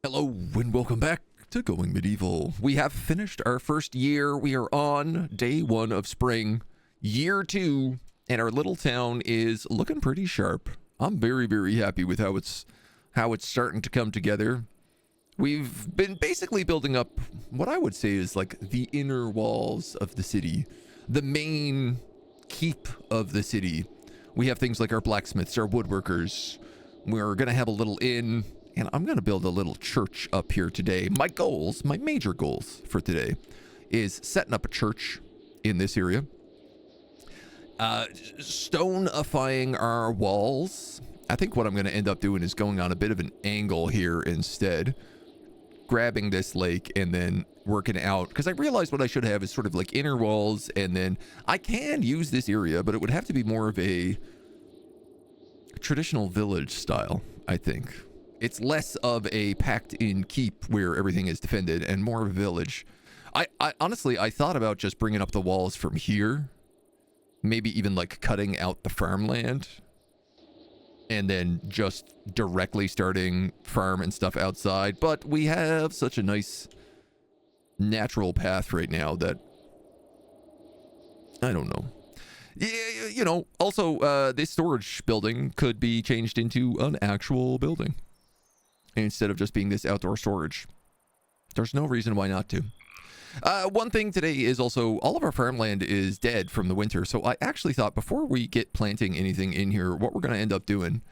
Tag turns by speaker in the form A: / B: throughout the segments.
A: Hello and welcome back to Going Medieval. We have finished our first year. We are on day 1 of spring, year 2, and our little town is looking pretty sharp. I'm very, very happy with how it's starting to come together. We've been basically building up what I would say is like the inner walls of the city, the main keep of the city. We have things like our blacksmiths, our woodworkers. We're going to have a little inn. And I'm going to build a little church up here today. My major goals for today is setting up a church in this area. Stoneifying our walls. I think what I'm going to end up doing is going on a bit of an angle here instead. Grabbing this lake and then working out. Because I realized what I should have is sort of like inner walls. And then I can use this area, but it would have to be more of a traditional village style, I think. It's less of a packed-in keep where everything is defended and more of a village. I honestly, I thought about just bringing up the walls from here. Maybe even like cutting out the farmland. And then just directly starting farm and stuff outside. But we have such a nice natural path right now that I don't know. You know, also this storage building could be changed into an actual building. Instead of just being this outdoor storage. There's no reason why not to. One thing today is also all of our farmland is dead from the winter. So I actually thought before we get planting anything in here, what we're going to end up doing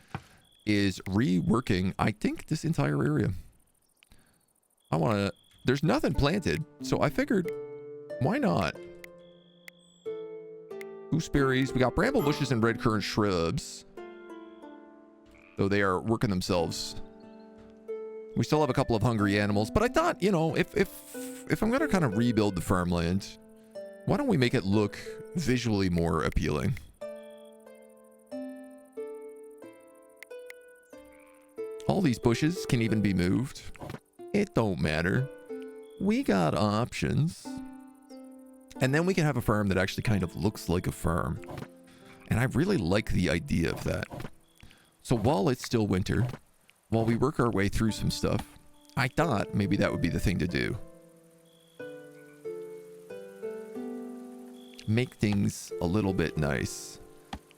A: is reworking, I think, this entire area. There's nothing planted. So I figured, why not? Gooseberries. We got bramble bushes and red currant shrubs. Though they are working themselves. We still have a couple of hungry animals, but I thought, you know, if I'm going to kind of rebuild the farmland, why don't we make it look visually more appealing? All these bushes can even be moved. It don't matter. We got options. And then we can have a farm that actually kind of looks like a farm. And I really like the idea of that. So while it's still winter, while we work our way through some stuff, I thought maybe that would be the thing to do. Make things a little bit nice.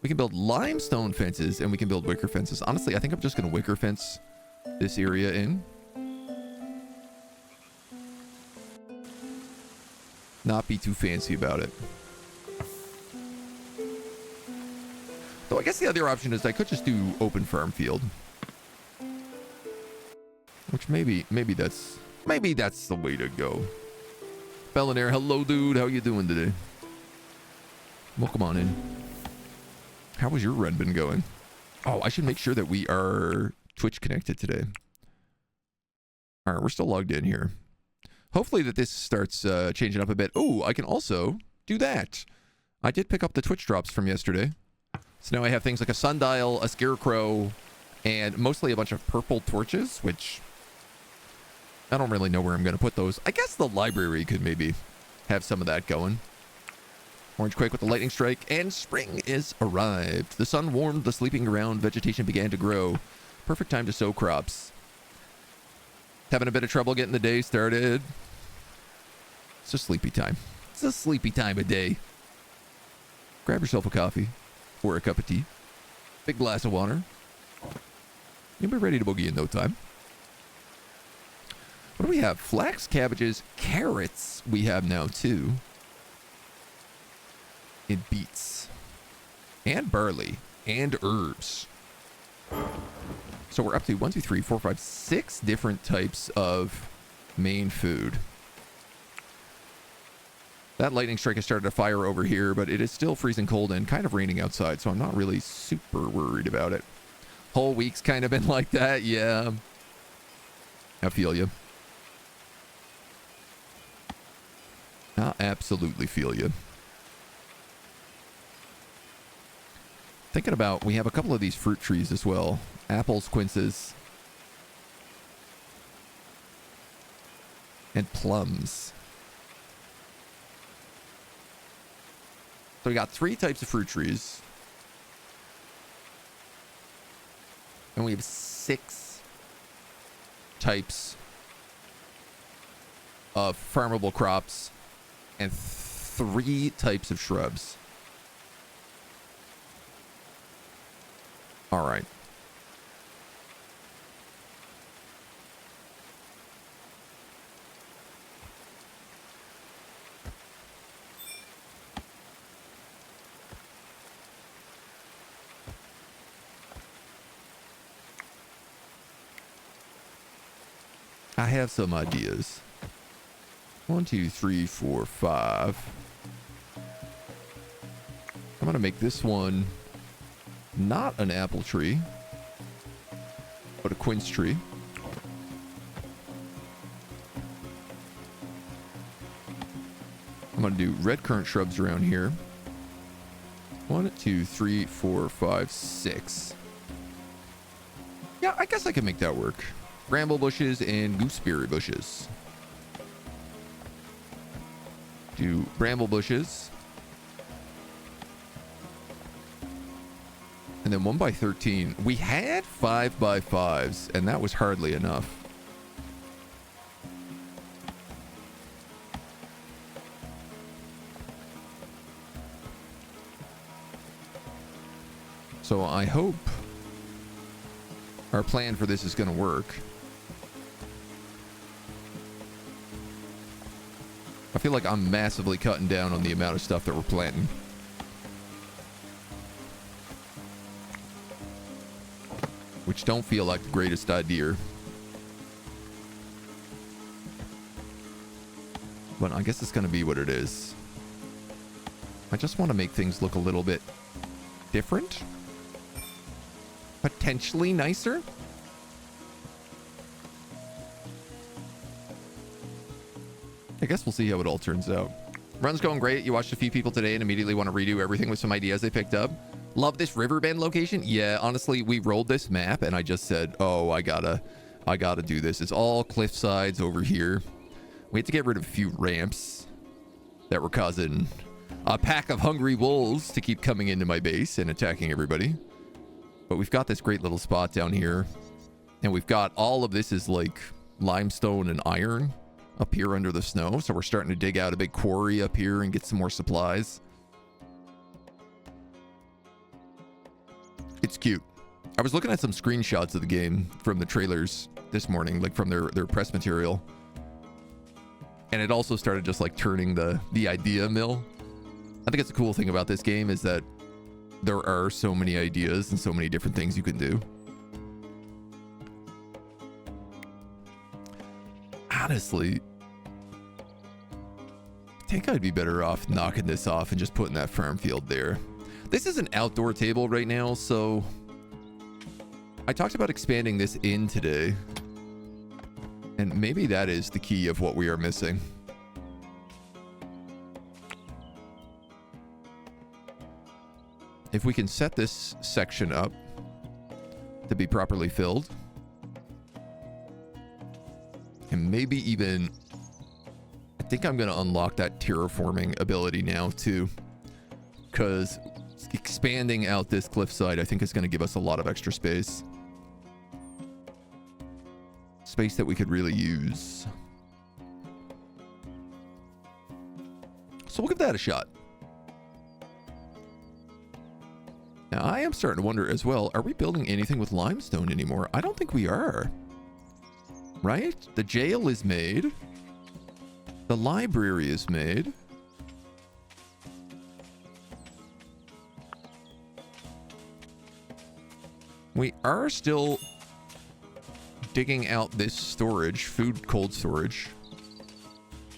A: We can build limestone fences and we can build wicker fences. Honestly, I think I'm just going to wicker fence this area in. Not be too fancy about it. Though I guess the other option is I could just do open farm field. Which maybe that's the way to go. Bellinaire, hello dude, how you doing today? Welcome on in. How was your run been going? Oh, I should make sure that we are Twitch connected today. All right, we're still logged in here. Hopefully that this starts changing up a bit. Oh, I can also do that. I did pick up the Twitch drops from yesterday. So now I have things like a sundial, a scarecrow, and mostly a bunch of purple torches, which I don't really know where I'm going to put those. I guess the library could maybe have some of that going. Orange quake with the lightning strike, and spring is arrived. The sun warmed the sleeping ground. Vegetation began to grow. Perfect time to sow crops. Having a bit of trouble getting the day started. It's a sleepy time. It's a sleepy time of day. Grab yourself a coffee or a cup of tea. Big glass of water. You'll be ready to boogie in no time. What do we have? Flax, cabbages, carrots we have now too. And beets. And barley. And herbs. So we're up to 1, 2, 3, 4, 5, 6 different types of main food. That lightning strike has started a fire over here, but it is still freezing cold and kind of raining outside, so I'm not really super worried about it. Whole week's kind of been like that, yeah. I feel you. I absolutely feel you. Thinking about, we have a couple of these fruit trees as well. Apples, quinces, and plums. So we got 3 types of fruit trees. And we have 6 types of farmable crops and 3 types of shrubs. All right. I have some ideas. 1, 2, 3, 4, 5. I'm going to make this one not an apple tree, but a quince tree. I'm going to do red currant shrubs around here. 1, 2, 3, 4, 5, 6. Yeah, I guess I can make that work. Bramble bushes and gooseberry bushes. Do bramble bushes. And then 1 by 13. We had 5 by 5s, and that was hardly enough. So I hope our plan for this is going to work. I feel like I'm massively cutting down on the amount of stuff that we're planting. Which don't feel like the greatest idea. But I guess it's going to be what it is. I just want to make things look a little bit different. Potentially nicer. I guess we'll see how it all turns out. Run's going great. You watched a few people today and immediately want to redo everything with some ideas they picked up. Love this riverbend location. Yeah, honestly, we rolled this map and I just said, oh, I gotta do this. It's all cliff sides over here. We had to get rid of a few ramps that were causing a pack of hungry wolves to keep coming into my base and attacking everybody. But we've got this great little spot down here. And we've got all of this is like limestone and iron up here under the snow. So we're starting to dig out a big quarry up here and get some more supplies. It's cute. I was looking at some screenshots of the game from the trailers this morning, like from their press material. And it also started just like turning the idea mill. I think it's a cool thing about this game is that there are so many ideas and so many different things you can do. Honestly, I think I'd be better off knocking this off and just putting that farm field there. This is an outdoor table right now, so I talked about expanding this in today. And maybe that is the key of what we are missing. If we can set this section up to be properly filled. And maybe even, I think I'm going to unlock that terraforming ability now too. Because expanding out this cliffside, I think is going to give us a lot of extra space. Space that we could really use. So we'll give that a shot. Now, I am starting to wonder as well, are we building anything with limestone anymore? I don't think we are. Right? The jail is made. The library is made. We are still digging out this storage, food cold storage.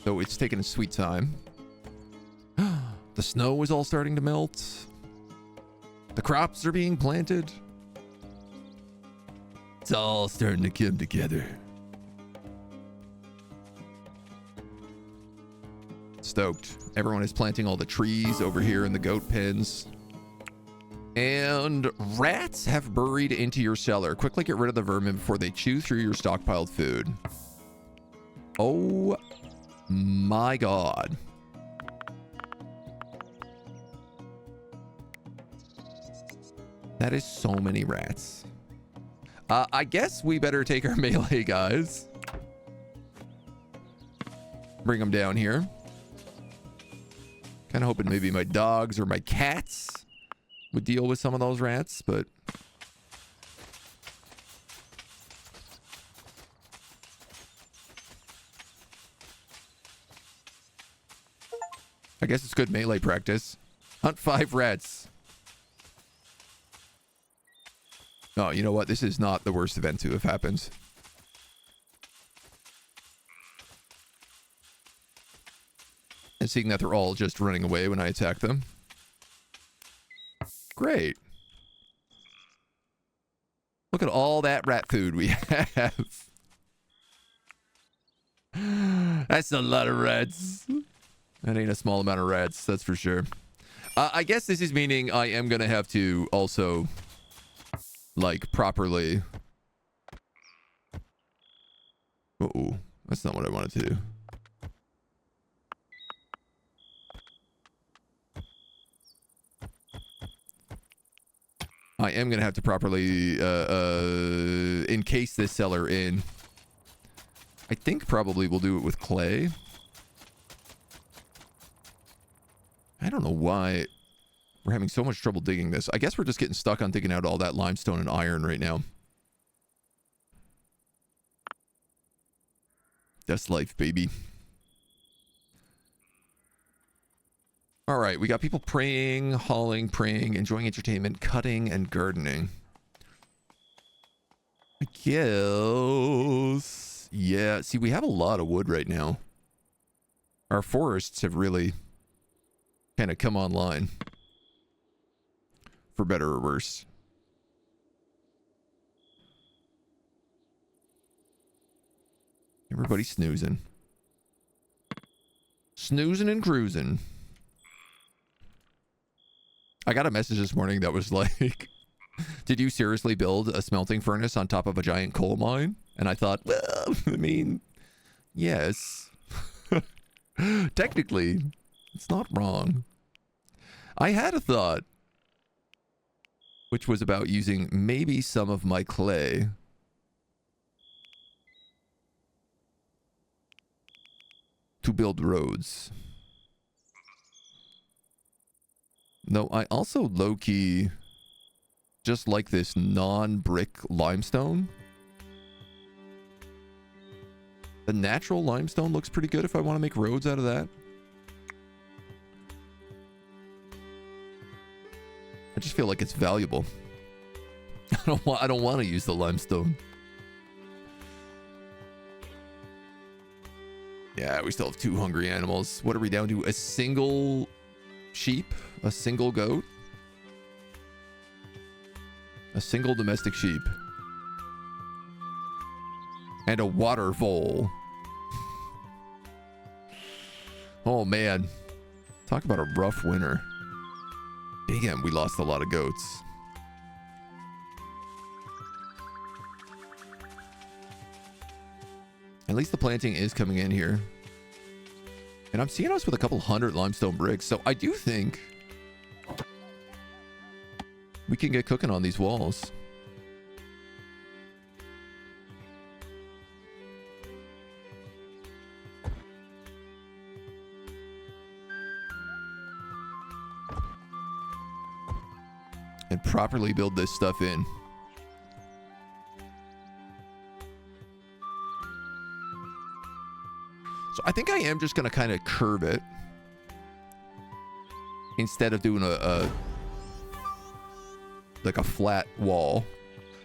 A: Though it's taking a sweet time. The snow is all starting to melt. The crops are being planted. It's all starting to come together. Stoked. Everyone is planting all the trees over here in the goat pens. And rats have burrowed into your cellar. Quickly get rid of the vermin before they chew through your stockpiled food. Oh my god. That is so many rats. I guess we better take our melee guys. Bring them down here. Kind of hoping maybe my dogs or my cats would deal with some of those rats, but... I guess it's good melee practice. Hunt 5 rats. Oh, you know what? This is not the worst event to have happened. And seeing that they're all just running away when I attack them. Great. Look at all that rat food we have. That's a lot of rats. That ain't a small amount of rats, that's for sure. I guess this is meaning I am going to have to also, like, properly... Uh-oh. That's not what I wanted to do. I am going to have to properly encase this cellar in. I think probably we'll do it with clay. I don't know why we're having so much trouble digging this. I guess we're just getting stuck on digging out all that limestone and iron right now. That's life, baby. All right, we got people praying, hauling, praying, enjoying entertainment, cutting, and gardening. I guess... Yeah, see, we have a lot of wood right now. Our forests have really kind of come online. For better or worse. Everybody's snoozing. Snoozing and cruising. I got a message this morning that was like, did you seriously build a smelting furnace on top of a giant coal mine? And I thought, well, I mean, yes. Technically, it's not wrong. I had a thought, which was about using maybe some of my clay to build roads. No, I also low-key just like this non-brick limestone. The natural limestone looks pretty good if I want to make roads out of that. I just feel like it's valuable. I don't want to use the limestone. Yeah, we still have 2 hungry animals. What are we down to? A single sheep? A single goat? A single domestic sheep. And a water vole. Oh man. Talk about a rough winter. Damn, we lost a lot of goats. At least the planting is coming in here. And I'm seeing us with a couple hundred limestone bricks. So I do think we can get cooking on these walls. And properly build this stuff in. So I think I am just going to kind of curve it. Instead of doing like a flat wall.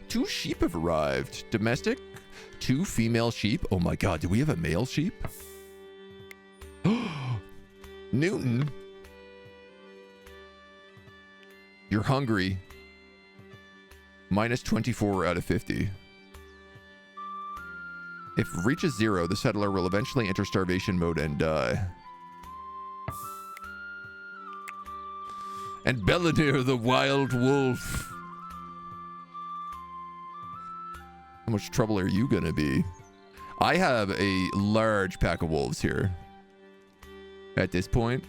A: 2 sheep have arrived. Domestic. 2 female sheep. Oh my god, do we have a male sheep? Newton. You're hungry. Minus 24 out of 50. If it reaches 0, the settler will eventually enter starvation mode and die. And Belladere, the wild wolf. How much trouble are you gonna be? I have a large pack of wolves here. At this point.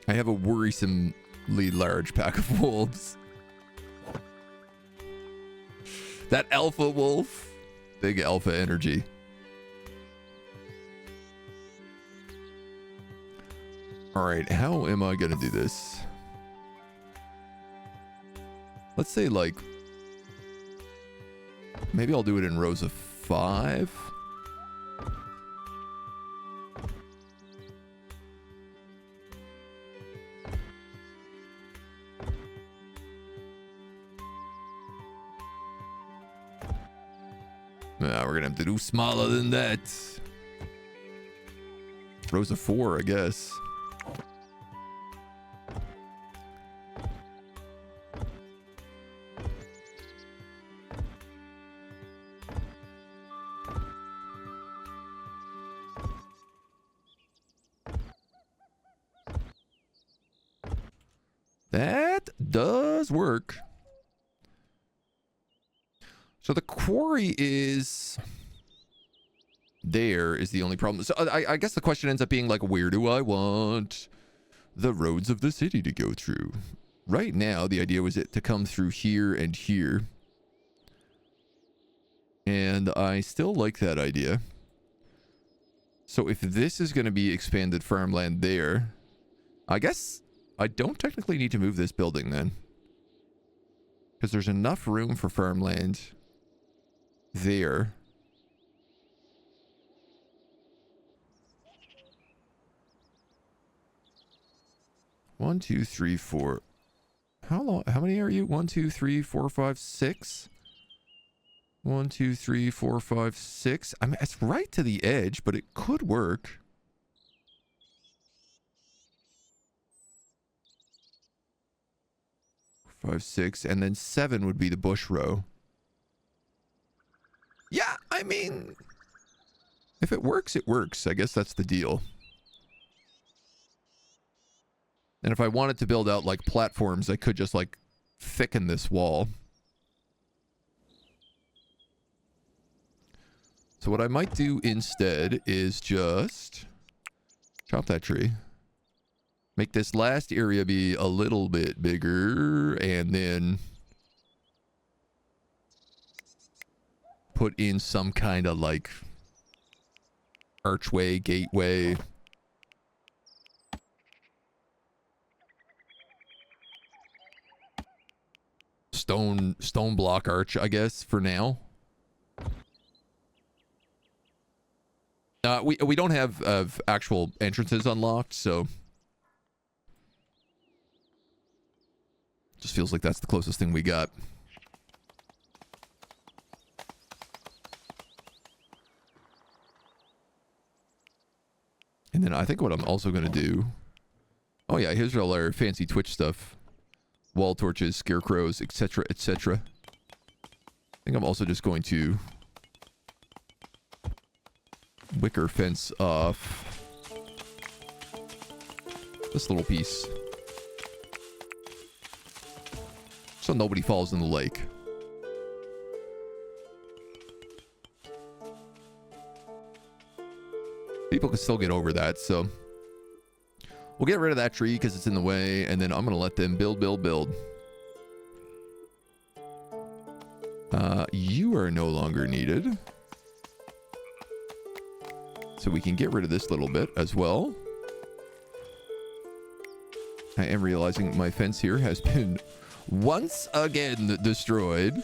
A: I have a worrisomely large pack of wolves. That alpha wolf. Big alpha energy. All right, how am I going to do this? Let's say, like, maybe I'll do it in rows of 5. Nah, we're gonna have to do smaller than that. Rows of 4, I guess. That does work. So the quarry is the only problem. So I guess the question ends up being like, where do I want the roads of the city to go through? Right now, the idea was it to come through here and here. And I still like that idea. So if this is going to be expanded farmland there, I guess I don't technically need to move this building then. Because there's enough room for farmland there. One, two, three, four. How long? How many are you? 1, 2, 3, 4, 5, 6. 1, 2, 3, 4, 5, 6. I mean, it's right to the edge, but it could work. Five, 6, and then 7 would be the bush row. Yeah, I mean, if it works, it works. I guess that's the deal. And if I wanted to build out like platforms, I could just like thicken this wall. So what I might do instead is just chop that tree. Make this last area be a little bit bigger, and then put in some kind of like archway, gateway. Stone block arch, I guess, for now. We don't have actual entrances unlocked, so just feels like that's the closest thing we got. And then I think what I'm also going to do... Oh yeah, here's all our fancy Twitch stuff. Wall torches, scarecrows, etc., etc. I think I'm also just going to wicker fence off this little piece, so nobody falls in the lake. People can still get over that, so we'll get rid of that tree because it's in the way, and then I'm going to let them build. You are no longer needed. So we can get rid of this little bit as well. I am realizing my fence here has been once again destroyed.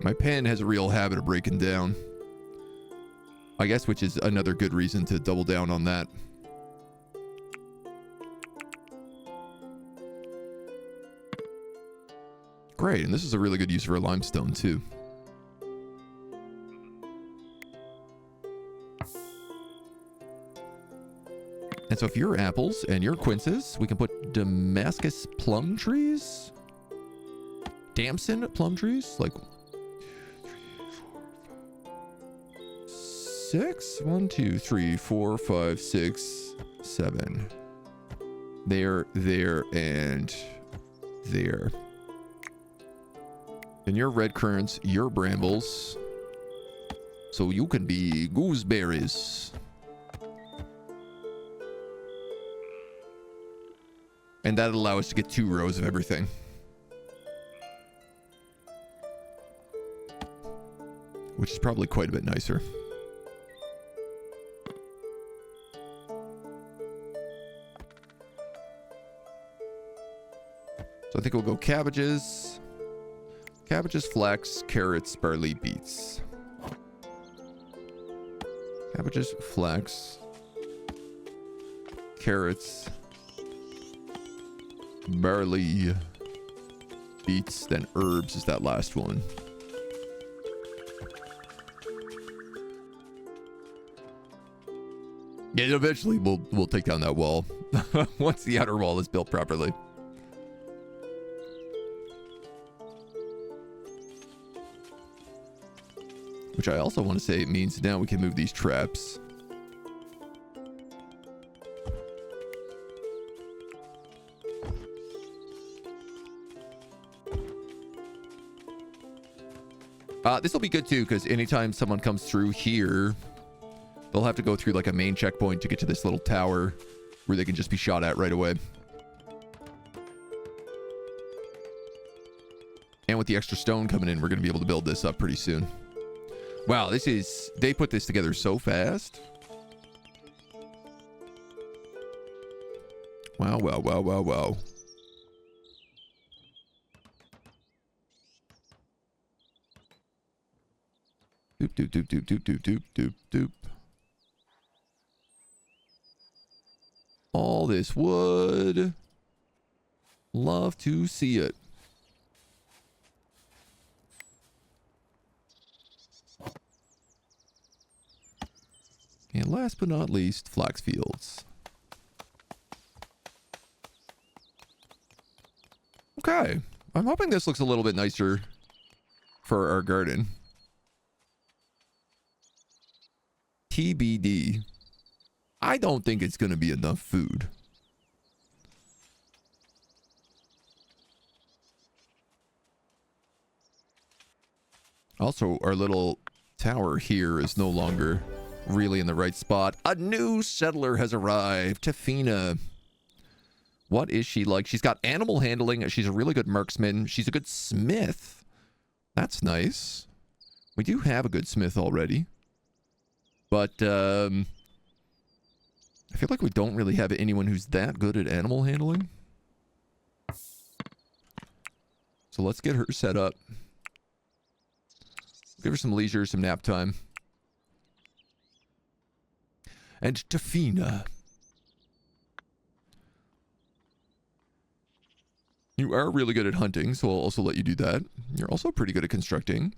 A: My pen has a real habit of breaking down. I guess, which is another good reason to double down on that. Great, and this is a really good use for a limestone too. And so if you're apples and you're quinces, we can put Damascus plum trees? Damson plum trees? Like 6? 1, 2, 3, 4, 5, 6, 7. There, and there. And your red currants, your brambles. So you can be gooseberries. And that'll allow us to get 2 rows of everything. Which is probably quite a bit nicer. So I think we'll go cabbages. Cabbages, flax, carrots, barley, beets. Cabbages, flax, carrots, barley, beets, then herbs is that last one. Yeah, eventually we'll take down that wall once the outer wall is built properly. Which I also want to say means now we can move these traps. This will be good too, because anytime someone comes through here, they'll have to go through like a main checkpoint to get to this little tower where they can just be shot at right away. And with the extra stone coming in, we're going to be able to build this up pretty soon. Wow, this is... They put this together so fast. Wow, wow, wow, wow, wow. Doop, doop, doop, doop, doop, doop, doop, doop, doop. All this wood. Love to see it. And last but not least, flax fields. Okay. I'm hoping this looks a little bit nicer for our garden. TBD. I don't think it's going to be enough food. Also, our little tower here is no longer really in the right spot. A new settler has arrived. Tafina. What is she like? She's got animal handling. She's a really good marksman. She's a good smith. That's nice. We do have a good smith already. But, I feel like we don't really have anyone who's that good at animal handling. So let's get her set up. Give her some leisure, some nap time. And Tafina. You are really good at hunting, so I'll also let you do that. You're also pretty good at constructing.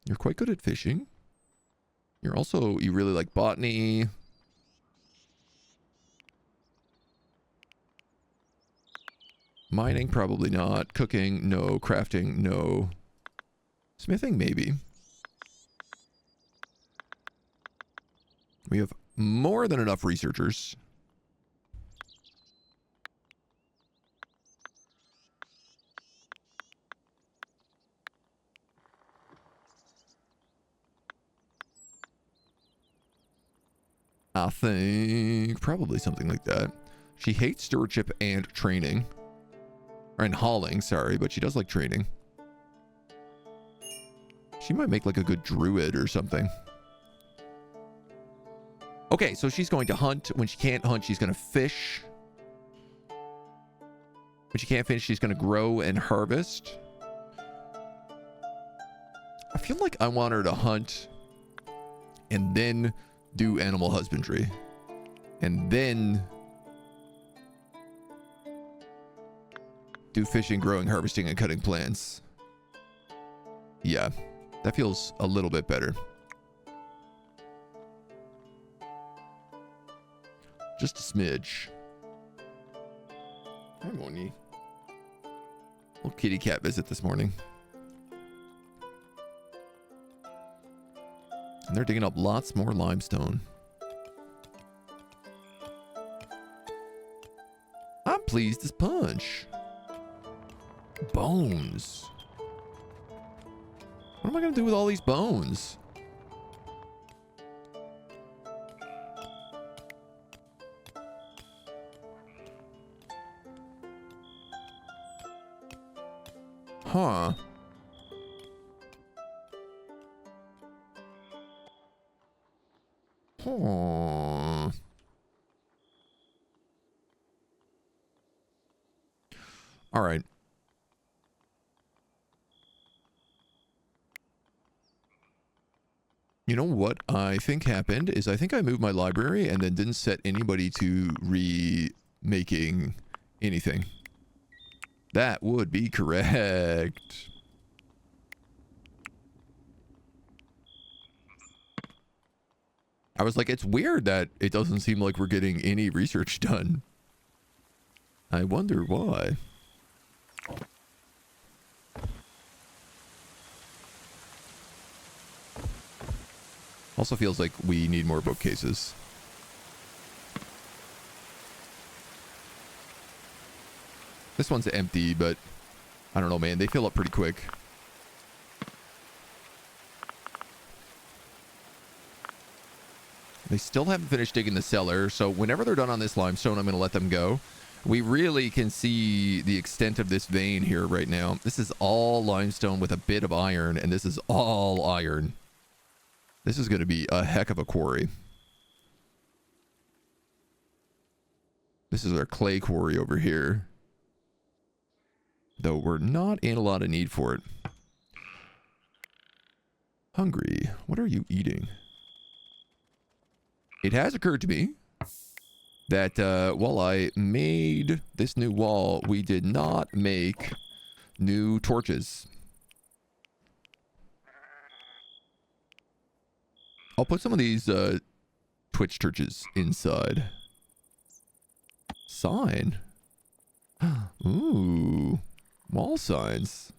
A: You're quite good at fishing. You really like botany. Mining, probably not. Cooking, no. Crafting, no. Smithing, maybe. We have more than enough researchers. I think probably something like that. She hates stewardship and training. And hauling, sorry, but she does like training. She might make like a good druid or something. Okay, so she's going to hunt. When she can't hunt, she's going to fish. When she can't fish, she's going to grow and harvest. I feel like I want her to hunt and then do animal husbandry. And then do fishing, growing, harvesting, and cutting plants. Yeah, that feels a little bit better. Just a smidge. Hi, Moni. Little kitty cat visit this morning. And they're digging up lots more limestone. I'm pleased as punch. Bones. What am I going to do with all these bones? Huh. Huh. All right. You know what I think happened is I think I moved my library and then didn't set anybody to remaking anything. That would be correct. I was like, it's weird that it doesn't seem like we're getting any research done. I wonder why. Also feels like we need more bookcases. This one's empty, but I don't know, man. They fill up pretty quick. They still haven't finished digging the cellar, so whenever they're done on this limestone, I'm going to let them go. We really can see the extent of this vein here right now. This is all limestone with a bit of iron, and this is all iron. This is going to be a heck of a quarry. This is our clay quarry over here. Though we're not in a lot of need for it. Hungry. What are you eating? It has occurred to me that while I made this new wall, we did not make new torches. I'll put some of these Twitch torches inside. Sign. Ooh. Wall signs.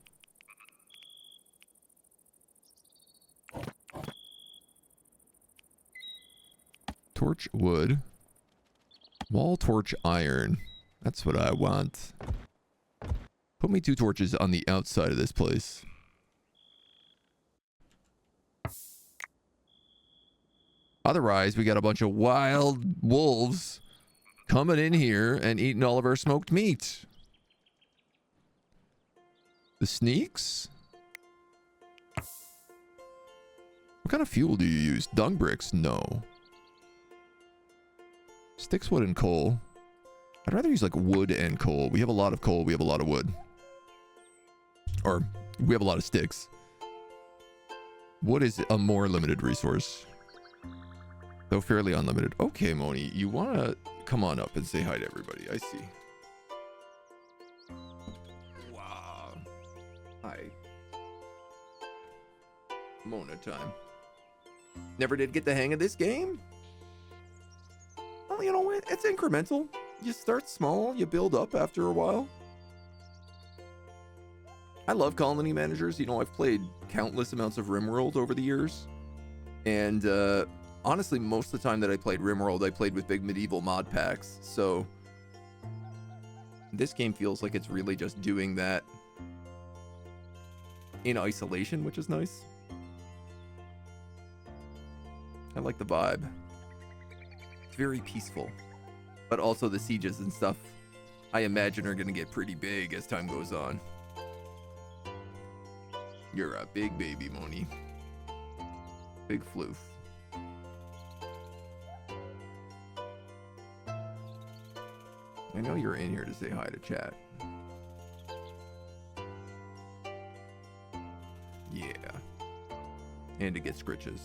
A: Torch wood. Wall torch iron. That's what I want. Put me 2 torches on the outside of this place. Otherwise, we got a bunch of wild wolves coming in here and eating all of our smoked meat. The sneaks? What kind of fuel do you use? Dung bricks? No. Sticks, wood, and coal. I'd rather use like wood and coal. We have a lot of coal. We have a lot of wood. Or we have a lot of sticks. Wood is a more limited resource. Though fairly unlimited. Okay, Moni, you want to come on up and say hi to everybody. I see. Wow. Hi. Mona time. Never did get the hang of this game? Well, you know what? It's incremental. You start small, you build up after a while. I love colony managers. You know, I've played countless amounts of RimWorld over the years. And, honestly, most of the time that I played RimWorld, I played with big medieval mod packs. So, this game feels like it's really just doing that in isolation, which is nice. I like the vibe. It's very peaceful. But also the sieges and stuff, I imagine, are going to get pretty big as time goes on. You're a big baby, Moni. Big floof. I know you're in here to say hi to chat. Yeah. And to get scritches.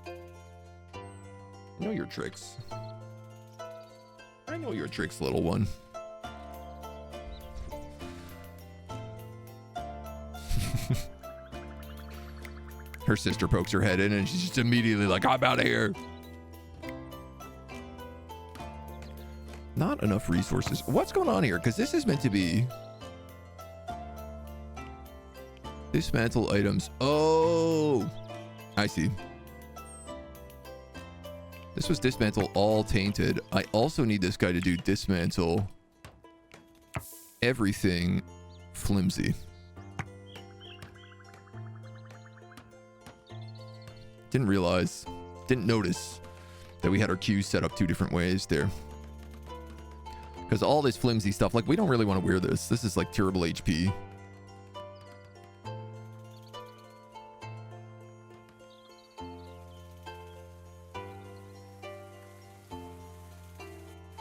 A: I know your tricks. I know your tricks, little one. Her sister pokes her head in and she's just immediately like, I'm out of here. Not enough resources. What's going on here? Because this is meant to be dismantle items. Oh, I see. This was dismantle all tainted. I also need this guy to do dismantle everything flimsy. Didn't realize, didn't notice that we had our queues set up 2 different ways there. Because all this flimsy stuff, like, we don't really want to wear this. This is like terrible HP.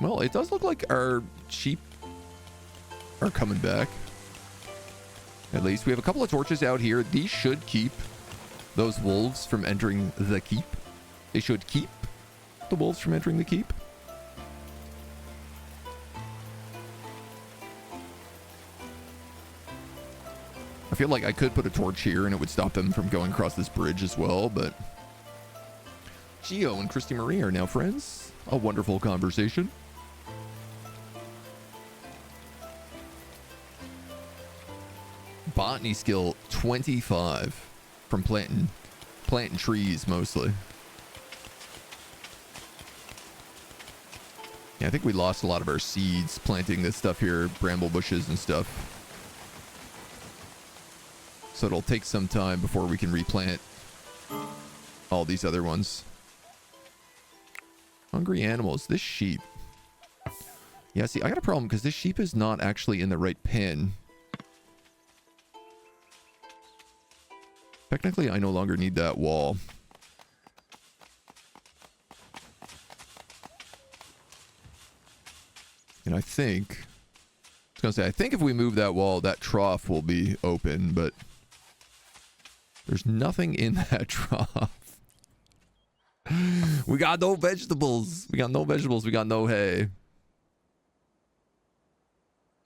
A: Well, it does look like our sheep are coming back. At least we have a couple of torches out here. These should keep those wolves from entering the keep. They should keep the wolves from entering the keep. I feel like I could put a torch here and it would stop them from going across this bridge as well, but Gio and Christy Marie are now friends. A wonderful conversation. Botany skill 25 from planting trees mostly. Yeah, I think we lost a lot of our seeds planting this stuff here, bramble bushes and stuff. So it'll take some time before we can replant all these other ones. Hungry animals. This sheep. Yeah, see, I got a problem because this sheep is not actually in the right pen. Technically, I no longer need that wall. And I think... I was going to say, I think if we move that wall, that trough will be open, but... There's nothing in that trough. We got no vegetables. We got no vegetables. We got no hay.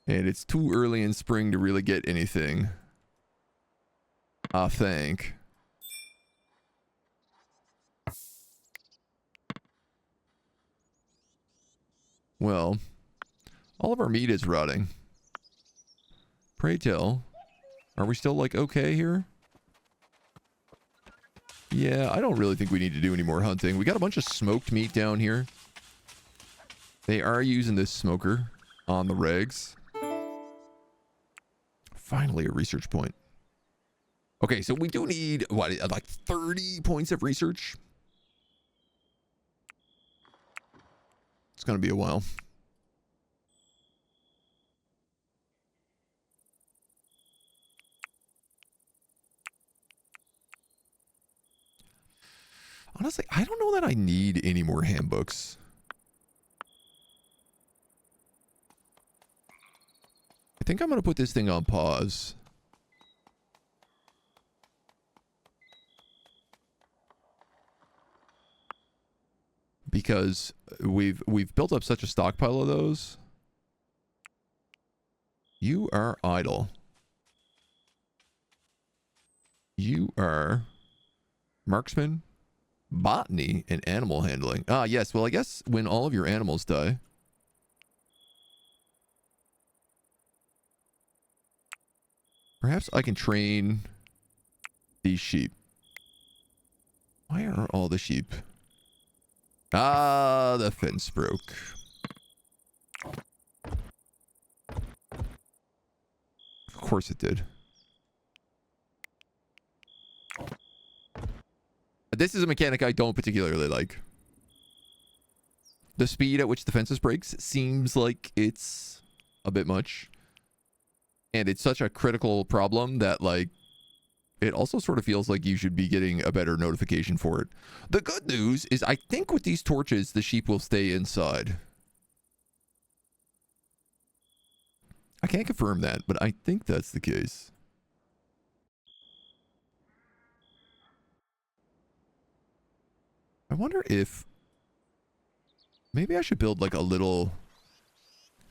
A: And it's too early in spring to really get anything. I think. Well, all of our meat is rotting. Pray tell, are we still like okay here? Yeah, I don't really think we need to do any more hunting. We got a bunch of smoked meat down here. They are using this smoker on the regs. Finally, a research point. Okay, so we do need, what, like 30 points of research? It's going to be a while. Honestly, I don't know that I need any more handbooks. I think I'm going to put this thing on pause. Because we've built up such a stockpile of those. You are idle. You are marksman, botany, and animal handling. Ah, yes. Well, I guess when all of your animals die. Perhaps I can train these sheep. Why are all the sheep? Ah, the fence broke. Of course it did. This is a mechanic I don't particularly like. The speed at which the fences breaks seems like it's a bit much. And it's such a critical problem that, like, it also sort of feels like you should be getting a better notification for it. The good news is I think with these torches, the sheep will stay inside. I can't confirm that, but I think that's the case. I wonder if maybe I should build like a little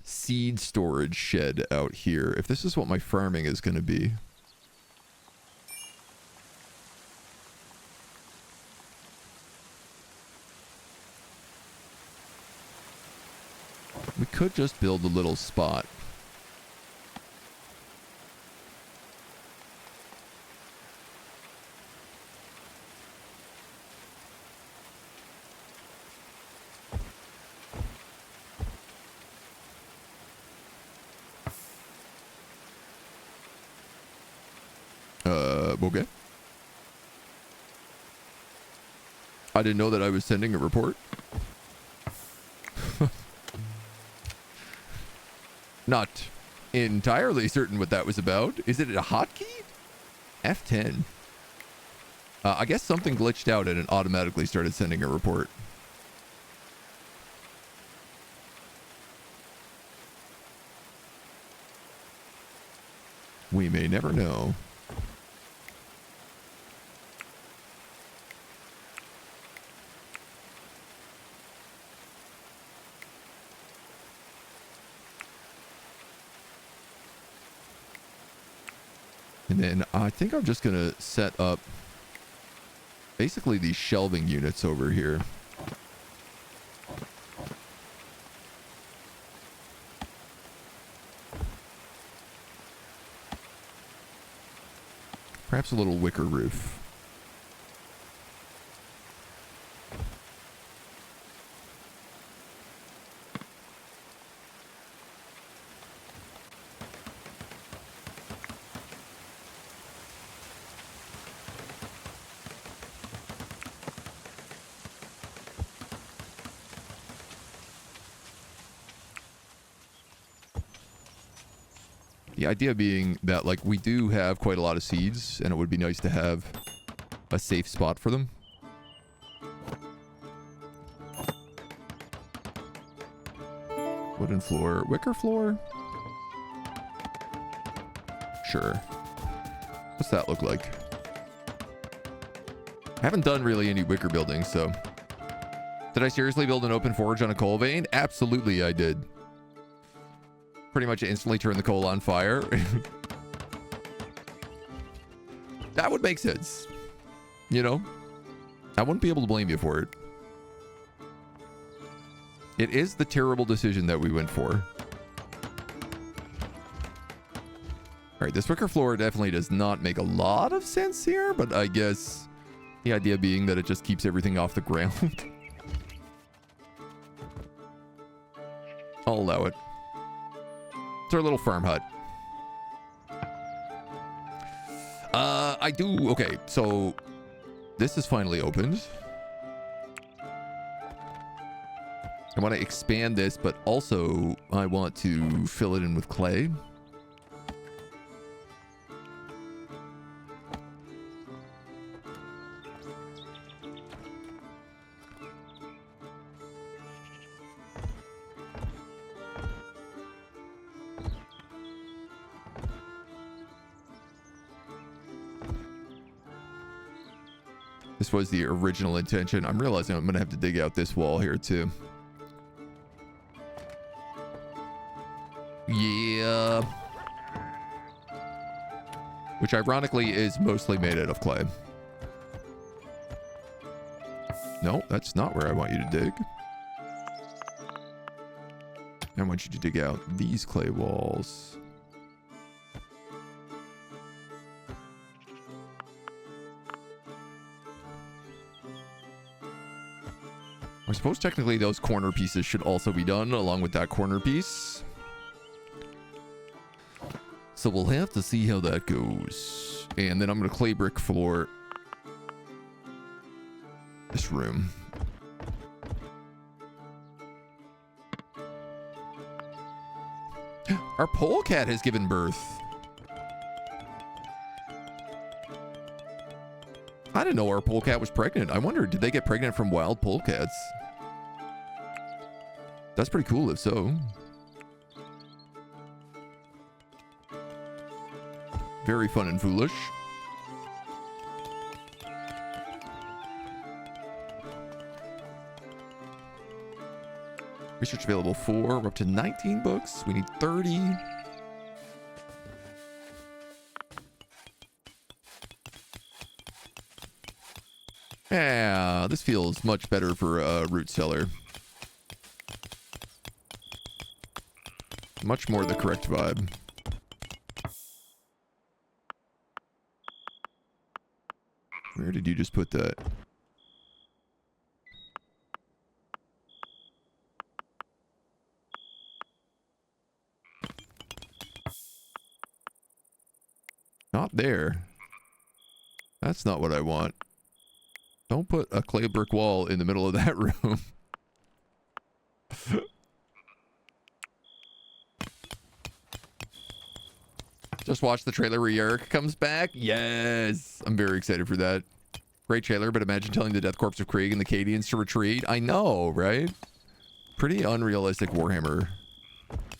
A: seed storage shed out here, if this is what my farming is going to be. We could just build a little spot. Okay. I didn't know that I was sending a report. Not entirely certain what that was about. Is it a hotkey? F10. I guess something glitched out and it automatically started sending a report. We may never know. And then I think I'm just going to set up basically these shelving units over here. Perhaps a little wicker roof. The idea being that, like, we do have quite a lot of seeds, and it would be nice to have a safe spot for them. Wooden floor. Wicker floor? Sure. What's that look like? I haven't done really any wicker building, so... Did I seriously build an open forge on a coal vein? Absolutely I did. Pretty much instantly turn the coal on fire. That would make sense. You know? I wouldn't be able to blame you for it. It is the terrible decision that we went for. Alright, this wicker floor definitely does not make a lot of sense here, but I guess the idea being that it just keeps everything off the ground. I'll allow it. It's our little farm hut. Okay, so this is finally opened. I want to expand this, but also I want to fill it in with clay. This was the original intention. I'm realizing I'm going to have to dig out this wall here too. Yeah. Which ironically is mostly made out of clay. No, that's not where I want you to dig. I want you to dig out these clay walls. I suppose technically those corner pieces should also be done along with that corner piece. So we'll have to see how that goes. And then I'm going to clay brick floor this room. Our polecat has given birth. I didn't know our polecat was pregnant. I wonder, did they get pregnant from wild polecats? That's pretty cool if so. Very fun and foolish. Research available 4. We're up to 19 books. We need 30. Yeah, this feels much better for a root cellar. Much more the correct vibe. Where did you just put that? Not there. That's not what I want. Don't put a clay brick wall in the middle of that room. Just watch the trailer where Yerrick comes back. Yes. I'm very excited for that. Great trailer, but imagine telling the Death Corps of Krieg and the Cadians to retreat. I know, right? Pretty unrealistic Warhammer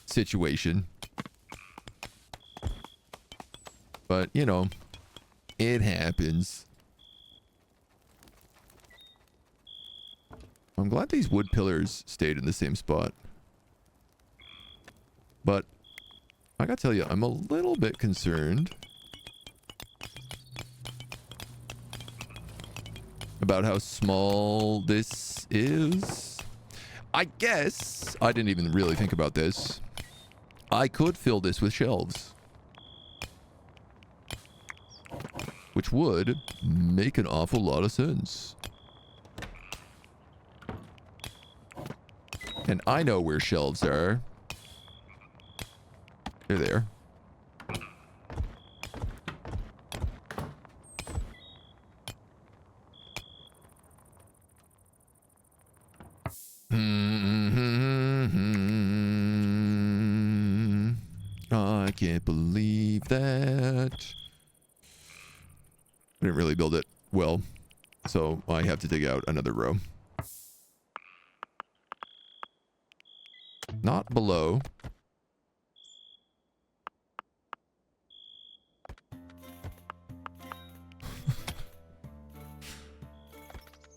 A: situation. But, you know, it happens. I'm glad these wood pillars stayed in the same spot. But I gotta tell you, I'm a little bit concerned about how small this is. I guess I didn't even really think about this. I could fill this with shelves, which would make an awful lot of sense. And I know where shelves are. They're there. I can't believe that. I didn't really build it well, so I have to dig out another row. Not below.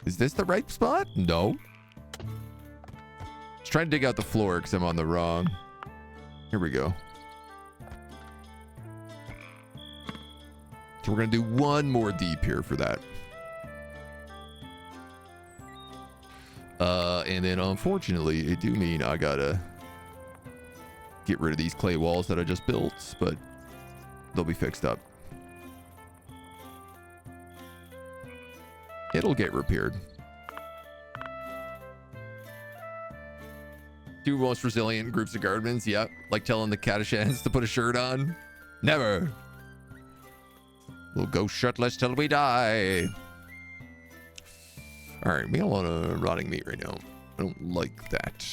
A: Is this the right spot? No. Just trying to dig out the floor because I'm on the wrong. Here we go. So we're going to do one more deep here for that. And then unfortunately, it do mean I gotta get rid of these clay walls that I just built, but they'll be fixed up. It'll get repaired. Two most resilient groups of guardmen. Yep. Like telling the Catashans to put a shirt on. Never. We'll go shirtless till we die. Alright, we got a lot of rotting meat right now. I don't like that.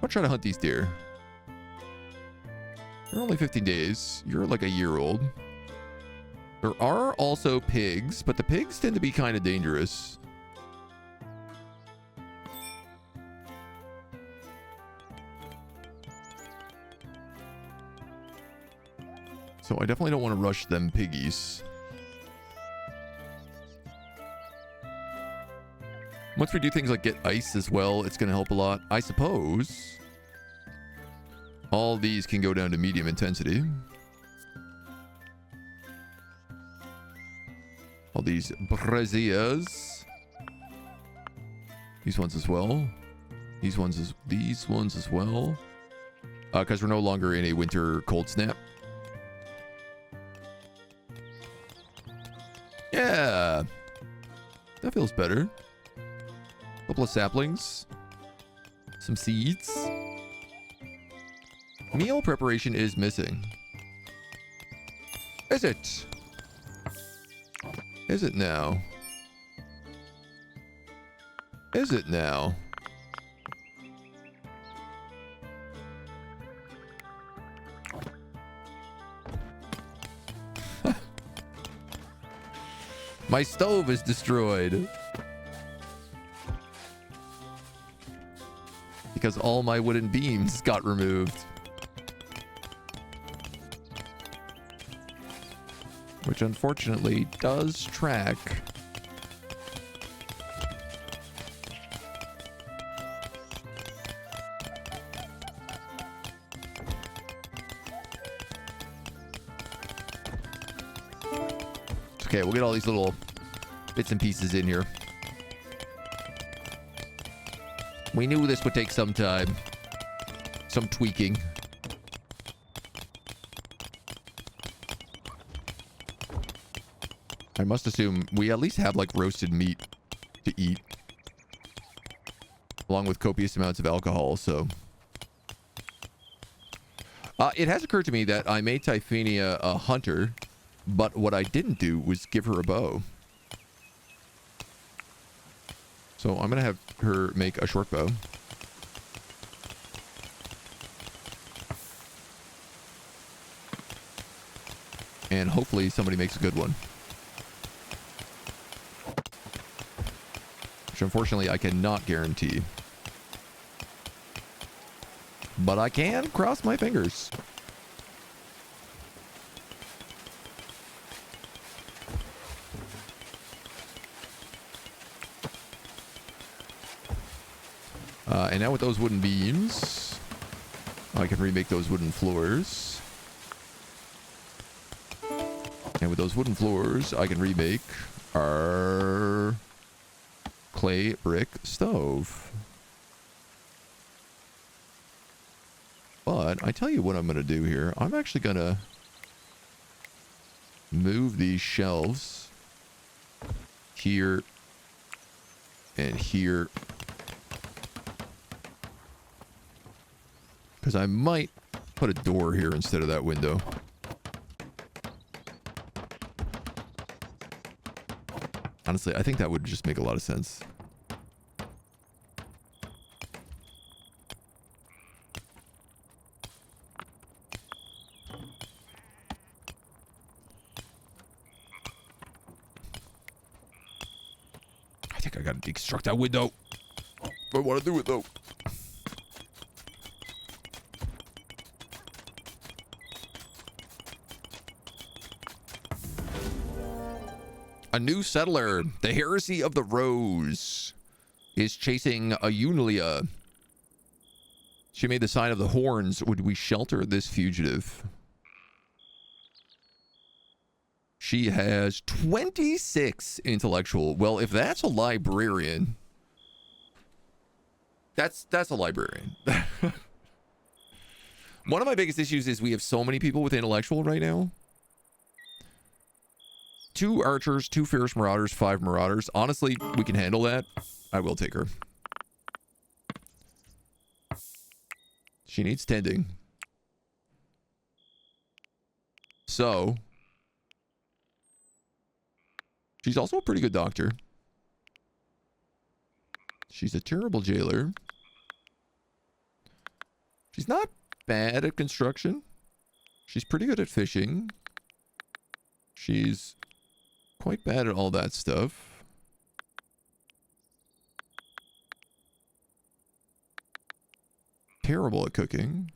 A: I'll try to hunt these deer. They're only 15 days. You're like a year old. There are also pigs, but the pigs tend to be kind of dangerous. So I definitely don't want to rush them piggies. Once we do things like get ice as well, it's going to help a lot. I suppose all these can go down to medium intensity. All these braziers. These ones as well. These ones as well. Because we're no longer in a winter cold snap. Yeah. That feels better. Couple of saplings. Some seeds. Meal preparation is missing. Is it? Is it now? Is it now? My stove is destroyed. Because all my wooden beams got removed. Which unfortunately does track. Okay, we'll get all these little bits and pieces in here. We knew this would take some time. Some tweaking. I must assume we at least have like roasted meat to eat. Along with copious amounts of alcohol, so. It has occurred to me that I made Typhania a hunter, but what I didn't do was give her a bow. So I'm going to have her make a short bow. And hopefully somebody makes a good one. Which unfortunately I cannot guarantee. But I can cross my fingers. And now with those wooden beams, I can remake those wooden floors. And with those wooden floors, I can remake our clay brick stove. But I tell you what I'm going to do here. I'm actually going to move these shelves here and here. Because I might put a door here instead of that window. Honestly, I think that would just make a lot of sense. I think I gotta deconstruct that window. I want to do it though. A new settler, the heresy of the rose, is chasing a Unilia. She made the sign of the horns. Would we shelter this fugitive? She has 26 intellectual. Well, if that's a librarian, that's a librarian. One of my biggest issues is we have so many people with intellectual right now. 2 archers, 2 fierce marauders, 5 marauders. Honestly, we can handle that. I will take her. She needs tending. So, she's also a pretty good doctor. She's a terrible jailer. She's not bad at construction. She's pretty good at fishing. She's quite bad at all that stuff. Terrible at cooking.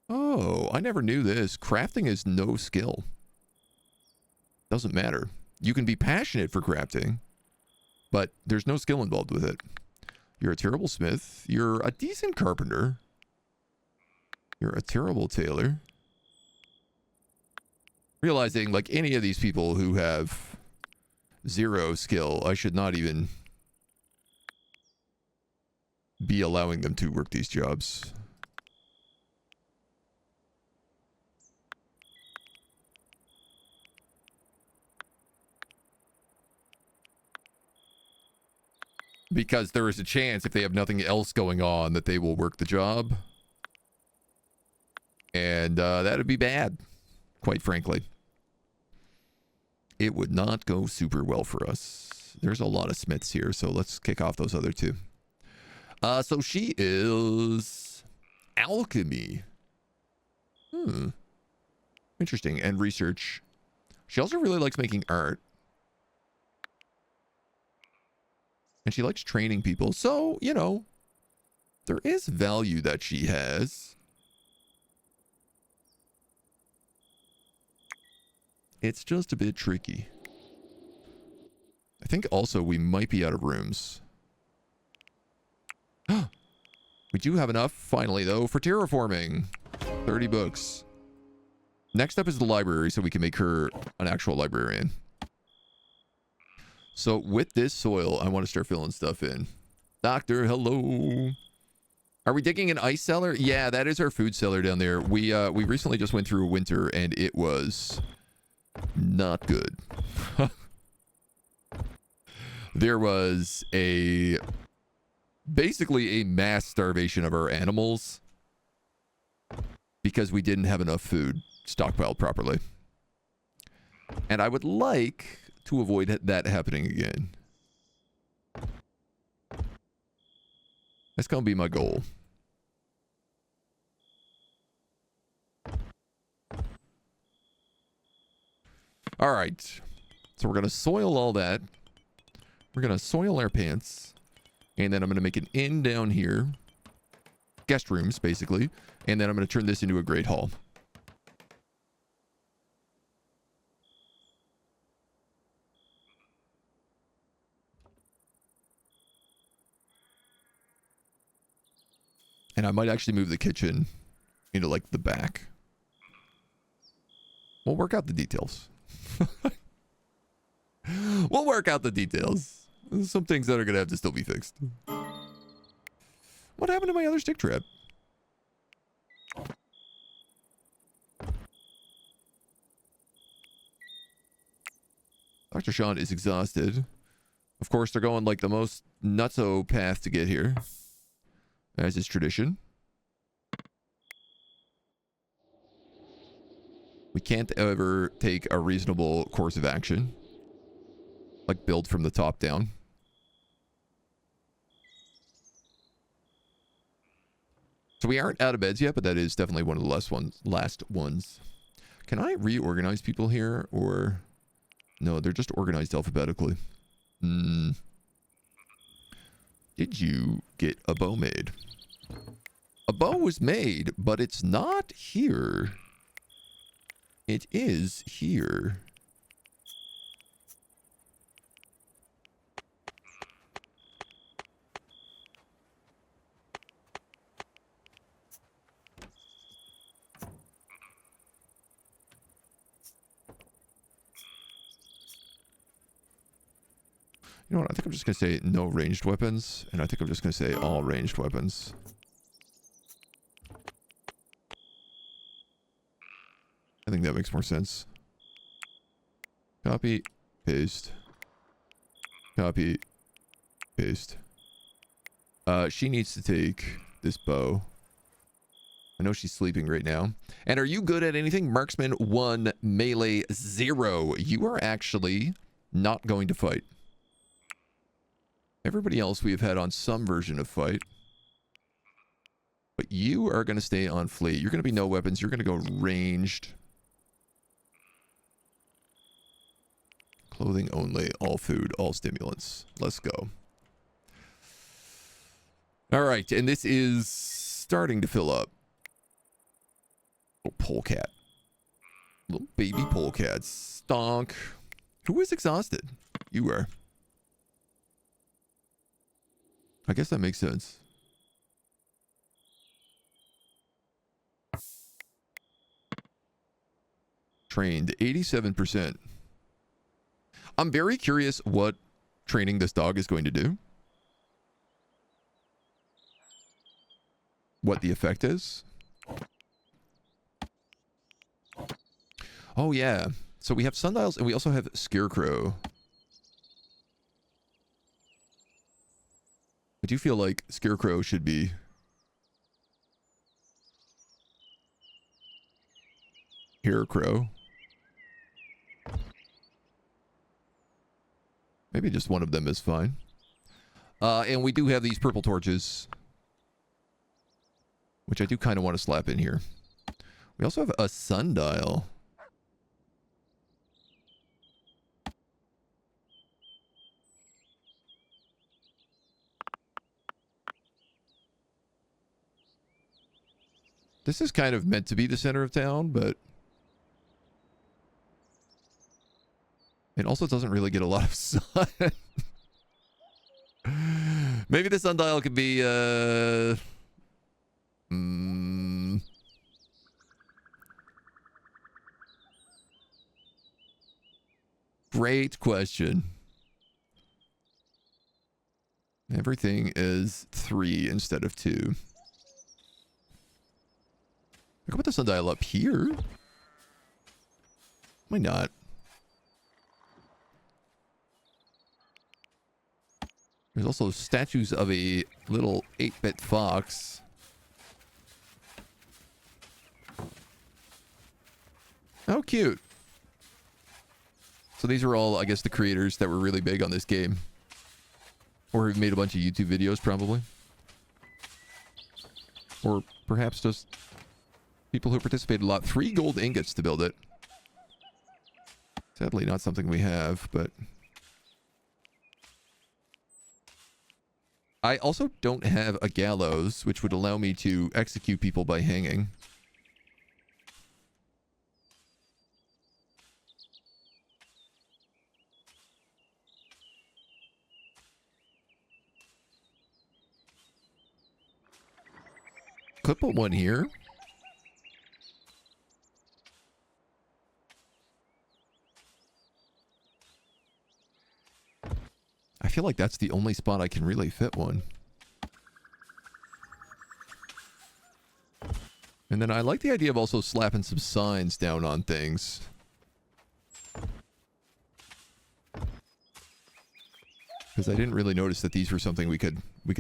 A: Oh, I never knew this. Crafting is no skill. Doesn't matter. You can be passionate for crafting, but there's no skill involved with it. You're a terrible smith. You're a decent carpenter. You're a terrible tailor. Realizing, like any of these people who have 0 skill, I should not even be allowing them to work these jobs. Because there is a chance, if they have nothing else going on, that they will work the job. And that would be bad. Quite frankly, it would not go super well for us. There's a lot of smiths here, so let's kick off those other 2. So she is alchemy. Interesting. And research. She also really likes making art. And she likes training people. So, you know, there is value that she has. It's just a bit tricky. I think also we might be out of rooms. We do have enough, finally, though, for terraforming. 30 books. Next up is the library, so we can make her an actual librarian. So with this soil, I want to start filling stuff in. Doctor, hello. Are we digging an ice cellar? Yeah, that is our food cellar down there. We recently just went through a winter, and it was not good. There was basically a mass starvation of our animals because we didn't have enough food stockpiled properly. And I would like to avoid that happening again. That's going to be my goal. All right. So we're going to soil all that. We're going to soil our pants. And then I'm going to make an inn down here. Guest rooms, basically. And then I'm going to turn this into a great hall. And I might actually move the kitchen into, like, the back. We'll work out the details. We'll work out the details. There's some things that are going to have to still be fixed. What happened to my other stick trap? Dr. Sean is exhausted. Of course, they're going, like, the most nutso path to get here. As is tradition. We can't ever take a reasonable course of action. Like build from the top down. So we aren't out of beds yet, but that is definitely one of the last ones. Can I reorganize people here? Or... No, they're just organized alphabetically. Did you get a bow made? A bow was made, but it's not here. It is here. You know what? I think I'm just going to say no ranged weapons. And I think I'm just going to say all ranged weapons. I think that makes more sense. Copy, paste. Copy, paste. She needs to take this bow. I know she's sleeping right now. And are you good at anything? Marksman 1, melee 0. You are actually not going to fight. Everybody else we have had on some version of fight. But you are going to stay on fleet. You're going to be no weapons. You're going to go ranged. Clothing only. All food. All stimulants. Let's go. All right. And this is starting to fill up. Little polecat. Little baby polecat. Stonk. Who is exhausted? You are. I guess that makes sense. Trained 87%. I'm very curious what training this dog is going to do. What the effect is. Oh yeah. So we have sundials and we also have scarecrow. I do feel like Scarecrow should be Haircrow. Maybe just one of them is fine. And we do have these purple torches, which I do kind of want to slap in here. We also have a sundial. This is kind of meant to be the center of town, but it also doesn't really get a lot of sun. Maybe the sundial could be, Great question. Everything is 3 instead of 2. I can put the sundial up here. Why not? There's also statues of a little 8-bit fox. How cute. So these are all, I guess, the creators that were really big on this game. Or have made a bunch of YouTube videos, probably. Or perhaps just people who participated a lot. 3 gold ingots to build it. Sadly, not something we have, but... I also don't have a gallows, which would allow me to execute people by hanging. Could put one here. I feel like that's the only spot I can really fit one. And then I like the idea of also slapping some signs down on things. Because I didn't really notice that these were something we could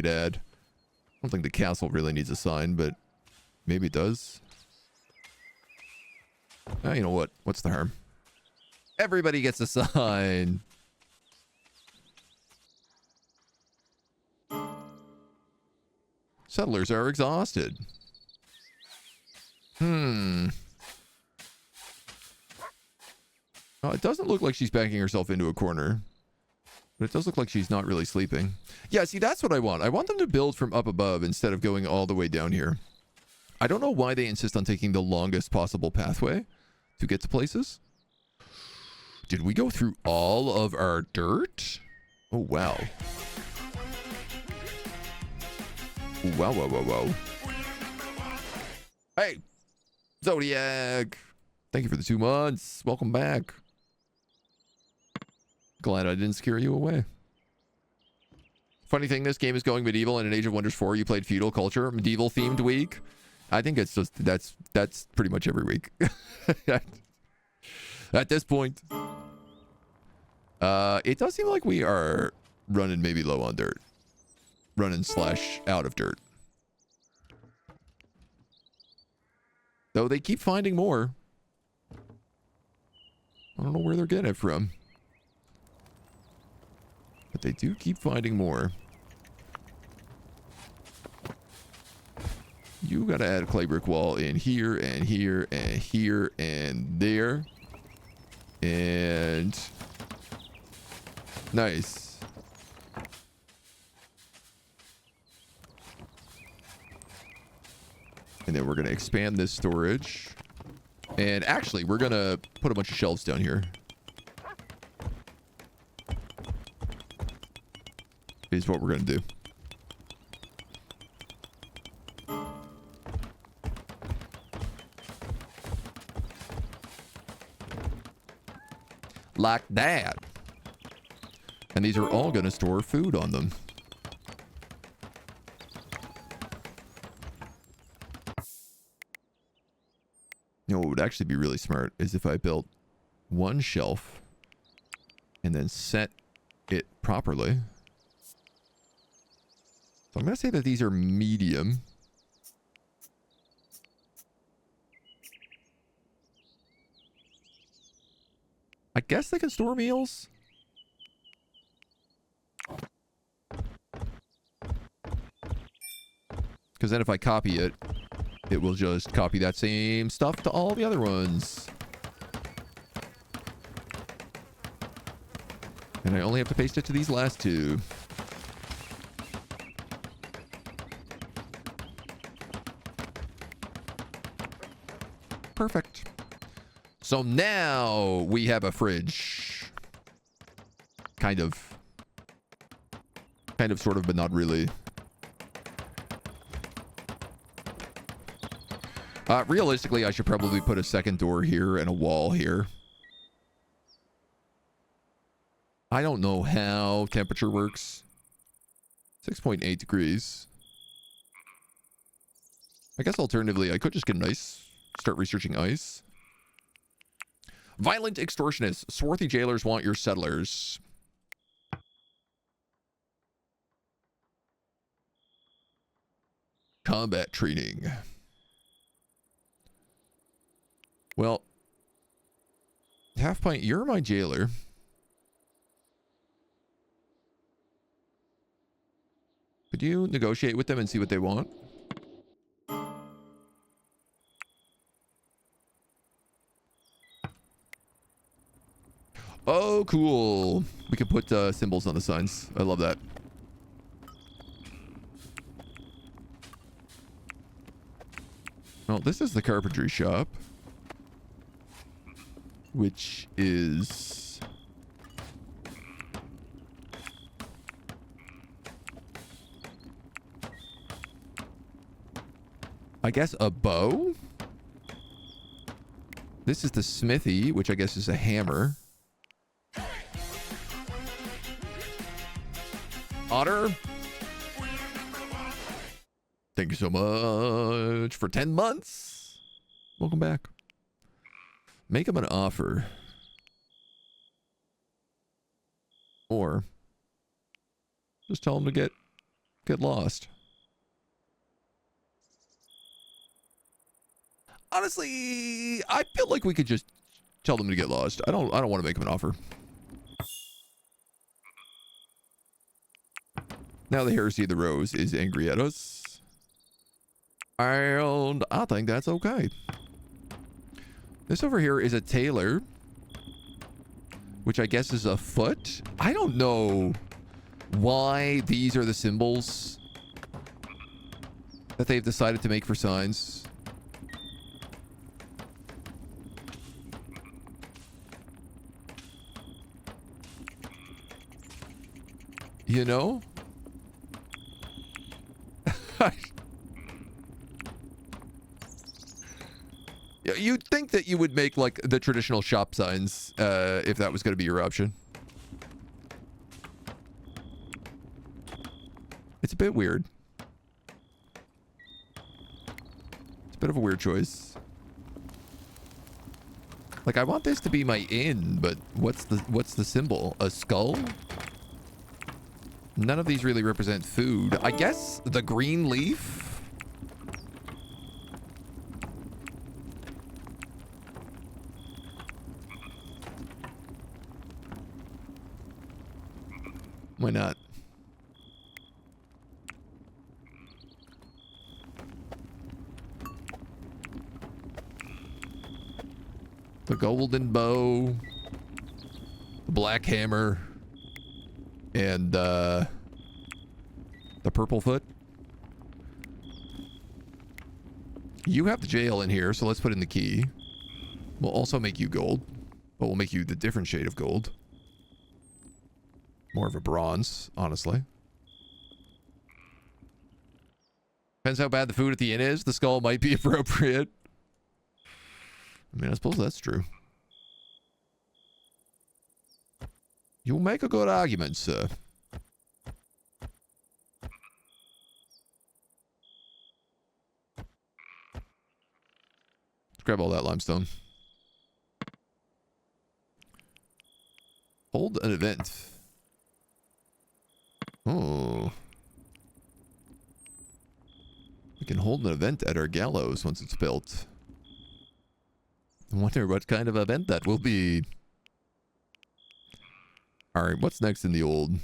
A: add. I don't think the castle really needs a sign, but maybe it does. Ah, you know what? What's the harm? Everybody gets a sign. Settlers are exhausted. Oh, it doesn't look like she's backing herself into a corner. But it does look like she's not really sleeping. Yeah, see, that's what I want. I want them to build from up above instead of going all the way down here. I don't know why they insist on taking the longest possible pathway to get to places. Did we go through all of our dirt? Oh, wow. Wow, wow, wow, wow. Hey, Zodiac. Thank you for the 2 months. Welcome back. Glad I didn't scare you away. Funny thing, this game is going medieval, and in Age of Wonders 4, you played feudal culture, medieval themed week. I think it's just, that's pretty much every week. At this point. It does seem like we are running maybe low on dirt. Running / out of dirt. Though they keep finding more. I don't know where they're getting it from. But they do keep finding more. You gotta add a clay brick wall in here, and here, and here, and there. And... nice. And then we're gonna expand this storage. And actually, we're gonna put a bunch of shelves down here. Is what we're gonna do. Like that. And these are all gonna store food on them. You know what would actually be really smart is if I built one shelf and then set it properly. So I'm going to say that these are medium. I guess they can store meals. Because then if I copy it, it will just copy that same stuff to all the other ones. And I only have to paste it to these last 2. Perfect. So now we have a fridge. Kind of, sort of, but not really. Realistically, I should probably put a second door here and a wall here. I don't know how temperature works. 6.8 degrees. I guess alternatively, I could just get an ice. Start researching ice. Violent extortionists. Swarthy jailers want your settlers. Combat training. Well, Half Pint, you're my jailer. Could you negotiate with them and see what they want? Oh, cool. We can put symbols on the signs. I love that. Well, this is the carpentry shop, which is... I guess a bow? This is the smithy, which I guess is a hammer. Otter? Thank you so much for 10 months. Welcome back. Make him an offer. Or just tell him to get lost. Honestly, I feel like we could just tell them to get lost. I don't want to make him an offer. Now the heresy of the rose is angry at us. And I think that's okay. This over here is a tailor, which I guess is a foot. I don't know why these are the symbols that they've decided to make for signs. You know? You'd think that you would make like the traditional shop signs if that was going to be your option. It's a bit weird. It's a bit of a weird choice. Like, I want this to be my inn, but what's the symbol? A skull? None of these really represent food. I guess the green leaf? Why not? The golden bow, the black hammer, and the purple foot. You have the jail in here, so let's put in the key. We'll also make you gold, but we'll make you the different shade of gold. More of a bronze, honestly. Depends how bad the food at the inn is. The skull might be appropriate. I mean, I suppose that's true. You make a good argument, sir. Let's grab all that limestone. Hold an event. Oh. We can hold an event at our gallows once it's built. I wonder what kind of event that will be. Alright, what's next in the old?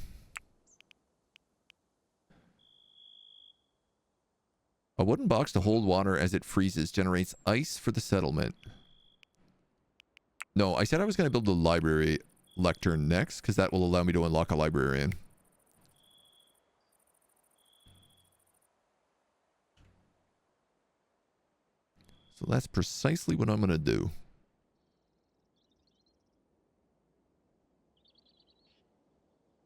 A: A wooden box to hold water as it freezes generates ice for the settlement. No, I said I was going to build a library lectern next, because that will allow me to unlock a librarian. So that's precisely what I'm going to do.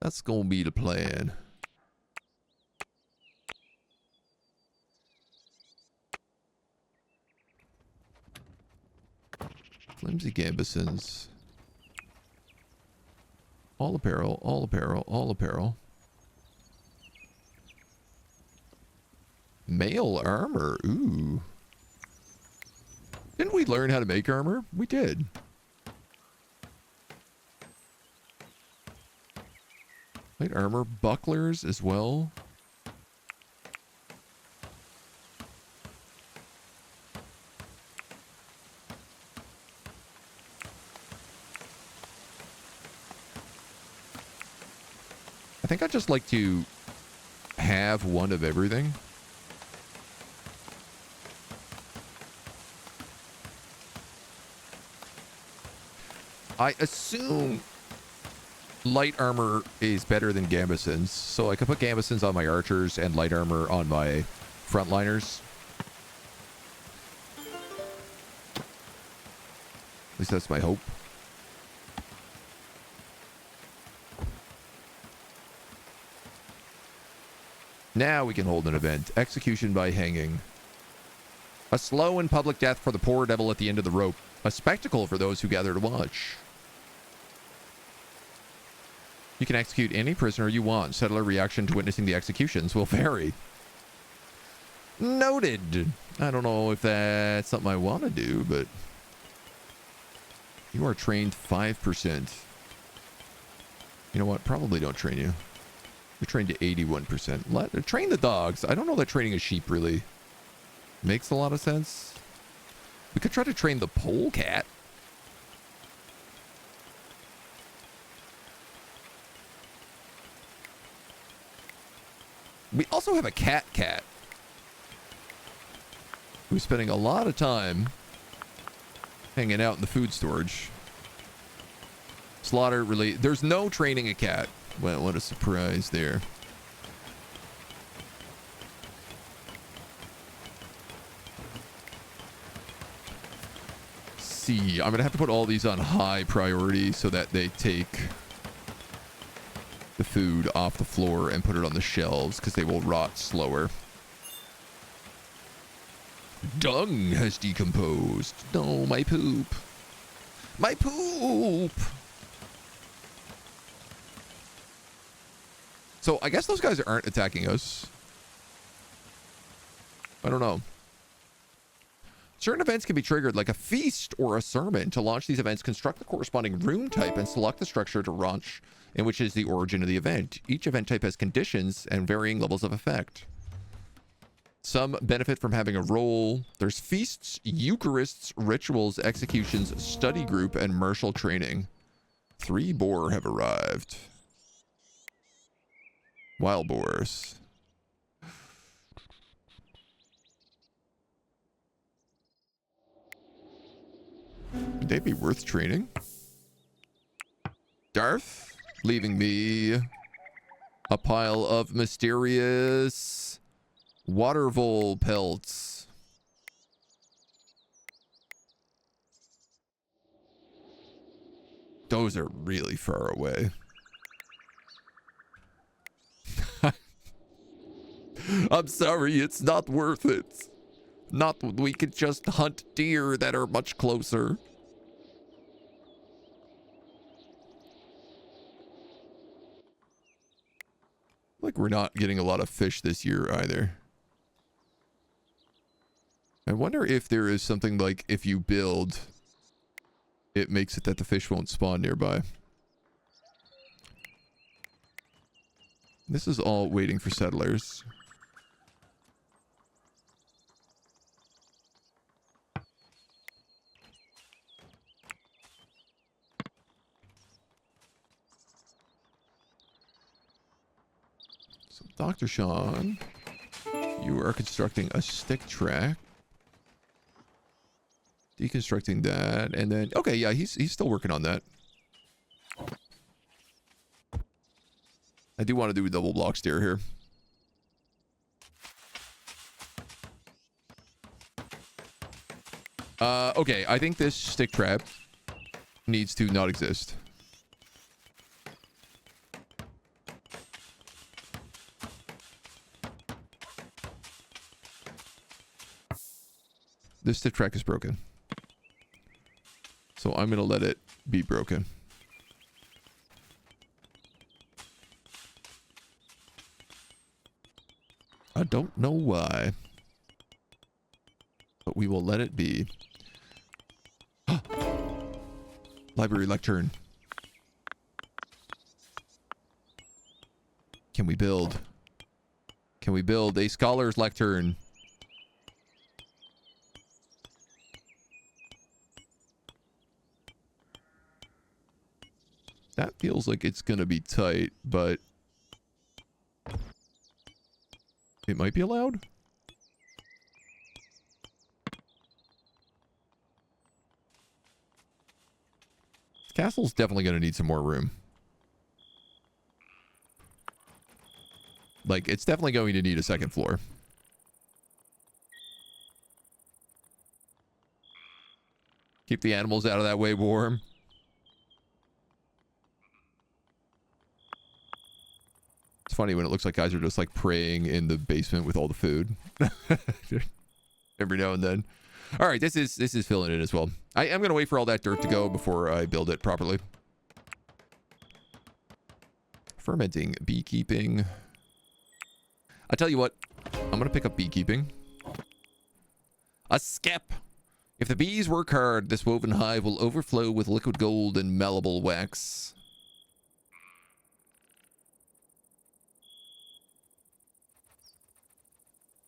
A: That's going to be the plan. Flimsy gambesons. All apparel, all apparel, all apparel. Mail armor, ooh. Didn't we learn how to make armor? We did. Light armor, bucklers as well. I think I'd just like to have one of everything. I assume light armor is better than gambesons, so I could put gambesons on my archers and light armor on my frontliners. least that's my hope. Now we can hold an event. Execution by hanging. A slow and public death for the poor devil at the end of the rope. A spectacle for those who gather to watch. You can execute any prisoner you want. Settler reaction to witnessing the executions will vary. Noted. I don't know if that's something I want to do, but... You are trained 5%. You know what? Probably don't train you. You're trained to 81%. Train the dogs. I don't know that training a sheep really makes a lot of sense. We could try to train the polecat. We also have a cat who's spending a lot of time hanging out in the food storage. Slaughter really. There's no training a cat. Well, what a surprise there. See, I'm gonna have to put all these on high priority so that they take the food off the floor and put it on the shelves because they will rot slower. Dung has decomposed. No, my poop. My poop. So I guess those guys aren't attacking us. I don't know. Certain events can be triggered like a feast or a sermon. To launch these events, construct the corresponding room type and select the structure to launch in which is the origin of the event. Each event type has conditions and varying levels of effect. Some benefit from having a role. There's feasts, Eucharists, rituals, executions, study group, and martial training. 3 boar have arrived. Wild boars. Would they be worth training? Darth, leaving me a pile of mysterious water vole pelts. Those are really far away. I'm sorry, it's not worth it. Not we could just hunt deer that are much closer. Like we're not getting a lot of fish this year either. I wonder if there is something like if you build, it makes it that the fish won't spawn nearby. This is all waiting for settlers. So, Dr. Sean, you are constructing a stick track. Deconstructing that, and then... Okay, yeah, he's still working on that. I do want to do a double block stair here. Okay, I think this stick trap needs to not exist. This stick track is broken. So I'm going to let it be broken. I don't know why. But we will let it be. Library lectern. Can we build? Can we build a scholar's lectern? That feels like it's gonna be tight, but it might be allowed. This castle's definitely gonna need some more room. Like, it's definitely going to need a second floor. Keep the animals out of that way warm. It's funny when it looks like guys are just like praying in the basement with all the food. Every now and then. All right, this is filling in as well. I am going to wait for all that dirt to go before I build it properly. Fermenting, beekeeping. I tell you what, I'm going to pick up beekeeping. A skep. If the bees work hard, this woven hive will overflow with liquid gold and malleable wax.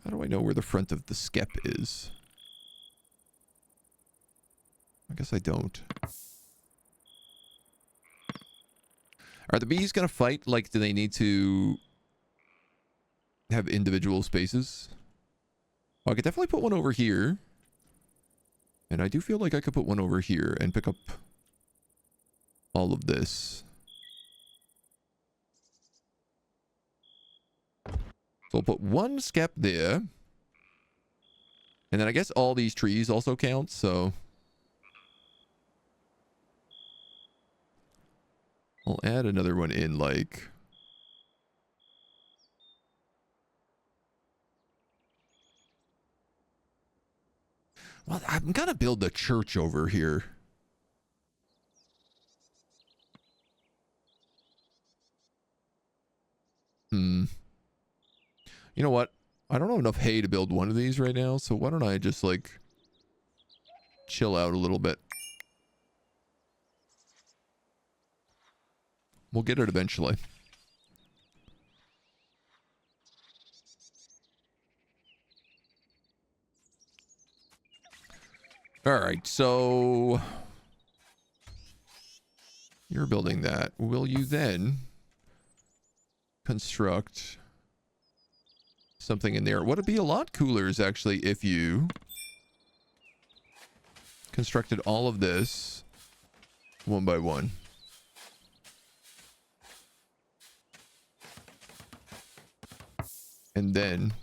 A: How do I know where the front of the skep is? I guess I don't. Are the bees going to fight? Like, do they need to have individual spaces? Oh, I could definitely put one over here. And I do feel like I could put one over here and pick up all of this. So I'll put one skep there. And then I guess all these trees also count, so I'll add another one in, like, well, I'm gonna build the church over here. You know what? I don't have enough hay to build one of these right now, so why don't I just, like, chill out a little bit. We'll get it eventually. All right, so you're building that. Will you then construct something in there? Would it be a lot cooler is actually if you constructed all of this one by one. And then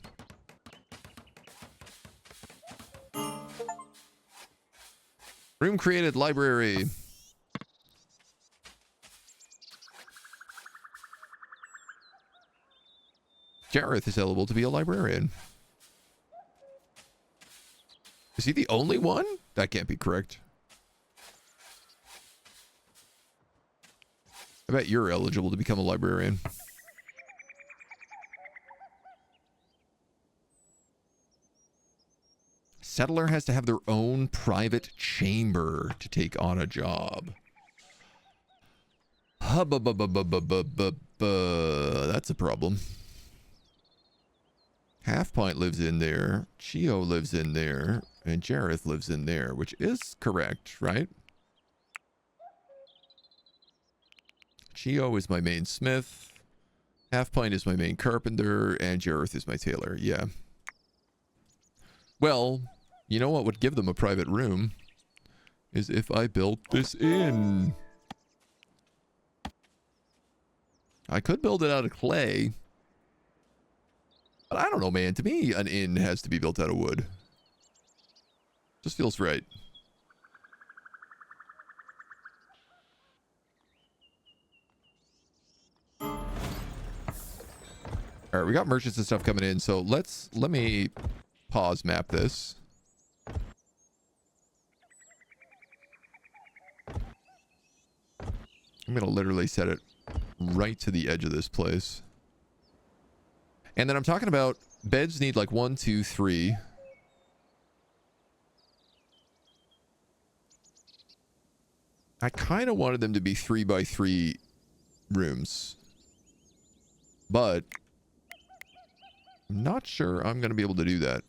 A: room created, library. Jareth is eligible to be a librarian. Is he the only one? That can't be correct. I bet you're eligible to become a librarian. Settler has to have their own private chamber to take on a job. That's a problem. Half Pint lives in there, Chio lives in there, and Jareth lives in there, which is correct, right? Chio is my main smith, Half Pint is my main carpenter, and Jareth is my tailor, yeah. Well, you know what would give them a private room is if I built this inn. I could build it out of clay. But I don't know, man. To me, an inn has to be built out of wood. Just feels right. Alright, we got merchants and stuff coming in, so let me pause map this. I'm gonna literally set it right to the edge of this place. And then I'm talking about beds need like 1, 2, 3. I kind of wanted them to be 3 by 3 rooms. But I'm not sure I'm going to be able to do that.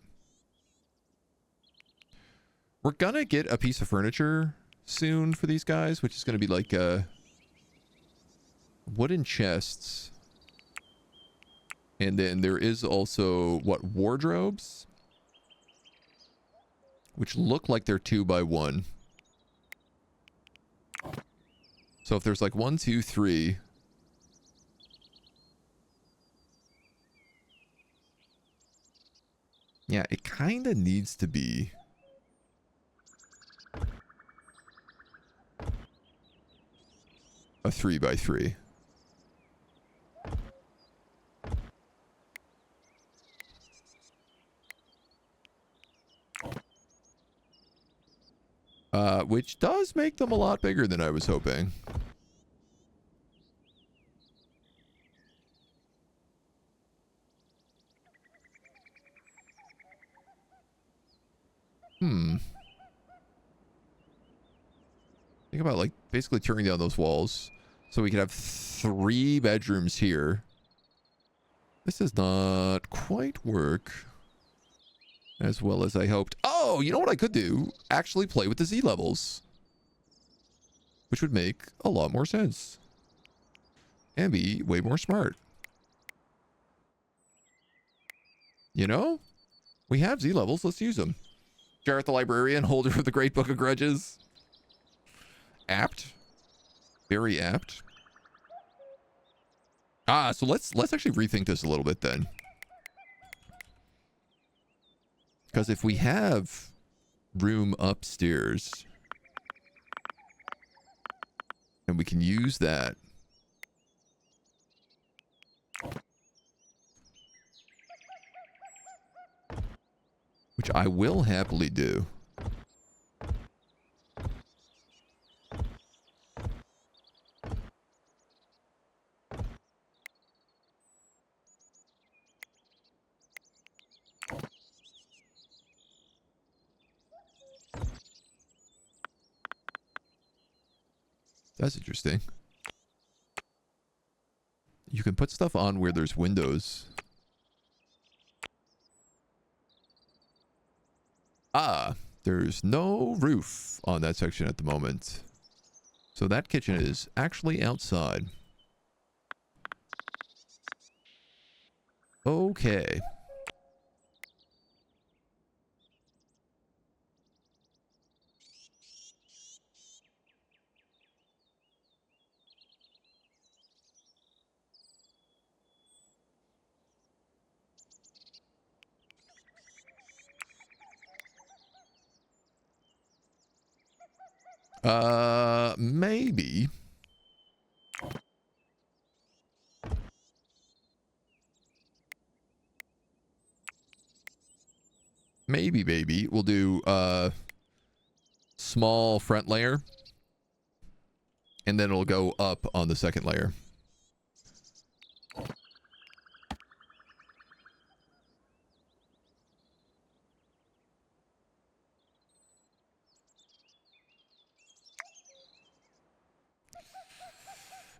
A: We're going to get a piece of furniture soon for these guys, which is going to be like wooden chests. And then there is also, what, wardrobes? Which look like they're 2 by 1. So if there's like 1, 2, 3. Yeah, it kind of needs to be a 3x3. Which does make them a lot bigger than I was hoping. Think about, like, basically tearing down those walls so we could have 3 bedrooms here. This does not quite work as well as I hoped. Oh, you know what I could do? Actually play with the Z levels. Which would make a lot more sense. And be way more smart. You know? We have Z levels. Let's use them. Jareth the Librarian, holder of the Great Book of Grudges. Apt. Very apt. So let's actually rethink this a little bit then. Because if we have room upstairs and we can use that, which I will happily do. That's interesting. You can put stuff on where there's windows. There's no roof on that section at the moment. So that kitchen is actually outside. Okay. Maybe. Maybe, baby. We'll do, small front layer. And then it'll go up on the second layer.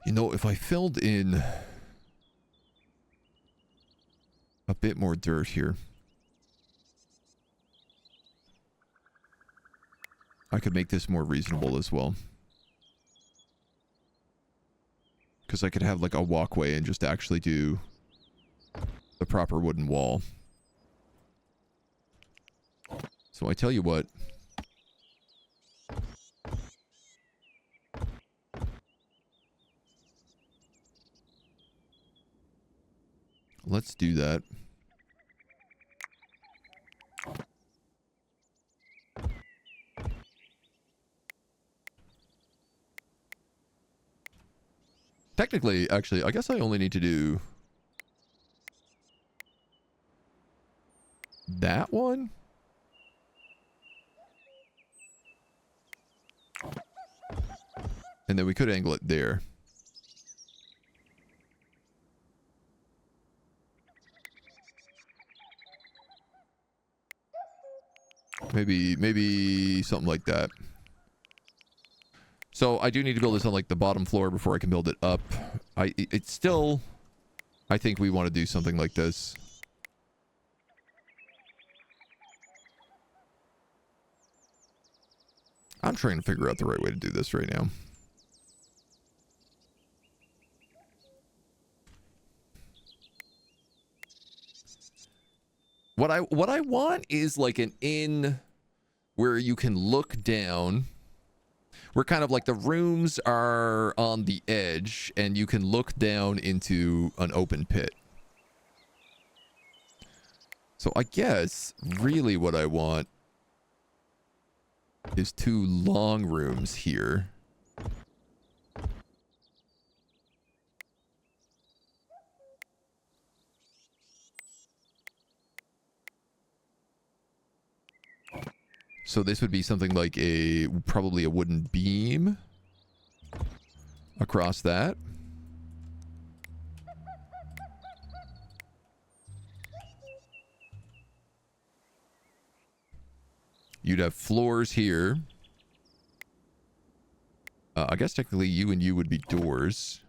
A: You know, if I filled in a bit more dirt here, I could make this more reasonable as well. Because I could have like a walkway and just actually do the proper wooden wall. So I tell you what. Let's do that. Technically, actually, I guess I only need to do that one. And then we could angle it there. Maybe something like that. So I do need to build this on like the bottom floor before I can build it up. It's still, I think we want to do something like this. I'm trying to figure out the right way to do this right now. What I want is like an inn where you can look down. Where kind of like the rooms are on the edge and you can look down into an open pit. So I guess really what I want is 2 long rooms here. So this would be something like probably a wooden beam across that. You'd have floors here. I guess technically you and you would be doors.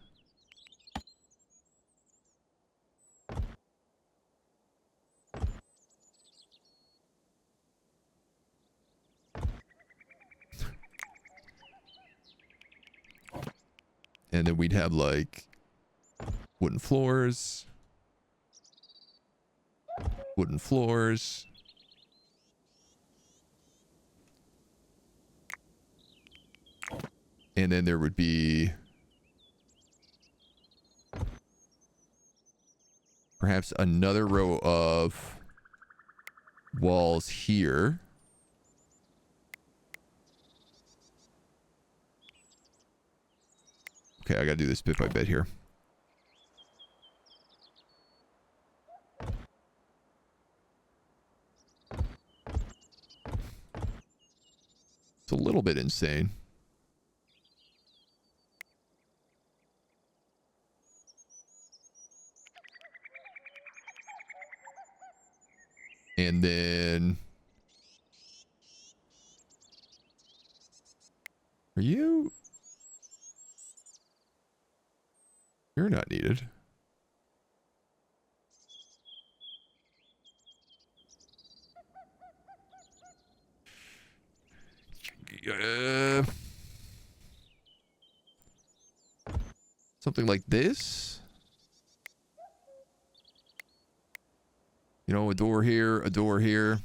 A: And then we'd have like wooden floors. Wooden floors. And then there would be perhaps another row of walls here. Okay, I gotta do this bit by bit here. It's a little bit insane. And then... Are you... You're not needed. Something like this. You know, a door here, a door here.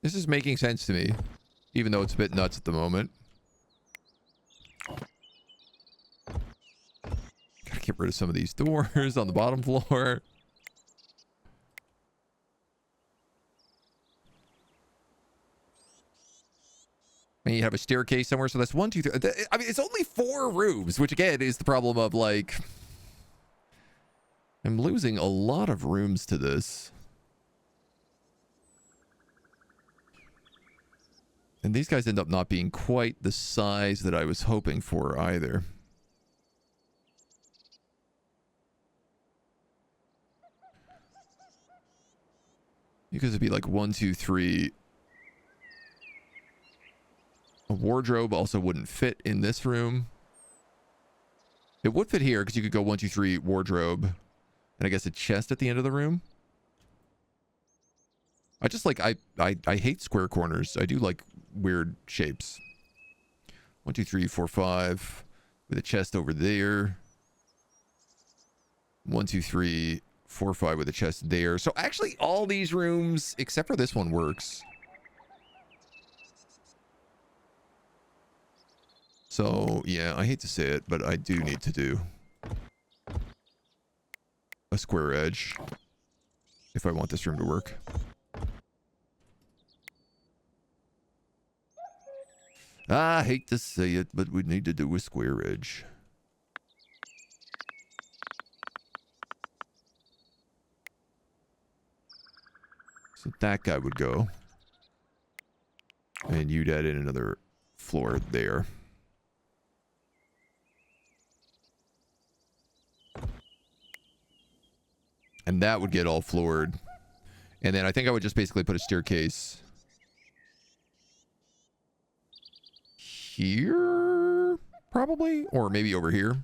A: This is making sense to me, even though it's a bit nuts at the moment. Gotta get rid of some of these doors on the bottom floor. And you have a staircase somewhere, so that's 1, 2, 3. I mean, it's only 4 rooms, which again is the problem of like... I'm losing a lot of rooms to this. And these guys end up not being quite the size that I was hoping for either. Because it'd be like 1, 2, 3. A wardrobe also wouldn't fit in this room. It would fit here because you could go 1, 2, 3 wardrobe. And I guess a chest at the end of the room. I just like, I hate square corners. I do like weird shapes. 1, 2, 3, 4, 5 with a chest over there. 1, 2, 3, 4, 5 with a chest there. So actually all these rooms, except for this one, works. So yeah, I hate to say it, but I do need to do a square edge if I want this room to work. I hate to say it, but we need to do a square edge. So that guy would go. And you'd add in another floor there. And that would get all floored. And then I think I would just basically put a staircase here, probably, or maybe over here.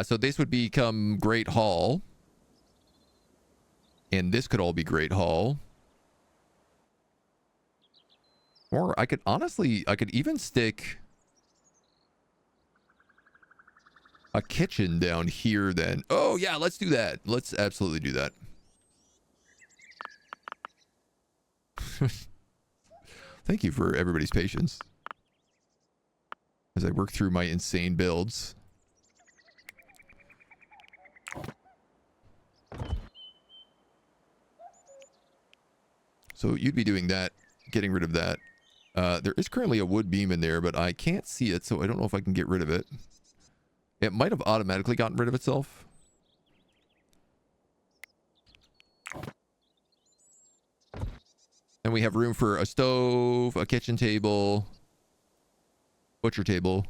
A: So this would become Great Hall. And this could all be Great Hall. Or I could honestly, I could even stick a kitchen down here then. Oh yeah, let's do that. Let's absolutely do that. Thank you for everybody's patience as I work through my insane builds. So you'd be doing that, getting rid of that. There is currently a wood beam in there, but I can't see it, so I don't know if I can get rid of it. It might have automatically gotten rid of itself. And we have room for a stove, a kitchen table, butcher table.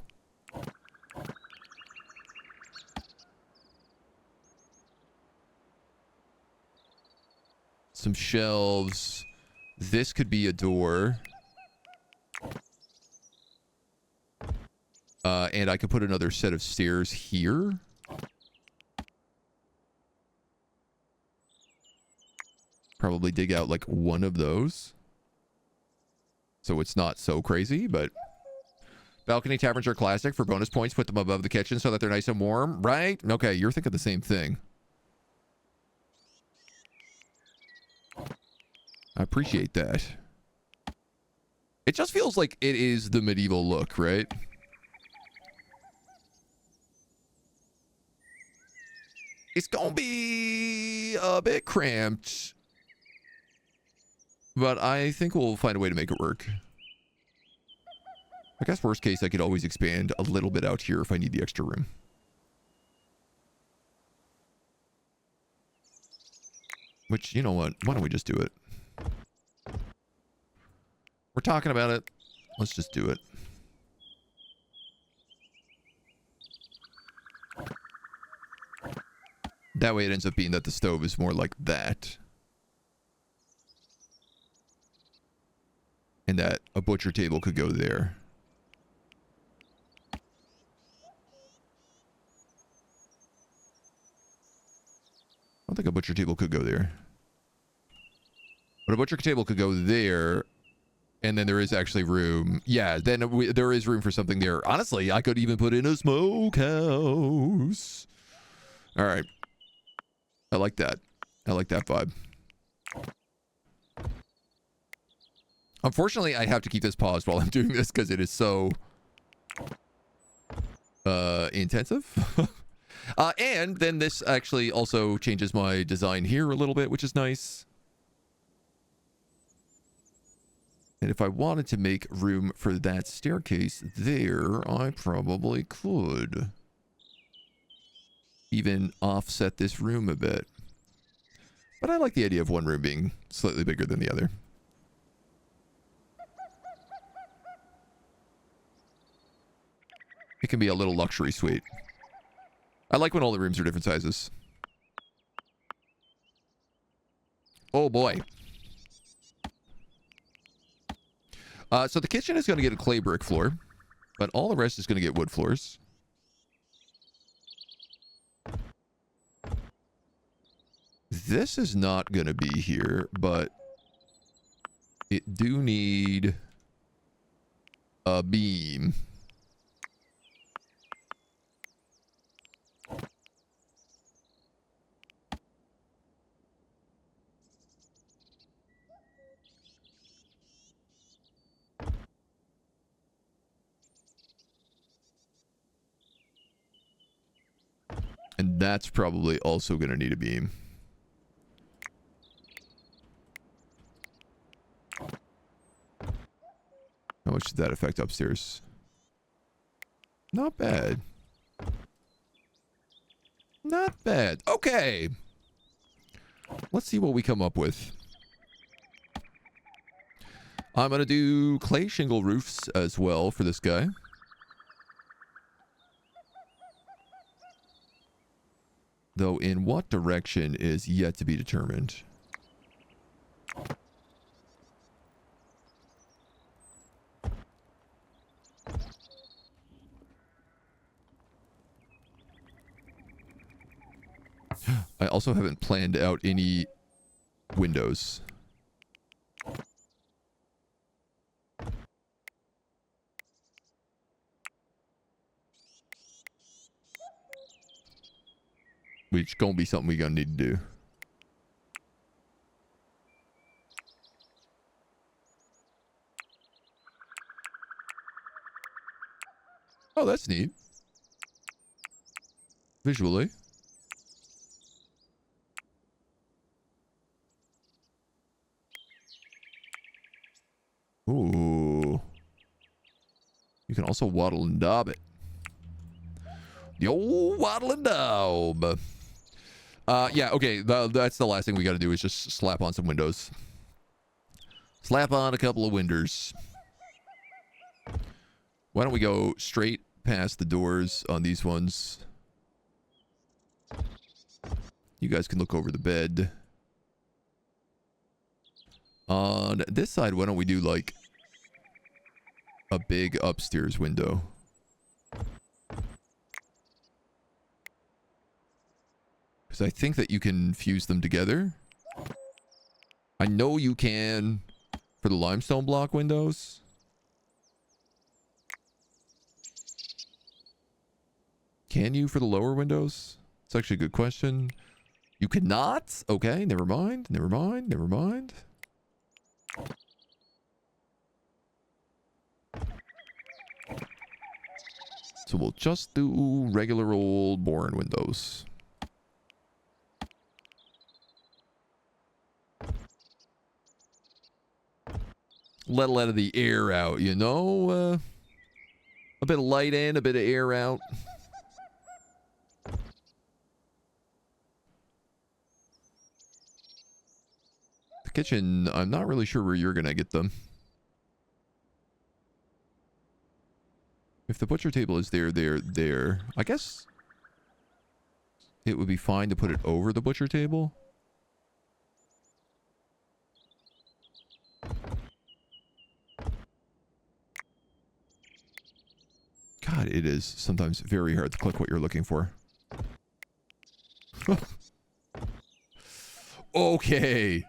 A: Some shelves. This could be a door. And I could put another set of stairs here. Probably dig out like one of those. So it's not so crazy, but... Balcony taverns are classic. For bonus points, put them above the kitchen so that they're nice and warm, right? Okay, you're thinking the same thing. I appreciate that. It just feels like it is the medieval look, right? It's gonna be a bit cramped, but I think we'll find a way to make it work. I guess worst case, I could always expand a little bit out here if I need the extra room. Which, you know what? Why don't we just do it? We're talking about it. Let's just do it. That way it ends up being that the stove is more like that. And that a butcher table could go there. I don't think a butcher table could go there. But a butcher table could go there. And then there is actually room. Yeah, then there is room for something there. Honestly, I could even put in a smokehouse. All right. I like that. I like that vibe. Unfortunately, I have to keep this paused while I'm doing this because it is so intensive. And then this actually also changes my design here a little bit, which is nice. And if I wanted to make room for that staircase there, I probably could. Even offset this room a bit. But I like the idea of one room being slightly bigger than the other. It can be a little luxury suite. I like when all the rooms are different sizes. Oh boy. So the kitchen is going to get a clay brick floor, but all the rest is going to get wood floors. This is not going to be here, but it do need a beam. And that's probably also going to need a beam. How much did that affect upstairs? Not bad. Not bad. Okay. Let's see what we come up with. I'm going to do clay shingle roofs as well for this guy. Though in what direction is yet to be determined. I also haven't planned out any windows. Which gonna be something we gonna need to do. Oh, that's neat. Visually. Ooh. You can also waddle and daub it. The old waddle and daub. Yeah, okay. That's the last thing we got to do is just slap on some windows. Slap on a couple of windows. Why don't we go straight past the doors on these ones? You guys can look over the bed. On this side, why don't we do like a big upstairs window? Because I think that you can fuse them together. I know you can for the limestone block windows. Can you for the lower windows? It's actually a good question. You cannot? Okay, never mind. Never mind. Never mind. So we'll just do regular old boring windows. Let a lot of the air out, you know? A bit of light in, a bit of air out. The kitchen, I'm not really sure where you're going to get them. If the butcher table is there, I guess it would be fine to put it over the butcher table. God, it is sometimes very hard to click what you're looking for. Okay.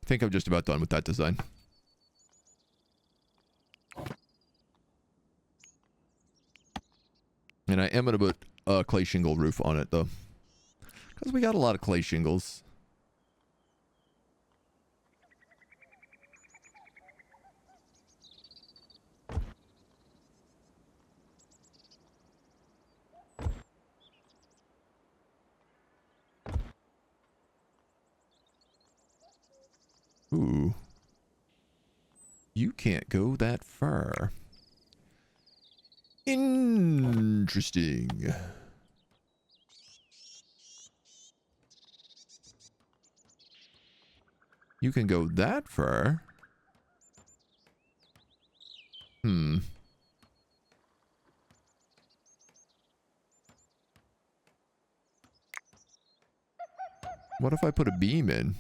A: I think I'm just about done with that design. And I am going to put a clay shingle roof on it, though. Because we got a lot of clay shingles. Ooh. You can't go that far. Interesting. You can go that far? What if I put a beam in?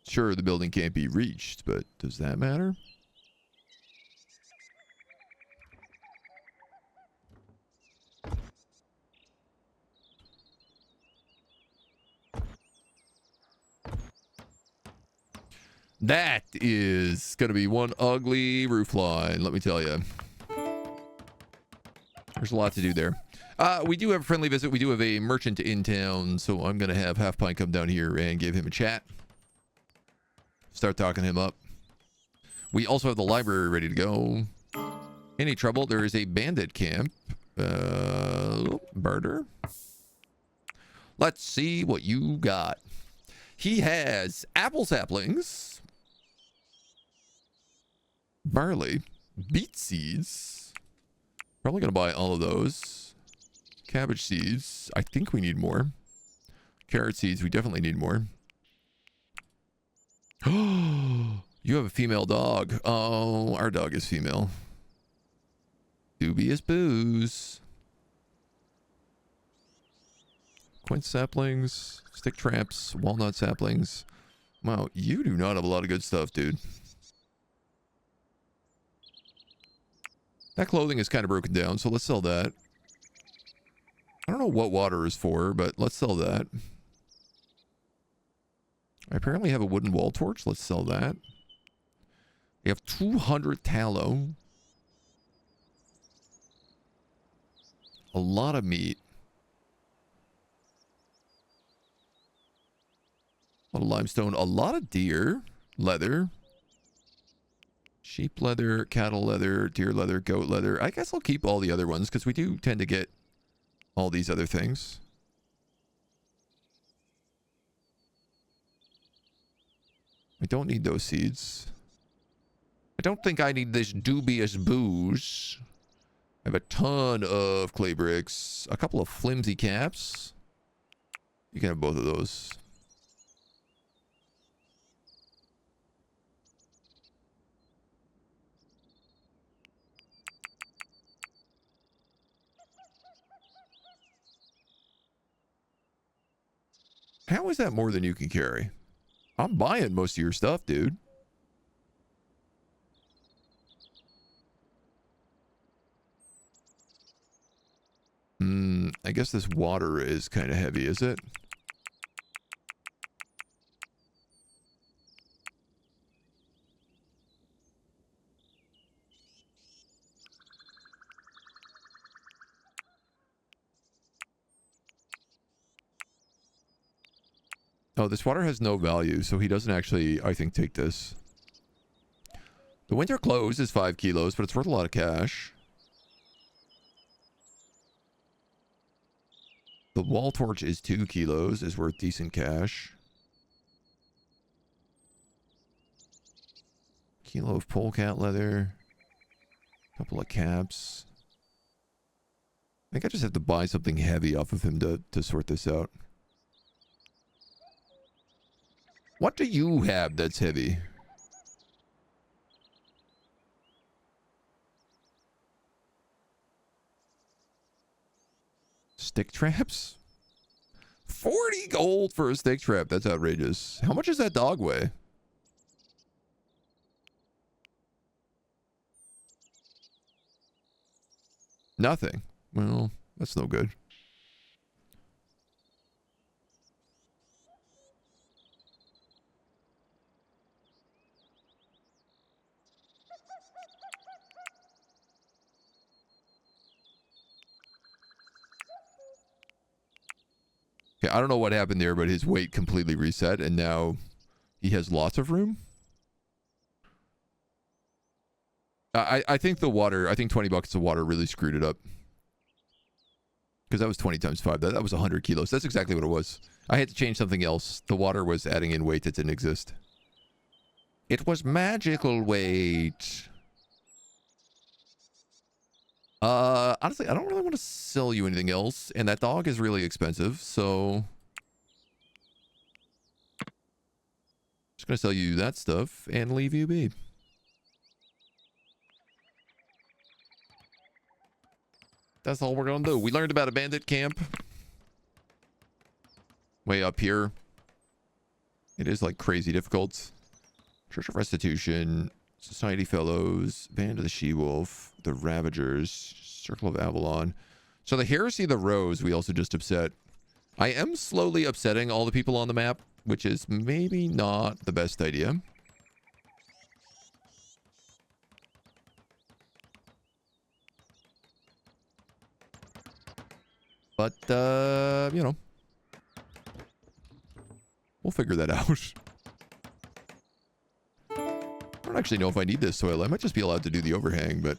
A: Sure, the building can't be reached, but does that matter? That is going to be one ugly roof line, let me tell you. There's a lot to do there. We do have a friendly visit. We do have a merchant in town, so I'm going to have Half Pint come down here and give him a chat. Start talking him up. We also have the library ready to go. Any trouble? There is a bandit camp. Barter. Let's see what you got. He has apple saplings, barley, beet seeds. Probably going to buy all of those. Cabbage seeds. I think we need more. Carrot seeds. We definitely need more. You have a female dog. Oh, our dog is female. Dubious booze. Quince saplings, stick traps, walnut saplings. Wow, you do not have a lot of good stuff, dude. That clothing is kind of broken down, so let's sell that. I don't know what water is for, but let's sell that. I apparently have a wooden wall torch. Let's sell that. We have 200 tallow. A lot of meat. A lot of limestone, a lot of deer, leather, sheep leather, cattle leather, deer leather, goat leather. I guess I'll keep all the other ones because we do tend to get all these other things. I don't need those seeds. I don't think I need this dubious booze. I have a ton of clay bricks, a couple of flimsy caps. You can have both of those. How is that more than you can carry? I'm buying most of your stuff, dude. I guess this water is kind of heavy, is it? Oh, this water has no value, so he doesn't actually, I think, take this. The winter clothes is 5 kilos, but it's worth a lot of cash. The wall torch is 2 kilos, is worth decent cash. Kilo of polecat leather. Couple of caps. I think I just have to buy something heavy off of him to sort this out. What do you have that's heavy? Stick traps? 40 gold for a stick trap. That's outrageous. How much does that dog weigh? Nothing. Well, that's no good. Okay, I don't know what happened there, but his weight completely reset, and now he has lots of room. I think the water, I think 20 buckets of water really screwed it up. Because that was 20 times 5. That was 100 kilos. That's exactly what it was. I had to change something else. The water was adding in weight that didn't exist. It was magical weight. Honestly, I don't really want to sell you anything else. And that dog is really expensive, so... just going to sell you that stuff and leave you be. That's all we're going to do. We learned about a bandit camp. Way up here. It is like crazy difficult. Church of Restitution. Society Fellows. Band of the She-Wolf. The Ravagers. Circle of Avalon. So the Heresy of the Rose we also just upset. I am slowly upsetting all the people on the map, which is maybe not the best idea. But, you know. We'll figure that out. I don't actually know if I need this soil. I might just be allowed to do the overhang, but...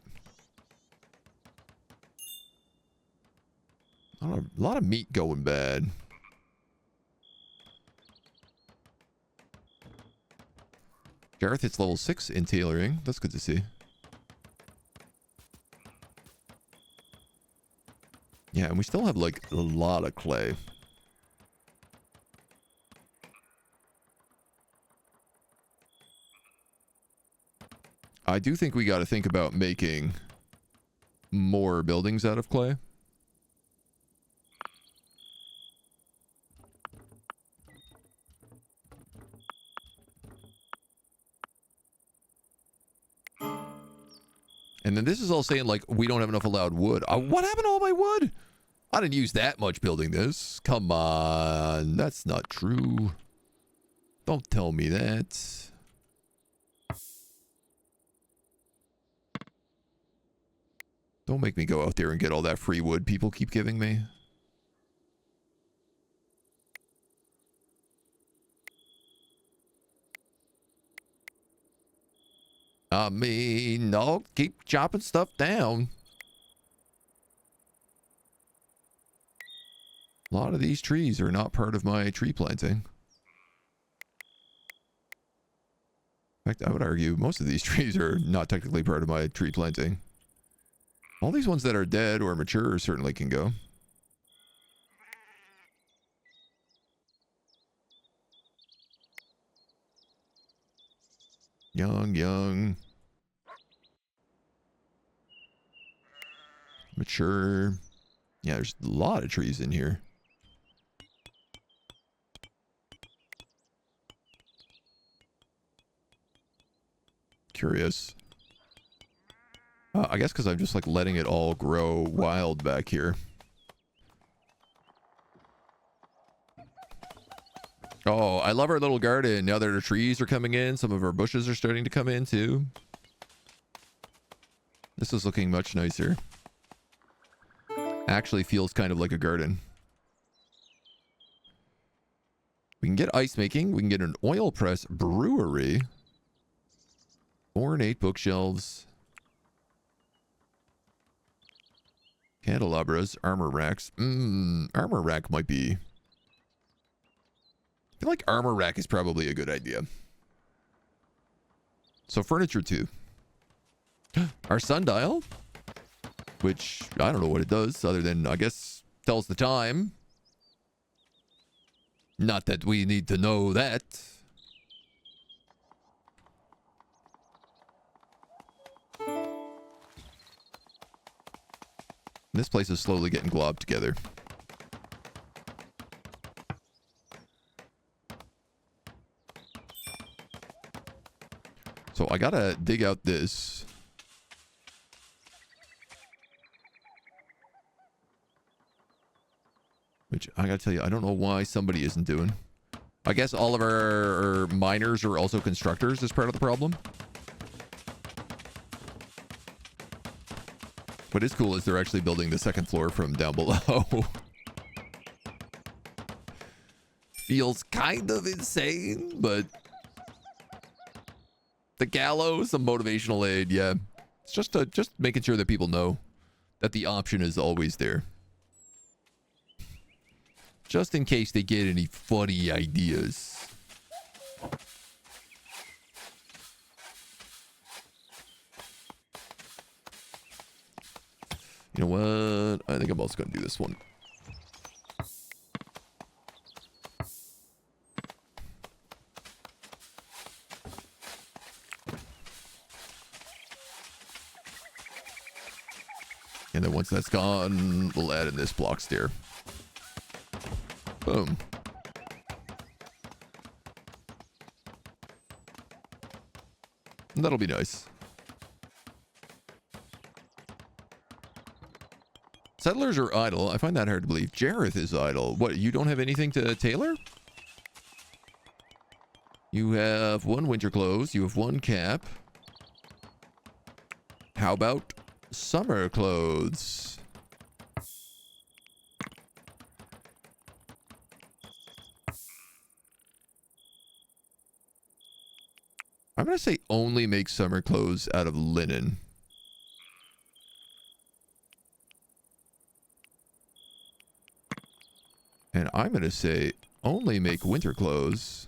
A: a lot of meat going bad. Gareth hits level 6 in tailoring. That's good to see. Yeah, and we still have, like, a lot of clay. I do think we got to think about making more buildings out of clay. And then this is all saying, like, we don't have enough allowed wood. What happened to all my wood? I didn't use that much building this. Come on. That's not true. Don't tell me that. Don't make me go out there and get all that free wood people keep giving me. I mean, I'll keep chopping stuff down. A lot of these trees are not part of my tree planting. In fact, I would argue most of these trees are not technically part of my tree planting. All these ones that are dead or mature certainly can go. Young. Mature. Yeah, there's a lot of trees in here. Curious. I guess because I'm just like letting it all grow wild back here. Oh, I love our little garden. Now that our trees are coming in, some of our bushes are starting to come in too. This is looking much nicer. Actually feels kind of like a garden. We can get ice making. We can get an oil press brewery. Ornate bookshelves. Candelabras. Armor racks. Armor rack might be... I feel like armor rack is probably a good idea. So furniture too. Our sundial, which I don't know what it does other than I guess tells the time. Not that we need to know that. This place is slowly getting globbed together. So I gotta dig out this. Which I gotta tell you, I don't know why somebody isn't doing. I guess all of our miners are also constructors as part of the problem. What is cool is they're actually building the second floor from down below. Feels kind of insane, but... The gallows, the motivational aid, yeah. It's just making sure that people know that the option is always there. Just in case they get any funny ideas. You know what? I think I'm also going to do this one. And then once that's gone, we'll add in this block stair. Boom. And that'll be nice. Settlers are idle. I find that hard to believe. Jareth is idle. What, you don't have anything to tailor? You have one winter clothes. You have one cap. How about summer clothes? I'm going to say only make summer clothes out of linen. And I'm going to say only make winter clothes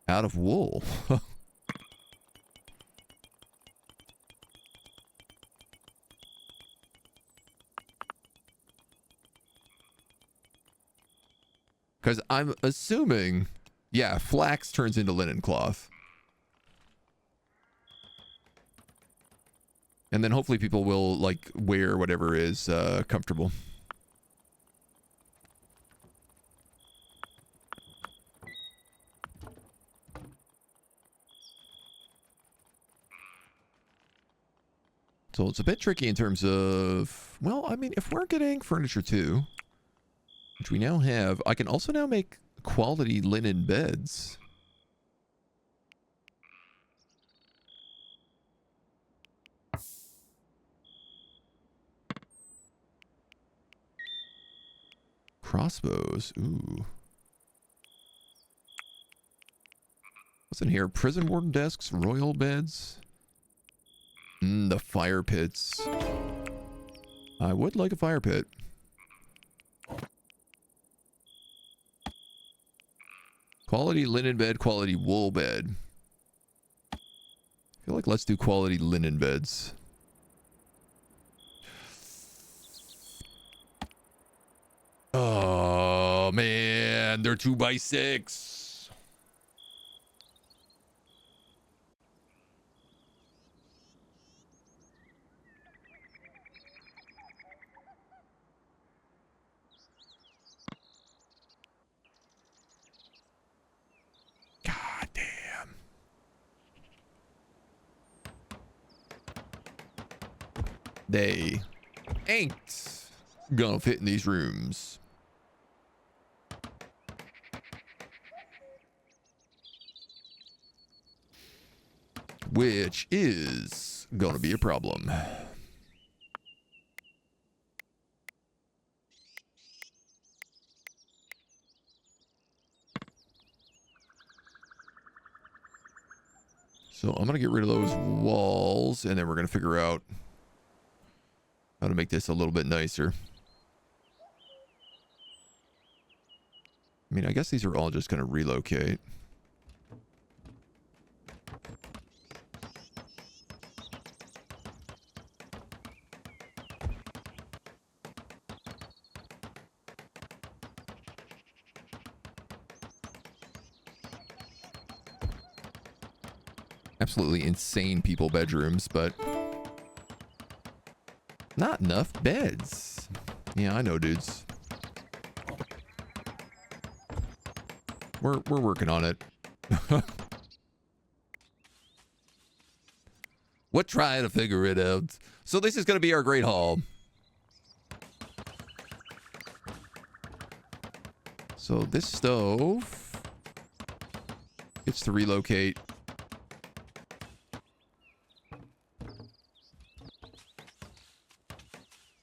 A: out of wool. Because I'm assuming, yeah, flax turns into linen cloth. And then hopefully people will, like, wear whatever is comfortable. So it's a bit tricky in terms of, well, I mean, if we're getting furniture too, which we now have, I can also now make quality linen beds. Crossbows, ooh. What's in here? Prison warden desks, royal beds. The fire pits. I would like a fire pit. Quality linen bed, quality wool bed. I feel like let's do quality linen beds. Oh, man. They're 2x6. God damn. They ain't gonna fit in these rooms. Which is gonna be a problem. So I'm gonna get rid of those walls, and then we're gonna figure out how to make this a little bit nicer. I mean, I guess these are all just gonna relocate. Absolutely insane people bedrooms, but not enough beds. Yeah, I know, dudes. We're working on it. We're trying to figure it out. So this is going to be our great hall. So this stove gets to relocate.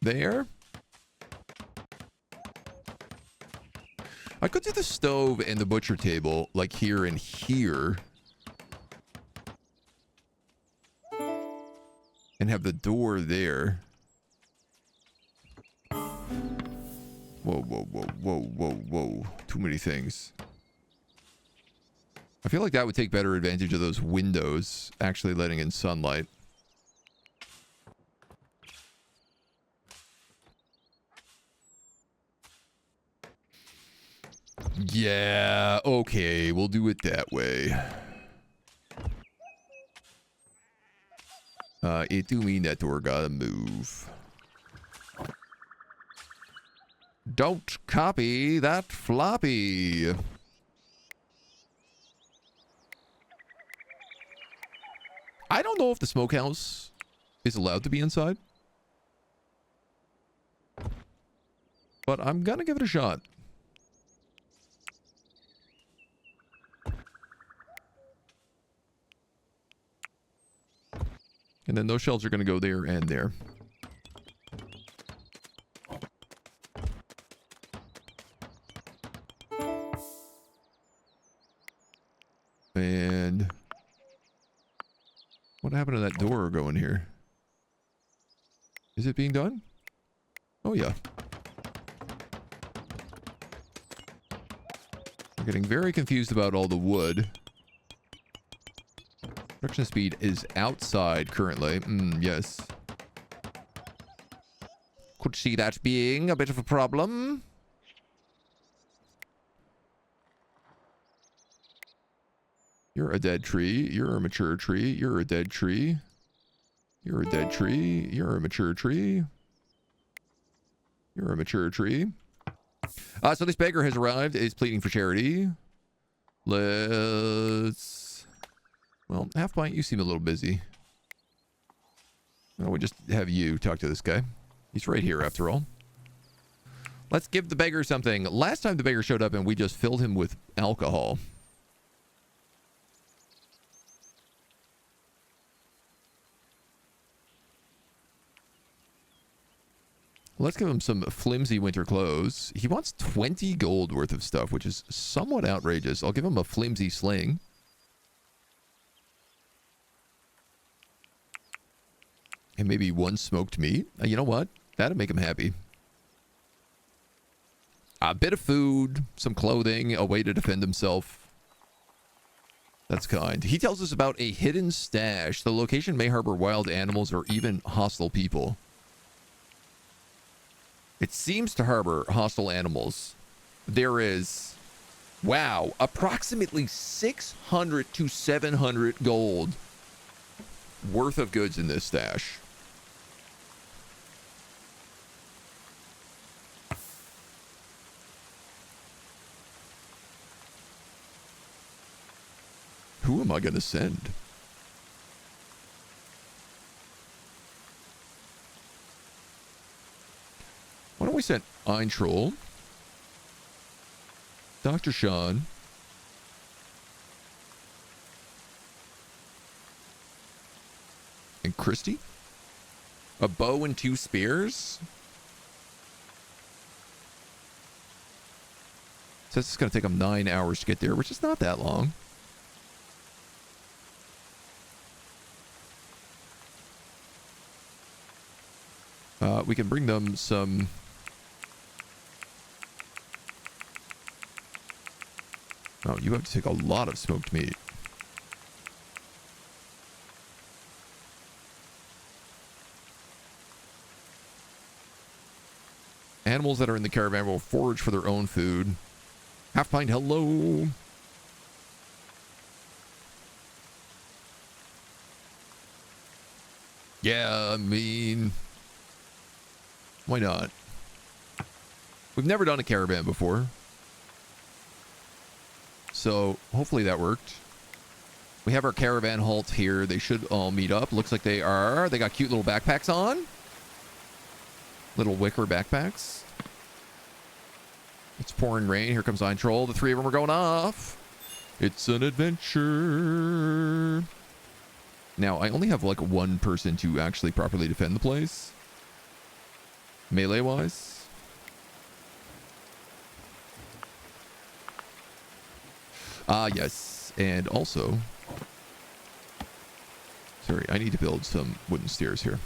A: There. I could do the stove and the butcher table like here and here. And have the door there. Whoa, whoa, whoa, whoa, whoa, whoa. Too many things. I feel like that would take better advantage of those windows actually letting in sunlight. Yeah, okay, we'll do it that way. It do mean that door gotta move. Don't copy that floppy. I don't know if the smokehouse is allowed to be inside, but I'm gonna give it a shot. And then those shelves are going to go there and there. And what happened to that door going here? Is it being done? Oh, yeah. I'm getting very confused about all the wood. Production speed is outside currently. Yes. Could see that being a bit of a problem. You're a dead tree. You're a mature tree. You're a dead tree. You're a dead tree. You're a mature tree. You're a mature tree. So this beggar has arrived. Is pleading for charity. Let's... Well, Half Pint, you seem a little busy. Why don't we just have you talk to this guy? He's right here, after all. Let's give the beggar something. Last time the beggar showed up and we just filled him with alcohol. Let's give him some flimsy winter clothes. He wants 20 gold worth of stuff, which is somewhat outrageous. I'll give him a flimsy sling. And maybe one smoked meat. You know what? That'd make him happy. A bit of food, some clothing, a way to defend himself. That's kind. He tells us about a hidden stash. The location may harbor wild animals or even hostile people. It seems to harbor hostile animals. There is, wow, approximately 600 to 700 gold worth of goods in this stash. Who am I going to send? Why don't we send Eintroll, Dr. Sean, and Christy? A bow and 2 spears? Says it's going to take them 9 hours to get there, which is not that long. We can bring them some... Oh, you have to take a lot of smoked meat. Animals that are in the caravan will forage for their own food. Half pint, hello. Yeah, I mean... Why not? We've never done a caravan before. So, hopefully that worked. We have our caravan halt here. They should all meet up. Looks like they are. They got cute little backpacks on. Little wicker backpacks. It's pouring rain. Here comes Eintroll. The 3 of them are going off. It's an adventure. Now, I only have like 1 person to actually properly defend the place. Melee-wise. Yes. And also... Sorry, I need to build some wooden stairs here.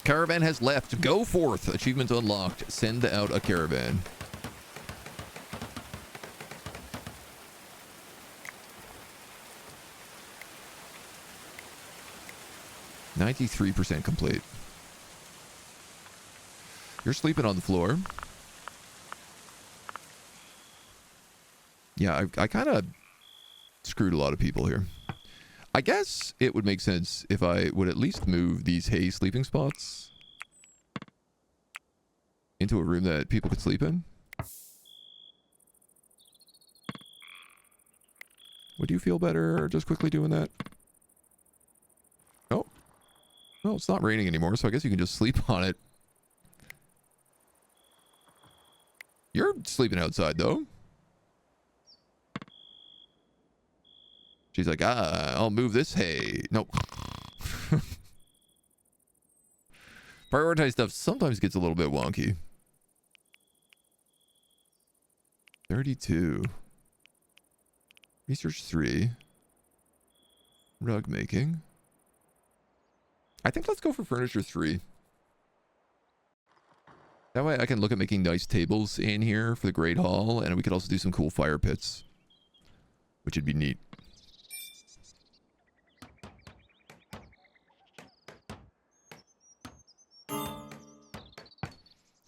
A: Caravan has left. Go forth. Achievement unlocked. Send out a caravan. %93 complete. You're sleeping on the floor. Yeah, I kind of screwed a lot of people here. I guess it would make sense if I would at least move these hay sleeping spots into a room that people could sleep in. Would you feel better just quickly doing that? Oh. No, it's not raining anymore, so I guess you can just sleep on it. You're sleeping outside, though. She's like, I'll move this hay. Nope. Prioritize stuff sometimes gets a little bit wonky. 32. Research 3. Rug making. I think let's go for furniture 3. That way I can look at making nice tables in here for the Great Hall, and we could also do some cool fire pits, which would be neat.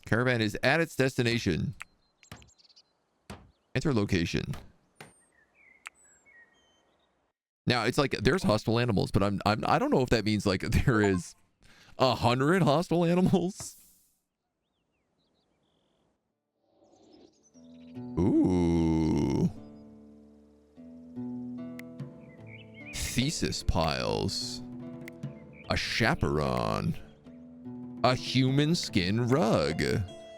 A: Caravan is at its destination. Enter location. Now it's like there's hostile animals, but I don't know if that means like there is 100 hostile animals. Ooh. Thesis piles. A chaperone. A human skin rug.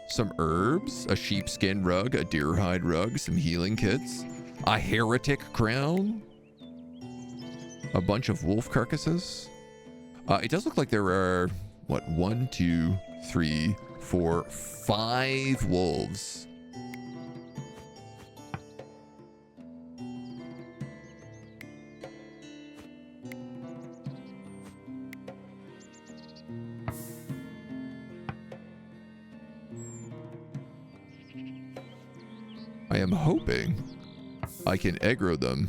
A: Some herbs. A sheepskin rug. A deer hide rug. Some healing kits. A heretic crown. A bunch of wolf carcasses. It does look like there are, what, 1, 2, 3, 4, 5 wolves. I am hoping I can aggro them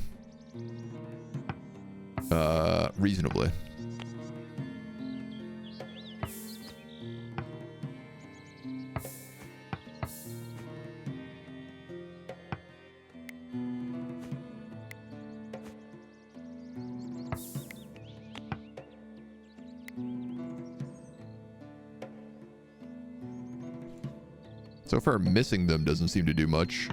A: reasonably. So far, missing them doesn't seem to do much.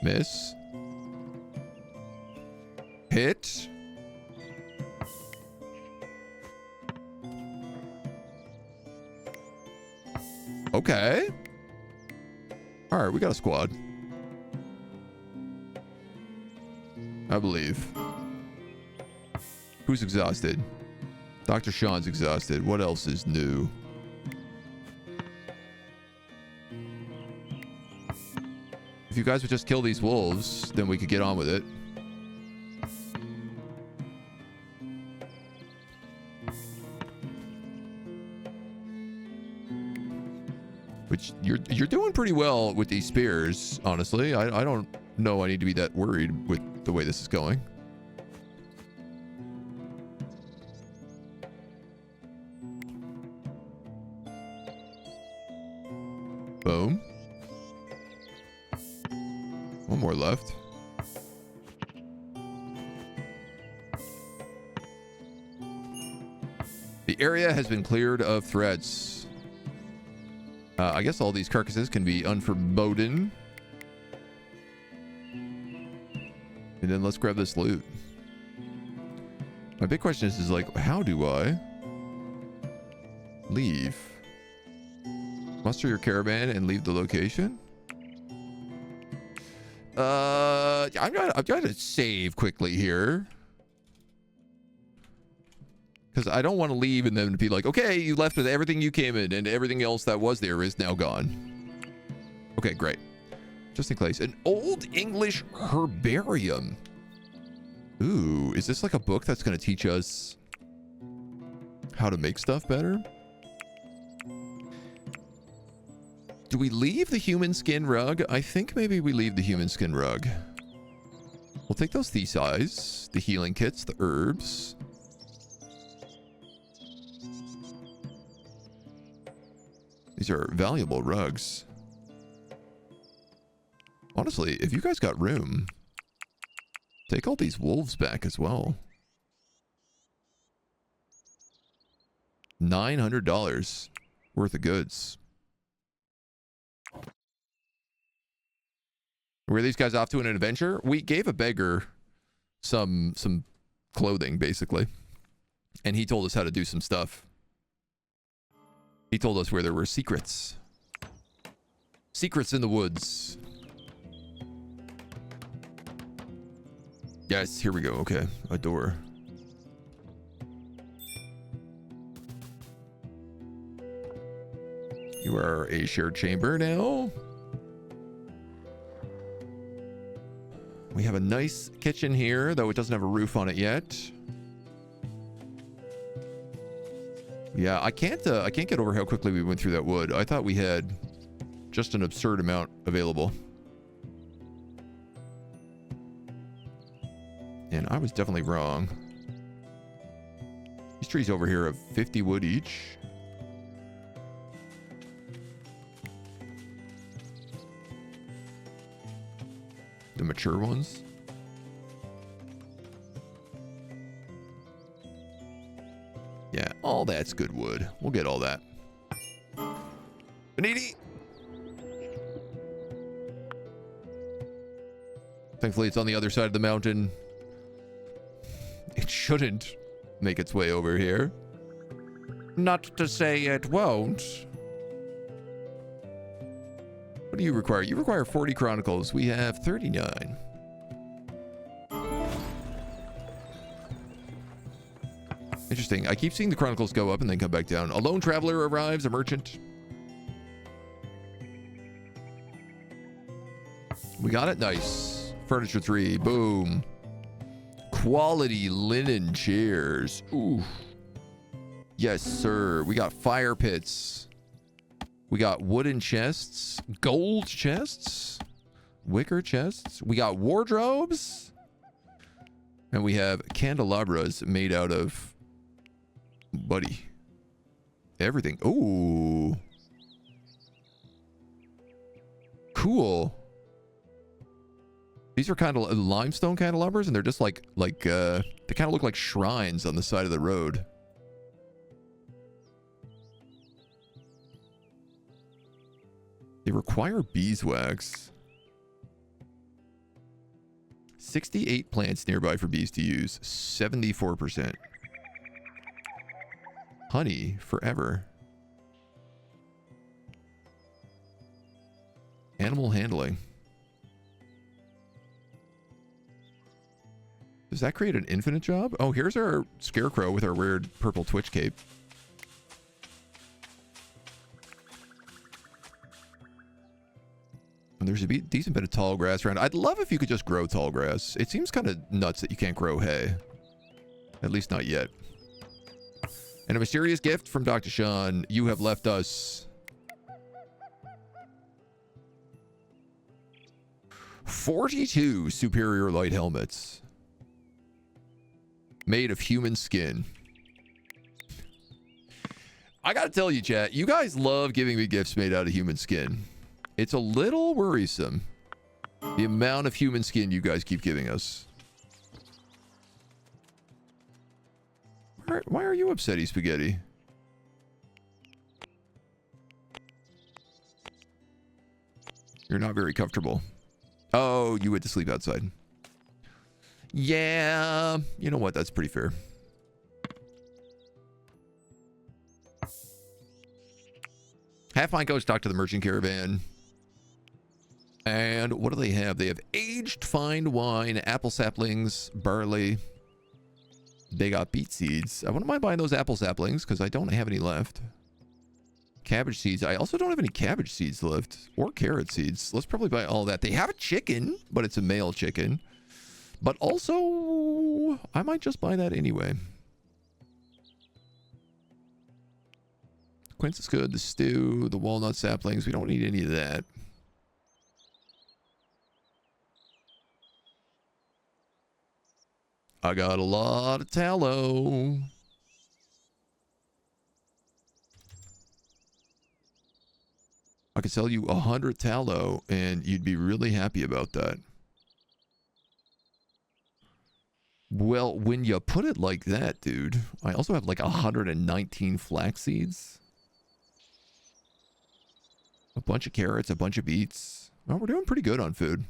A: Miss. Hit. Okay. All right, we got a squad. I believe. Who's exhausted? Dr. Sean's exhausted. What else is new? If you guys would just kill these wolves, then we could get on with it. Which you're doing pretty well with these spears, honestly. I don't know I need to be that worried with the way this is going. Boom. One more left. The area has been cleared of threats. I guess all these carcasses can be unforbidden. And then let's grab this loot. My big question is like, how do I leave? Muster your caravan and leave the location? I'm trying to save quickly here. Because I don't want to leave and then be like, okay, you left with everything you came in and everything else that was there is now gone. Okay, great. Just in case. An old English herbarium. Ooh, is this like a book that's going to teach us how to make stuff better? Do we leave the human skin rug? I think maybe we leave the human skin rug. We'll take those thesis, the healing kits, the herbs. These are valuable rugs. Honestly, if you guys got room, take all these wolves back as well. $900 worth of goods. Were these guys off to an adventure? We gave a beggar some clothing, basically. And he told us how to do some stuff. He told us where there were secrets. Secrets in the woods. Yes, here we go. Okay, a door. You are a shared chamber now. We have a nice kitchen here, though it doesn't have a roof on it yet. Yeah, I can't get over how quickly we went through that wood. I thought we had just an absurd amount available. And I was definitely wrong. These trees over here have 50 wood each. The mature ones. Yeah, all that's good wood. We'll get all that. Beniti! Thankfully, it's on the other side of the mountain. It shouldn't make its way over here. Not to say it won't. What do you require? You require 40 chronicles. We have 39. Interesting. I keep seeing the chronicles go up and then come back down. A lone traveler arrives, a merchant. We got it. Nice. Furniture 3. Boom. quality linen chairs. Ooh. Yes, sir. We got fire pits. We got wooden chests, gold chests, wicker chests. We got wardrobes. And we have candelabras made out of, buddy, everything. Ooh. Cool. These are kind of limestone candelabras, and they're just like they kind of look like shrines on the side of the road. They require beeswax. 68 plants nearby for bees to use. 74%. Honey forever. Animal handling. Does that create an infinite job? Oh, here's our scarecrow with our weird purple Twitch cape. And there's a decent bit of tall grass around. I'd love if you could just grow tall grass. It seems kind of nuts that you can't grow hay. At least not yet. And a mysterious gift from Dr. Sean. You have left us 42 superior light helmets. Made of human skin. I gotta tell you, chat, you guys love giving me gifts made out of human skin. It's a little worrisome, the amount of human skin you guys keep giving us. Why are you upsetty, Spaghetti? You're not very comfortable. Oh, you went to sleep outside. Yeah, you know what? That's pretty fair. Have fine goes talk to the merchant caravan. And what do they have? They have aged fine wine, apple saplings, barley. They got beet seeds. I wouldn't mind buying those apple saplings because I don't have any left. Cabbage seeds. I also don't have any cabbage seeds left. Or carrot seeds. Let's probably buy all that. They have a chicken, but it's a male chicken. But also, I might just buy that anyway. Quince is good. The stew, the walnut saplings. We don't need any of that. I got a lot of tallow. I could sell you 100 tallow and you'd be really happy about that. Well, when you put it like that, dude, I also have like 119 flax seeds. A bunch of carrots, a bunch of beets. Well, we're doing pretty good on food.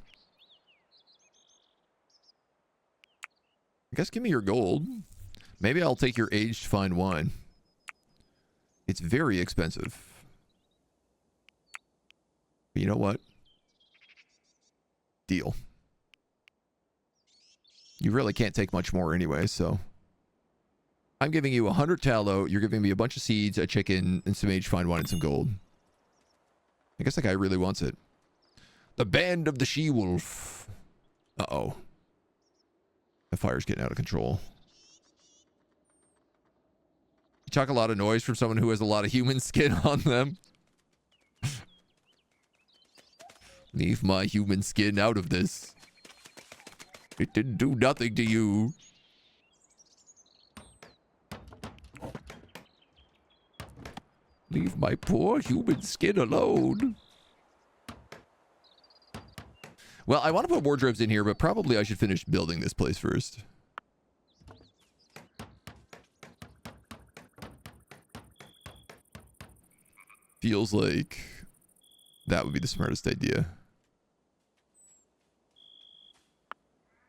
A: I guess give me your gold. Maybe I'll take your aged fine wine. It's very expensive. But you know what? Deal. You really can't take much more anyway, so. I'm giving you 100 tallow. You're giving me a bunch of seeds, a chicken, and some aged fine wine and some gold. I guess that guy really wants it. The band of the she-wolf. Uh-oh. The fire's getting out of control. You talk a lot of noise from someone who has a lot of human skin on them. Leave my human skin out of this. It didn't do nothing to you. Leave my poor human skin alone. Well, I want to put wardrobes in here, but probably I should finish building this place first. Feels like that would be the smartest idea.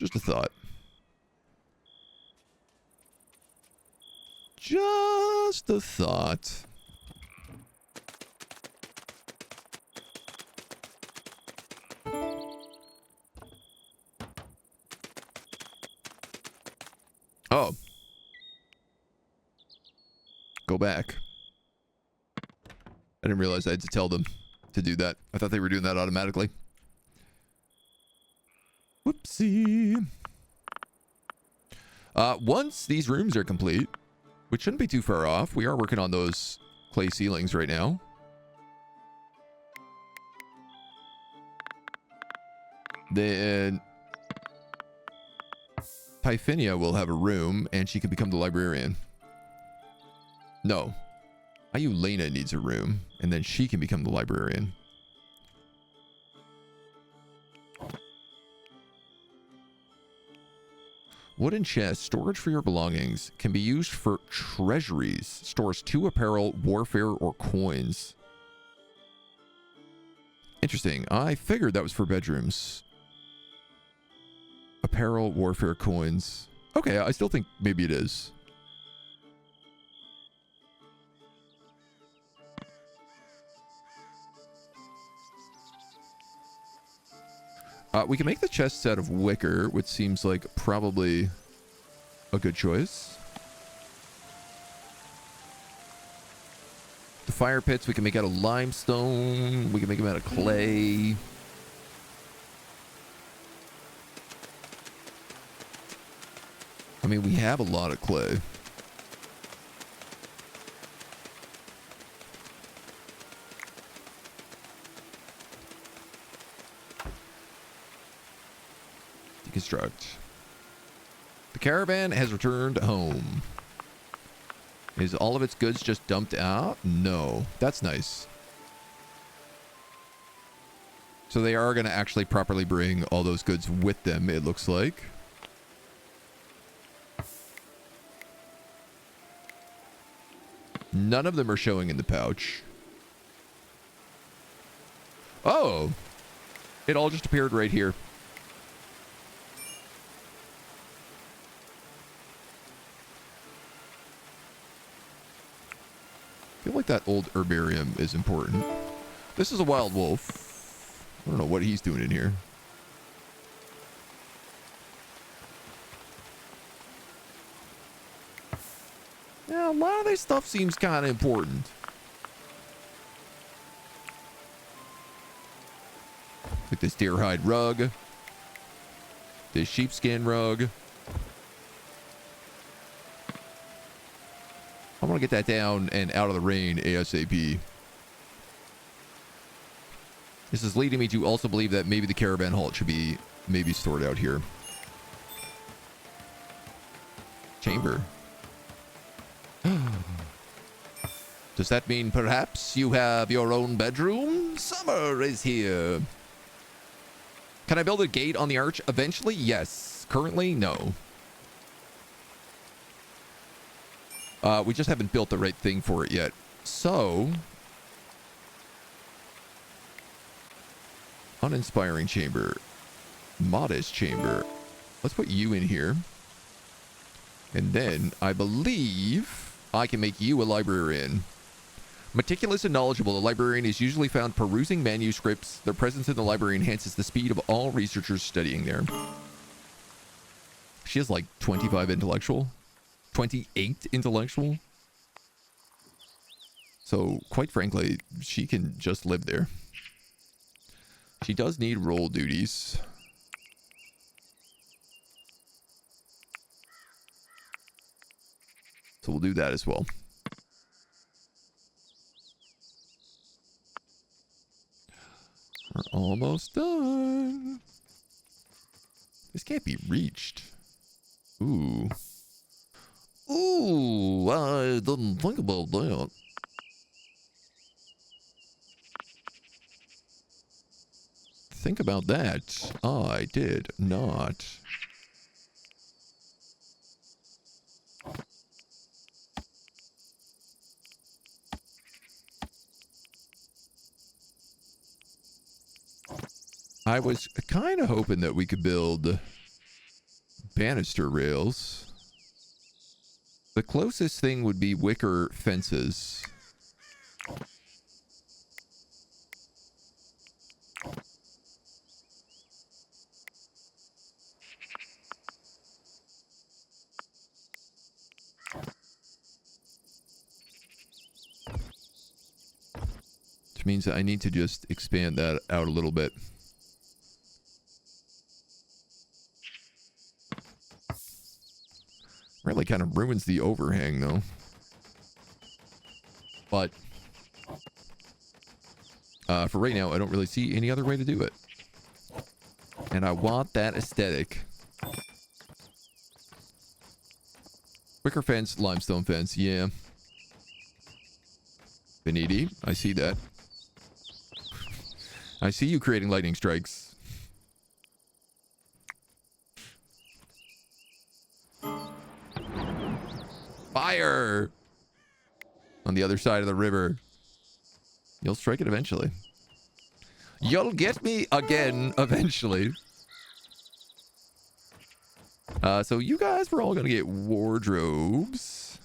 A: Just a thought. Just a thought. Oh. Go back. I didn't realize I had to tell them to do that. I thought they were doing that automatically. Whoopsie. Once these rooms are complete, which shouldn't be too far off, we are working on those clay ceilings right now. Then Typhinia will have a room, and she can become the librarian. No. Iulena needs a room, and then she can become the librarian. Wooden chest, storage for your belongings, can be used for treasuries. Stores 2 apparel, warfare, or coins. Interesting. I figured that was for bedrooms. Apparel, warfare, coins. Okay, I still think maybe it is. We can make the chest out of wicker, which seems like probably a good choice. The fire pits we can make out of limestone. We can make them out of clay. I mean, we have a lot of clay. Deconstruct. The caravan has returned home. Is all of its goods just dumped out? No. That's nice. So they are going to actually properly bring all those goods with them, it looks like. None of them are showing in the pouch. Oh! It all just appeared right here. I feel like that old herbarium is important. This is a wild wolf. I don't know what he's doing in here. Yeah, a lot of this stuff seems kind of important. Like this deer hide rug. This sheepskin rug. I want to get that down and out of the rain ASAP. This is leading me to also believe that maybe the caravan halt should be maybe stored out here. Chamber. Does that mean perhaps you have your own bedroom? Summer is here. Can I build a gate on the arch eventually? Yes. Currently, no. We just haven't built the right thing for it yet. So, uninspiring chamber, modest chamber. Let's put you in here. And then I believe I can make you a librarian. Meticulous and knowledgeable, the librarian is usually found perusing manuscripts. Their presence in the library enhances the speed of all researchers studying there. She has like 25 intellectual. 28 intellectual. So, quite frankly, she can just live there. She does need role duties. So we'll do that as well. We're almost done. This can't be reached. Ooh. Ooh, I didn't think about that. Think about that. I did not. I was kind of hoping that we could build banister rails. The closest thing would be wicker fences. Which means that I need to just expand that out a little bit. Really kind of ruins the overhang, though. But for right now, I don't really see any other way to do it. And I want that aesthetic. Wicker fence, limestone fence, yeah. Beniti, I see that. I see you creating lightning strikes. Fire! On the other side of the river. You'll strike it eventually. You'll get me again eventually. So you guys were all going to get wardrobes.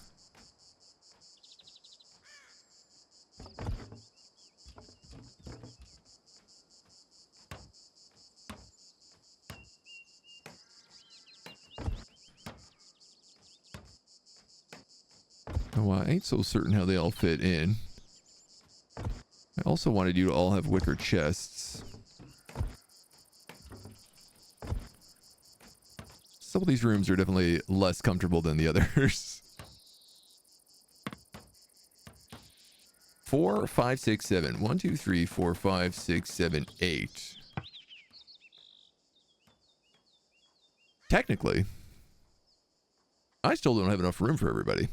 A: Oh, I ain't so certain how they all fit in. I also wanted you to all have wicker chests. Some of these rooms are definitely less comfortable than the others. 4, 5, 6, 7. 1, 2, 3, 4, 5, 6, 7, 8. Technically, I still don't have enough room for everybody.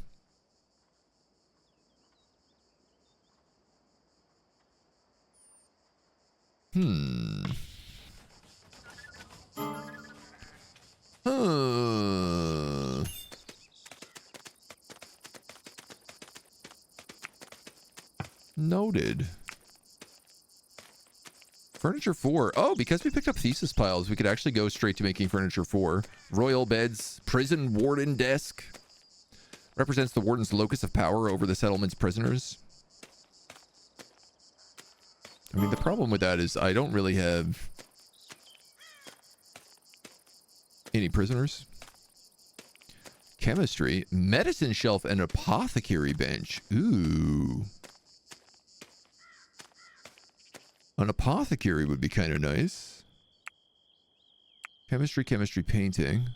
A: Noted. Furniture 4. Oh, because we picked up thesis piles, we could actually go straight to making furniture 4. Royal beds. Prison warden desk. Represents the warden's locus of power over the settlement's prisoners. I mean, the problem with that is I don't really have any prisoners. Chemistry. Medicine shelf and apothecary bench. Ooh. An apothecary would be kind of nice. Chemistry, painting.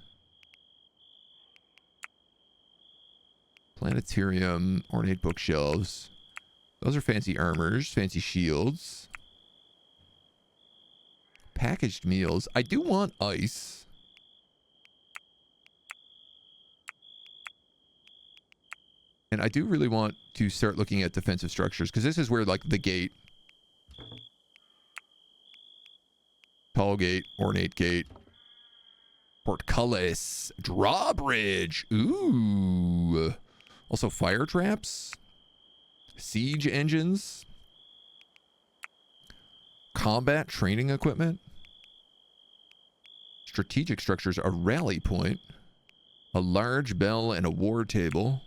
A: Planetarium, ornate bookshelves. Those are fancy armors, fancy shields. Packaged meals. I do want ice. And I do really want to start looking at defensive structures, because this is where, like, the gate. Tall gate, ornate gate. Portcullis. Drawbridge. Ooh. Also fire traps. Siege engines. Combat training equipment. Strategic structures. A rally point. A large bell and a war table.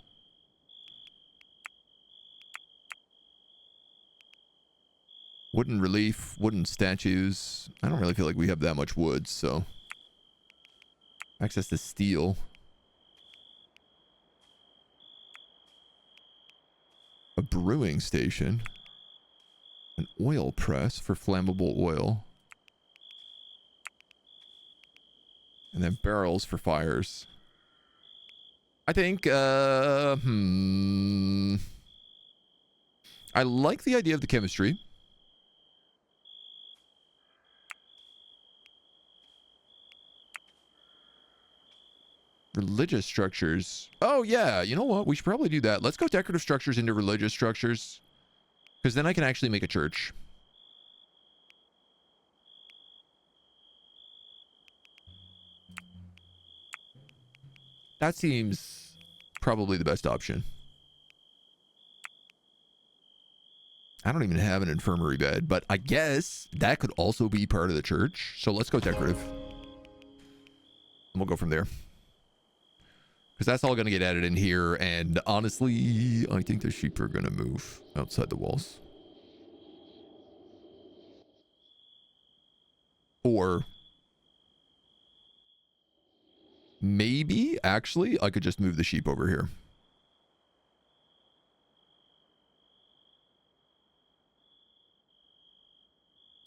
A: Wooden relief, wooden statues. I don't really feel like we have that much wood, so. Access to steel. A brewing station. An oil press for flammable oil. And then barrels for fires. I think, I like the idea of the chemistry. Religious structures. Oh, yeah. You know what? We should probably do that. Let's go decorative structures into religious structures. Because then I can actually make a church. That seems probably the best option. I don't even have an infirmary bed, but I guess that could also be part of the church. So let's go decorative. And we'll go from there. Because that's all going to get added in here. And honestly, I think the sheep are going to move outside the walls. Or maybe, actually, I could just move the sheep over here.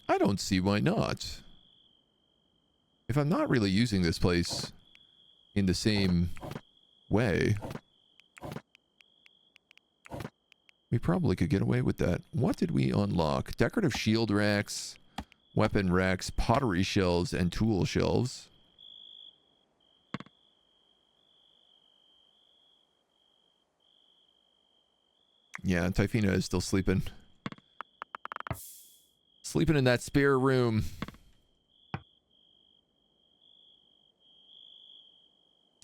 A: I don't see why not. If I'm not really using this place in the same way. We probably could get away with that. What did we unlock? Decorative shield racks, weapon racks, pottery shelves, and tool shelves. Yeah, Typhina is still sleeping. Sleeping in that spare room.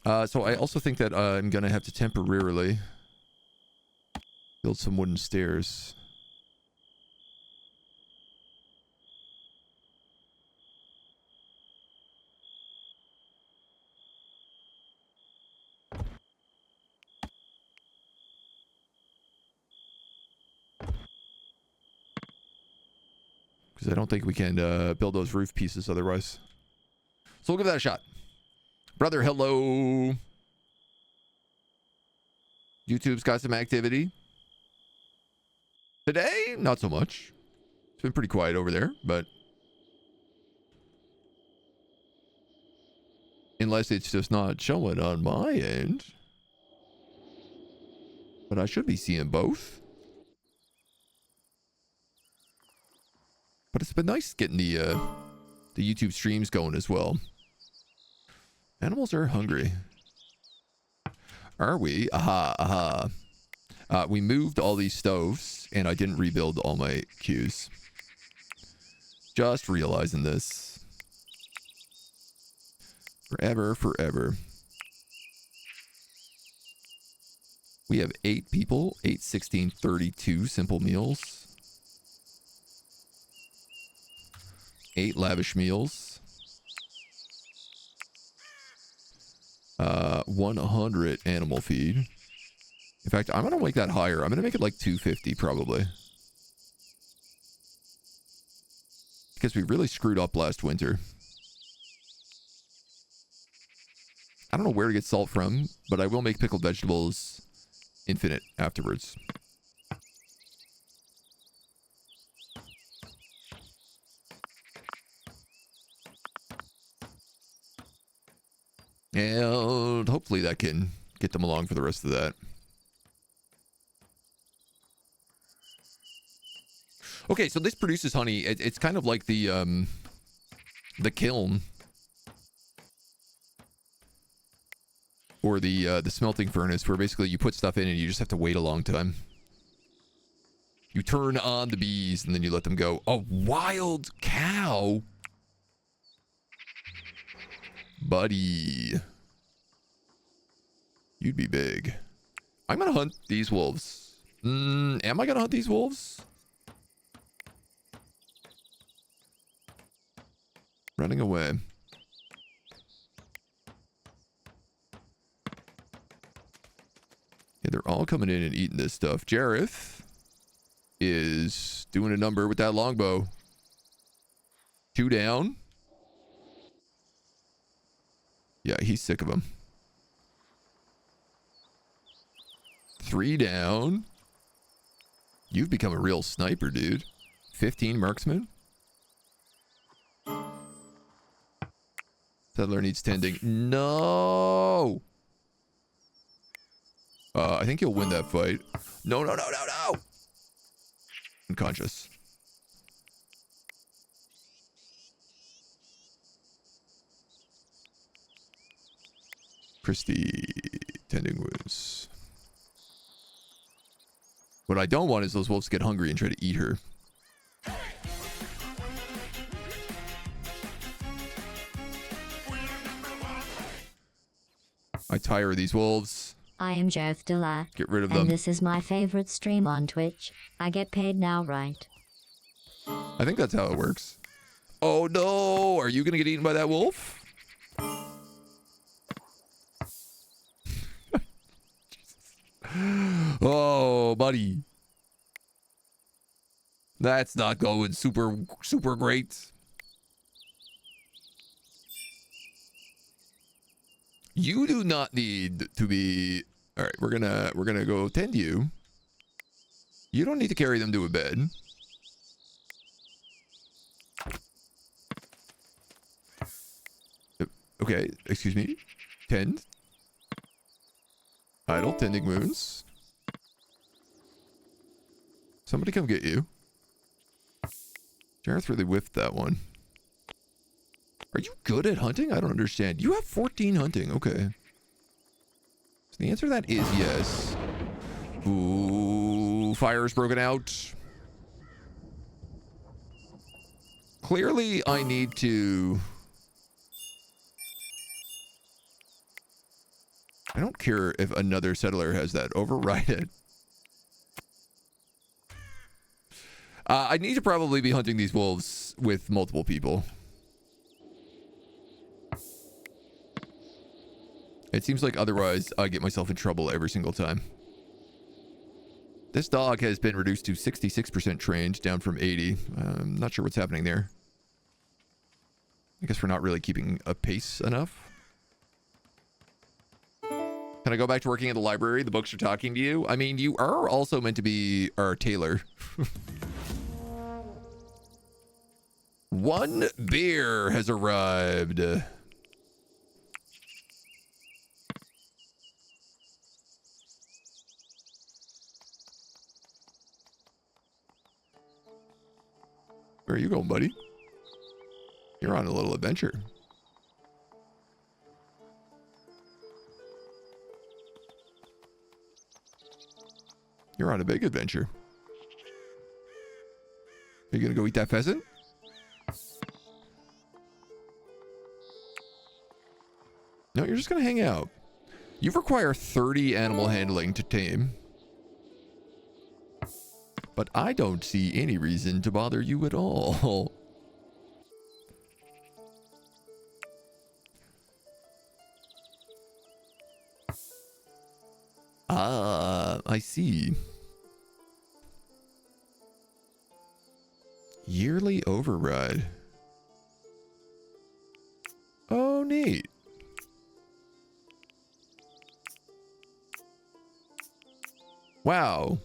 A: So I also think that I'm going to have to temporarily build some wooden stairs. Because I don't think we can build those roof pieces otherwise. So we'll give that a shot. Brother, hello. YouTube's got some activity. Today, not so much. It's been pretty quiet over there, but... Unless it's just not showing on my end. But I should be seeing both. But it's been nice getting the YouTube streams going as well. Animals are hungry. Are we? Aha, aha. We moved all these stoves, and I didn't rebuild all my queues. Just realizing this. Forever, forever. We have 8 people. 8, 16, 32 simple meals. 8 lavish meals. 100 animal feed. In fact, I'm going to make that higher. I'm going to make it like 250 probably. Because we really screwed up last winter. I don't know where to get salt from, but I will make pickled vegetables infinite afterwards. And hopefully that can get them along for the rest of that. Okay, so this produces honey. It's kind of like the kiln. Or the smelting furnace, where basically you put stuff in and you just have to wait a long time. You turn on the bees and then you let them go. A wild cow? Buddy. You'd be big. I'm gonna hunt these wolves. Am I gonna hunt these wolves? Running away. Yeah, they're all coming in and eating this stuff. Jareth is doing a number with that longbow. 2 down. Yeah, he's sick of them. 3 down. You've become a real sniper, dude. 15 marksman. Settler needs tending. No! I think he'll win that fight. No, no, no, no, no! Unconscious. Christy, tending wounds. What I don't want is those wolves to get hungry and try to eat her. I tire these wolves.
B: I am Jeff Dilla.
A: Get rid of them.
B: And this is my favorite stream on Twitch. I get paid now, right?
A: I think that's how it works. Oh no! Are you gonna get eaten by that wolf? Oh, buddy. That's not going super great. You do not need to be... All right, we're gonna go tend you. You don't need to carry them to a bed. Okay, excuse me. Tend. Idle tending wounds. Somebody come get you. Jareth really whiffed that one. Are you good at hunting? I don't understand. You have 14 hunting. Okay. So the answer to that is yes. Ooh, fire's broken out. Clearly, I need to... I don't care if another settler has that. Override it. I need to probably be hunting these wolves with multiple people. It seems like otherwise I get myself in trouble every single time. This dog has been reduced to 66% trained, down from 80. I'm not sure what's happening there. I guess we're not really keeping a pace enough. Can I go back to working at the library? The books are talking to you. I mean, you are also meant to be our tailor. One beer has arrived. Where are you going, buddy? You're on a little adventure. You're on a big adventure. Are you gonna go eat that pheasant? No, you're just gonna hang out. You require 30 animal handling to tame. But I don't see any reason to bother you at all. Ah, I see. Yearly override. Oh, neat. Wow.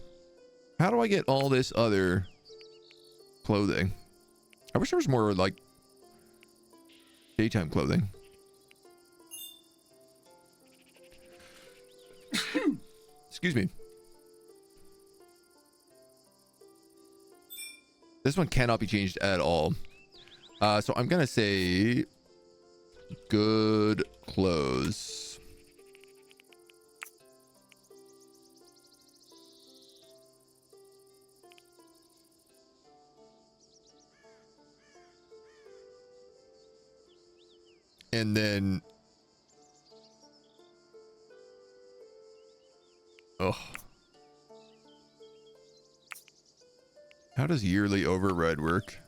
A: How do I get all this other clothing? I wish there was more, like, daytime clothing. Excuse me. This one cannot be changed at all. So I'm gonna say good clothes. And then... Oh. How does yearly override work?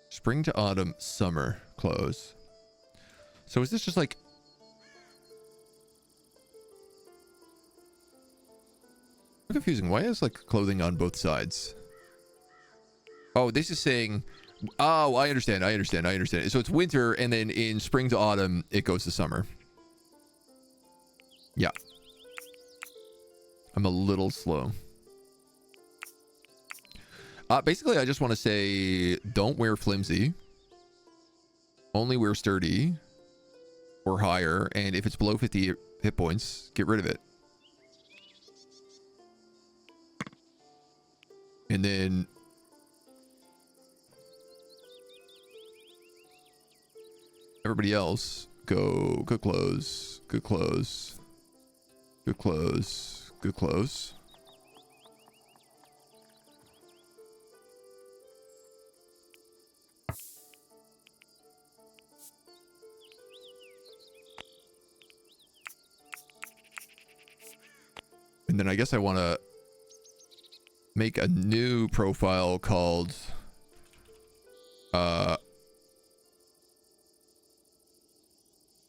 A: Spring to autumn, summer, clothes. So is this just like... confusing. Why is like clothing on both sides? Oh, this is saying... Oh, I understand. So it's winter, and then in spring to autumn, it goes to summer. Yeah. I'm a little slow. Basically, I just want to say, don't wear flimsy. Only wear sturdy or higher. And if it's below 50 hit points, get rid of it. And then... everybody else, go good clothes, good clothes, good clothes, good clothes. And then I guess I want to make a new profile called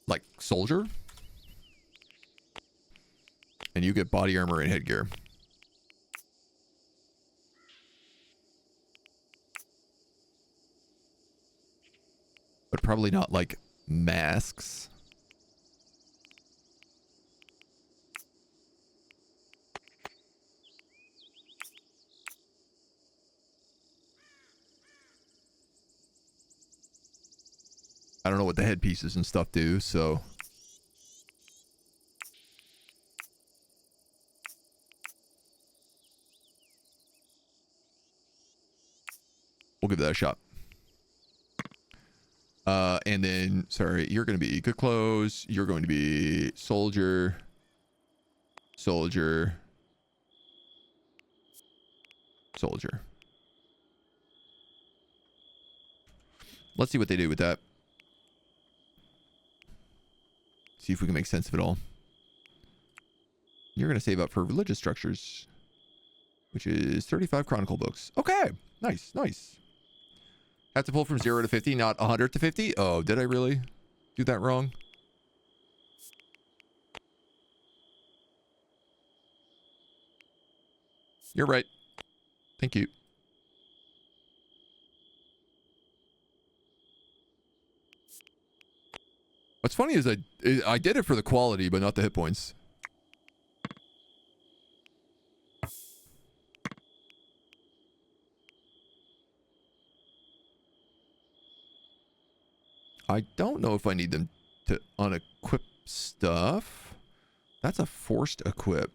A: like soldier, and you get body armor and headgear. But probably not like masks. I don't know what the headpieces and stuff do, so. We'll give that a shot. And then, sorry, you're going to be good clothes. You're going to be soldier. Soldier. Soldier. Let's see what they do with that. See if we can make sense of it all. You're going to save up for religious structures, which is 35 chronicle books. Okay. Nice. Nice. Have to pull from 0 to 50, not 100 to 50. Oh, did I really do that wrong? You're right. Thank you. What's funny is I did it for the quality, but not the hit points. I don't know if I need them to unequip stuff. That's a forced equip.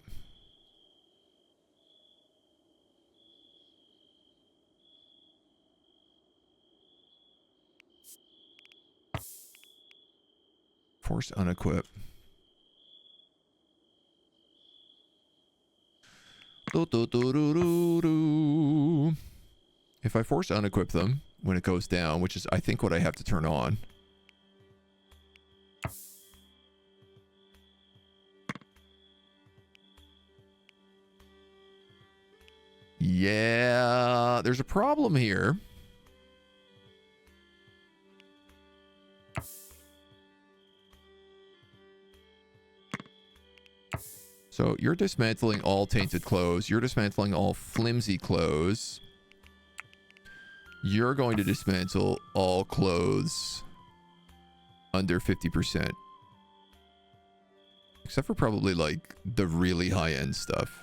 A: Forced unequip. If I force unequip them when it goes down, which is I think what I have to turn on. Yeah, there's a problem here. So you're dismantling all tainted clothes. You're dismantling all flimsy clothes. You're going to dismantle all clothes under 50%. Except for probably like the really high-end stuff.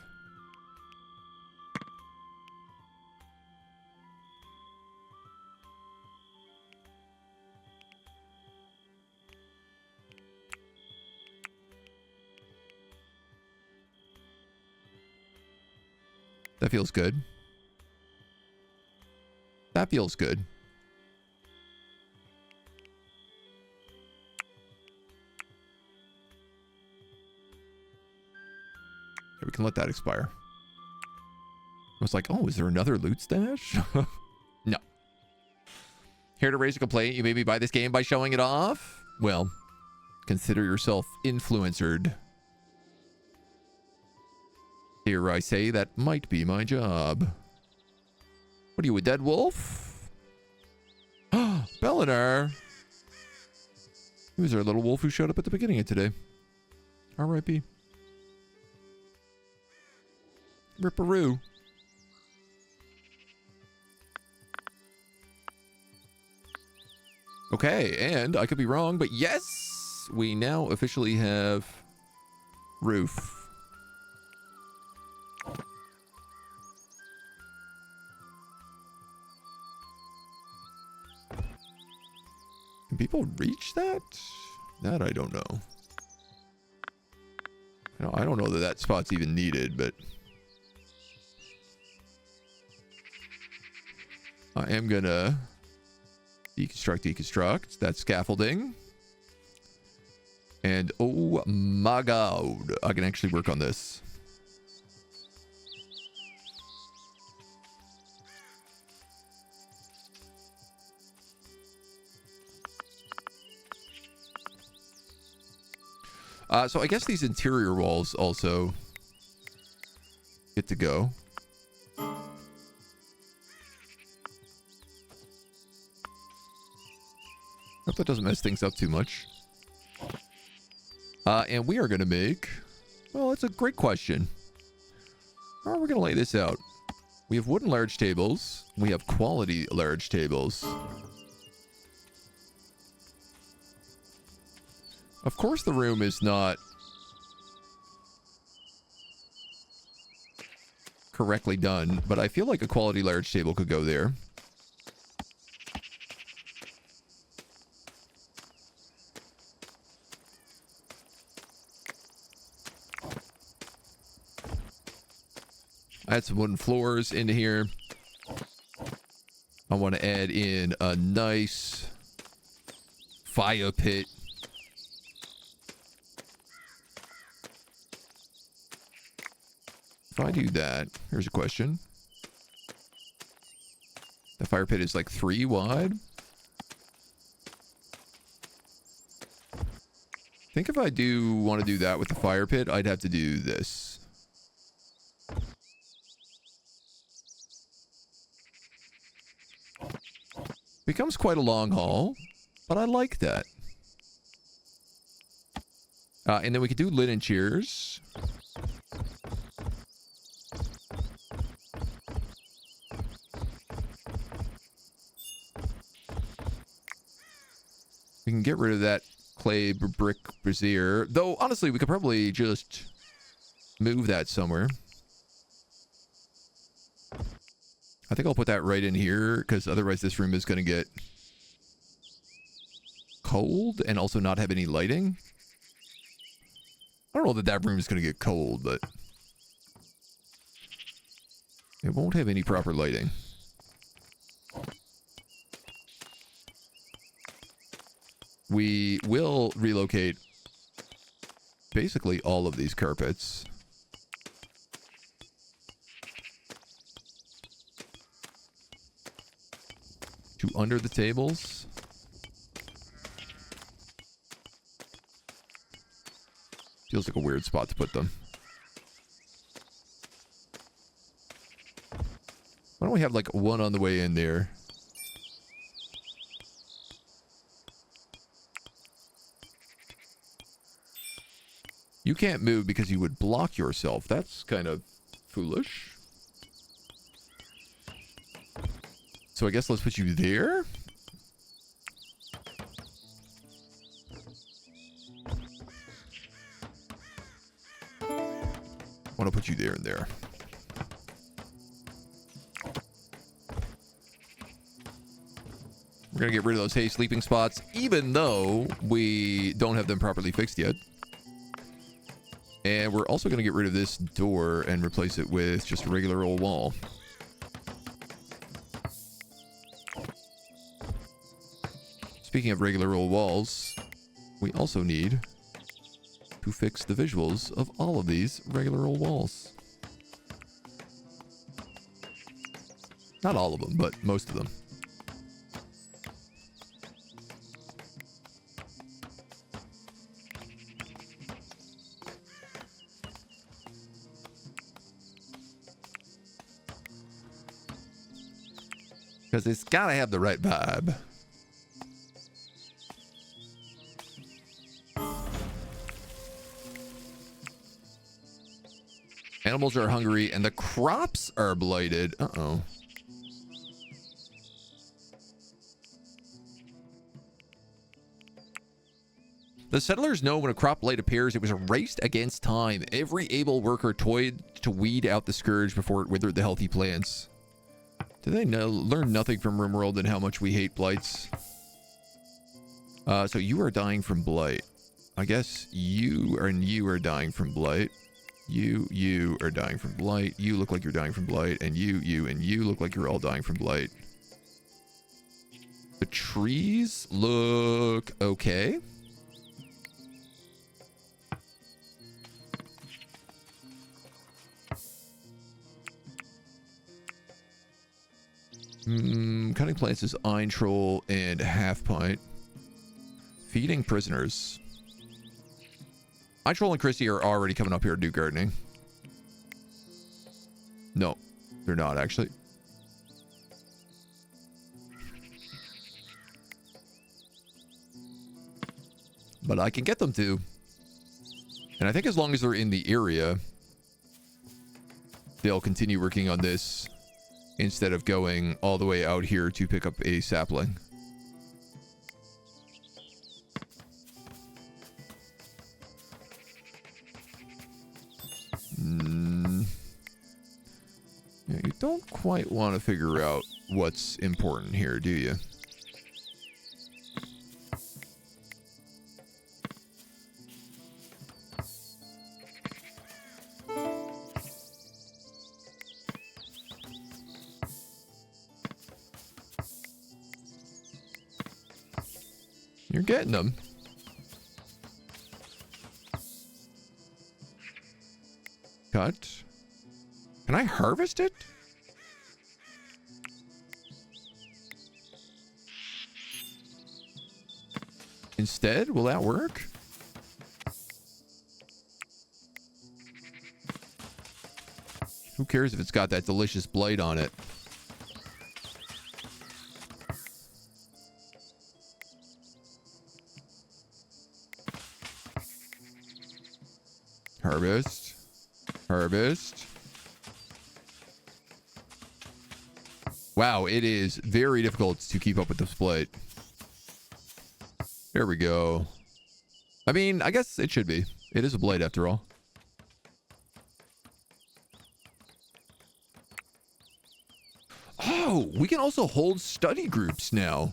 A: That feels good. That feels good. Yeah, we can let that expire. I was like, oh, is there another loot stash? No. Here to raise a complaint, you made me buy this game by showing it off? Well, consider yourself influencered. Here I say that might be my job. What are you, a dead wolf? Bellinar. He was our little wolf who showed up at the beginning of today. R.I.P. Ripperoo. Okay, and I could be wrong, but yes, we now officially have roof. Can people reach that? That I don't know. I don't know that that spot's even needed, but I am gonna deconstruct that scaffolding. And oh my god, I can actually work on this. So I guess these interior walls also get to go. Hope that doesn't mess things up too much. And we are going to make... Well, that's a great question. How are we going to lay this out? We have wooden large tables. We have quality large tables. Of course the room is not correctly done, but I feel like a quality large table could go there. Add some wooden floors into here. I want to add in a nice fire pit. If I do that, here's a question. The fire pit is like 3 wide. I think if I do want to do that with the fire pit, I'd have to do this. Becomes quite a long haul, but I like that. And then we could do linen chairs. We can get rid of that clay brick brazier. Though, honestly, we could probably just move that somewhere. I think I'll put that right in here, because otherwise this room is going to get cold and also not have any lighting. I don't know that that room is going to get cold, but it won't have any proper lighting. We will relocate basically all of these carpets. To under the tables. Feels like a weird spot to put them. Why don't we have like one on the way in there? You can't move because you would block yourself. That's kind of foolish. So I guess let's put you there. I want to put you there and there. We're going to get rid of those hay sleeping spots, even though we don't have them properly fixed yet. And we're also going to get rid of this door and replace it with just a regular old wall. Speaking of regular old walls, we also need to fix the visuals of all of these regular old walls. Not all of them, but most of them. Because it's got to have the right vibe. Animals are hungry and the crops are blighted. Uh-oh. The settlers know when a crop blight appears, it was a race against time. Every able worker toiled to weed out the scourge before it withered the healthy plants. Do they learn nothing from RimWorld and how much we hate blights? So you are dying from blight. I guess you are dying from blight. You are dying from blight. You look like you're dying from blight. And you look like you're all dying from blight. The trees look okay. Cutting plants is Ein Troll and Half Pint. Feeding prisoners. Ein Troll and Christy are already coming up here to do gardening. No, they're not actually. But I can get them to. And I think as long as they're in the area, they'll continue working on this instead of going all the way out here to pick up a sapling. Yeah, you don't quite want to figure out what's important here, do you? You're getting them. Cut. Can I harvest it? Instead, will that work? Who cares if it's got that delicious blight on it? Harvest. Harvest. Wow, it is very difficult to keep up with this blight. There we go. I mean, I guess it should be. It is a blight after all. Oh, we can also hold study groups now.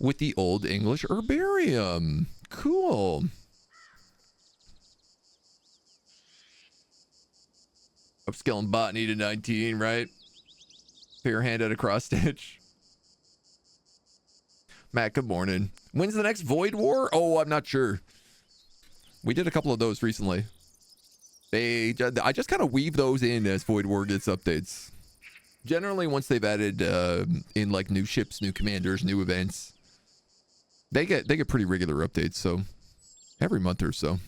A: With the Old English Herbarium. Cool. Upscaling botany to 19, right? Fair hand at a cross stitch. Matt, good morning. When's the next Void War? Oh, I'm not sure. We did a couple of those recently. I just kind of weave those in as Void War gets updates. Generally, once they've added in like new ships, new commanders, new events, they get pretty regular updates. So every month or so.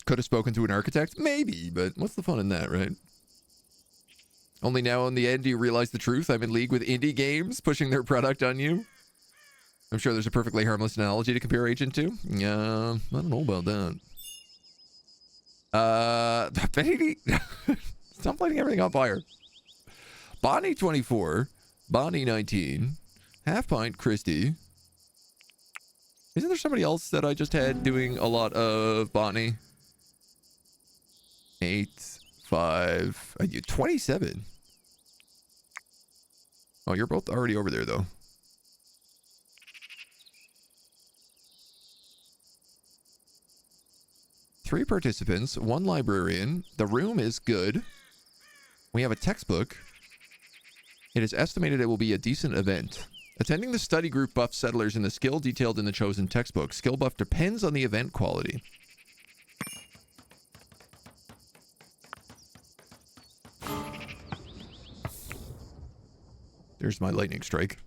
A: Could have spoken to an architect, maybe, but what's the fun in that, right? Only now in the end do you realize the truth. I'm in league with indie games pushing their product on you. I'm sure there's a perfectly harmless analogy to compare Agent to. Yeah, I don't know about that. Stop lighting everything on fire. Bonnie 24, Bonnie 19, Half Pint Christie. Isn't there somebody else that I just had doing a lot of botany? 8, 5, 27. Oh, you're both already over there, though. Three participants, one librarian. The room is good. We have a textbook. It is estimated it will be a decent event. Attending the study group buffs settlers in the skill detailed in the chosen textbook. Skill buff depends on the event quality. There's my lightning strike.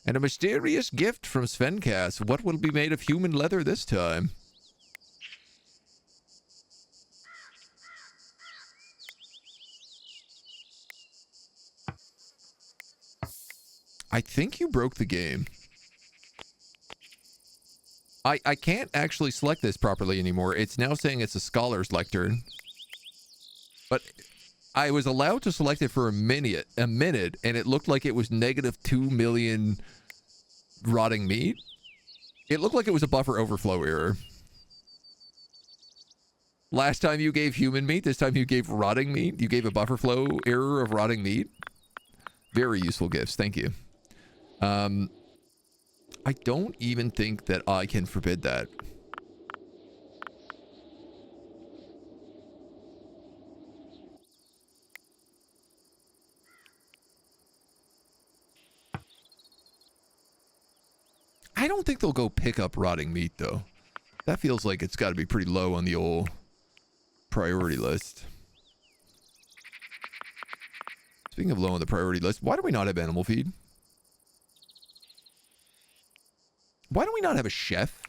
A: And a mysterious gift from Svencast. What will be made of human leather this time? I think you broke the game. I can't actually select this properly anymore. It's now saying it's a scholar's lectern. But I was allowed to select it for a minute, and it looked like it was -2 million rotting meat. It looked like it was a buffer overflow error. Last time you gave human meat, this time you gave rotting meat. You gave a buffer flow error of rotting meat. Very useful gifts, thank you. I don't even think that I can forbid that. I don't think they'll go pick up rotting meat, though. That feels like it's got to be pretty low on the old priority list. Speaking of low on the priority list, why do we not have animal feed? Why do we not have a chef?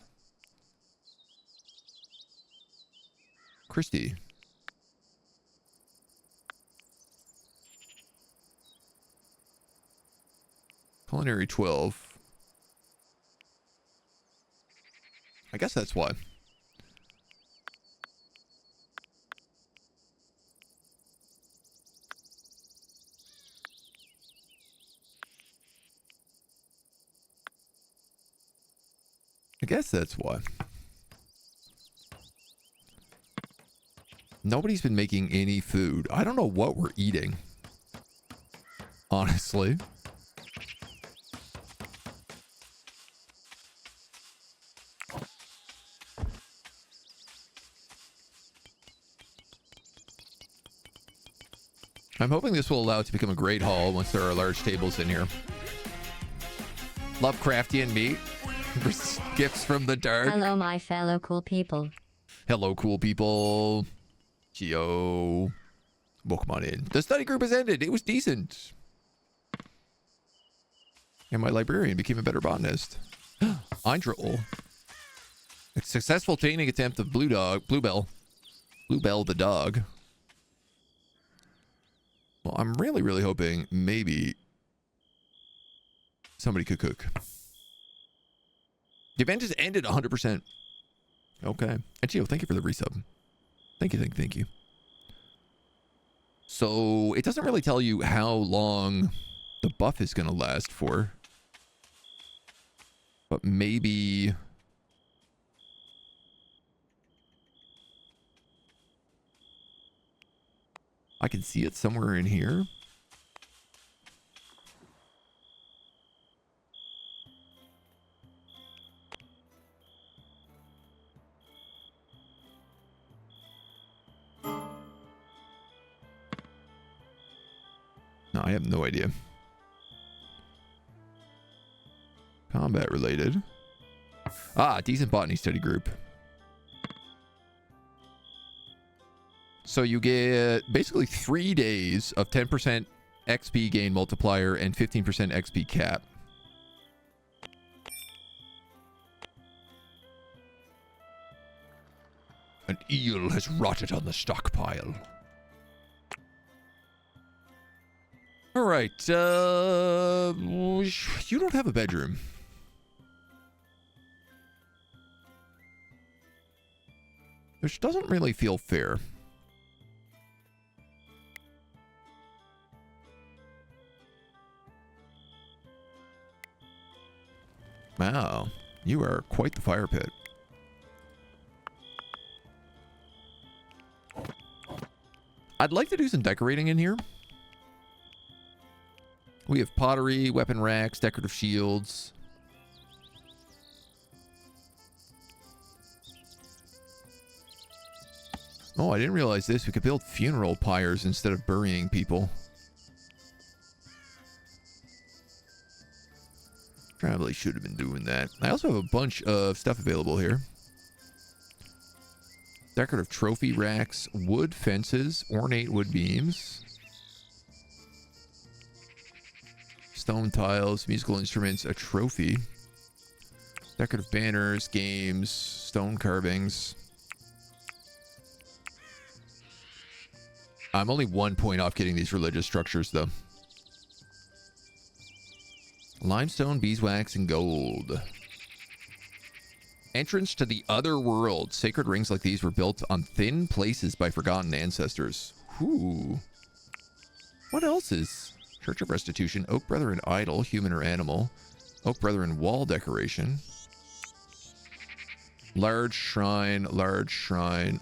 A: Christy. Culinary 12. I guess that's why. I guess that's why. Nobody's been making any food. I don't know what we're eating. Honestly. I'm hoping this will allow it to become a great hall once there are large tables in here. Lovecraftian meat. Gifts from the dark.
B: Hello, my fellow cool people.
A: Hello, cool people. Geo. Well, come on in. The study group has ended. It was decent. And my librarian became a better botanist. Eindril. A successful chaining attempt of Bluebell the dog. Well, I'm really hoping maybe somebody could cook. The event just ended 100%. Okay. And Gio, thank you for the resub. Thank you. So it doesn't really tell you how long the buff is going to last for. But maybe... I can see it somewhere in here. No, I have no idea. Combat related. Ah, decent botany study group. So you get basically 3 days of 10% XP gain multiplier and 15% XP cap. An eel has rotted on the stockpile. All right, you don't have a bedroom. Which doesn't really feel fair. Wow, you are quite the fire pit. I'd like to do some decorating in here. We have pottery, weapon racks, decorative shields. Oh, I didn't realize this. We could build funeral pyres instead of burying people. Probably should have been doing that. I also have a bunch of stuff available here. Decorative trophy racks, wood fences, ornate wood beams. Stone tiles, musical instruments, a trophy. Decorative banners, games, stone carvings. I'm only 1 point off getting these religious structures, though. Limestone, beeswax, and gold. Entrance to the other world. Sacred rings like these were built on thin places by forgotten ancestors. Ooh. What else is... Church of Restitution, Oak Brethren idol, human or animal. Oak Brethren wall decoration. Large shrine,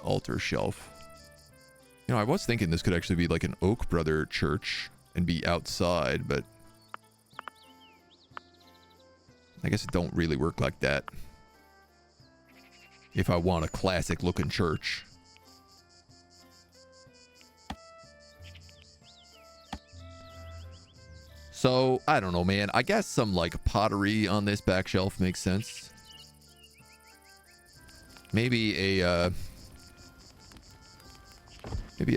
A: altar shelf. You know, I was thinking this could actually be like an Oak Brother church and be outside, but I guess it don't really work like that. If I want a classic looking church. So, I don't know, man. I guess some, like, pottery on this back shelf makes sense. Maybe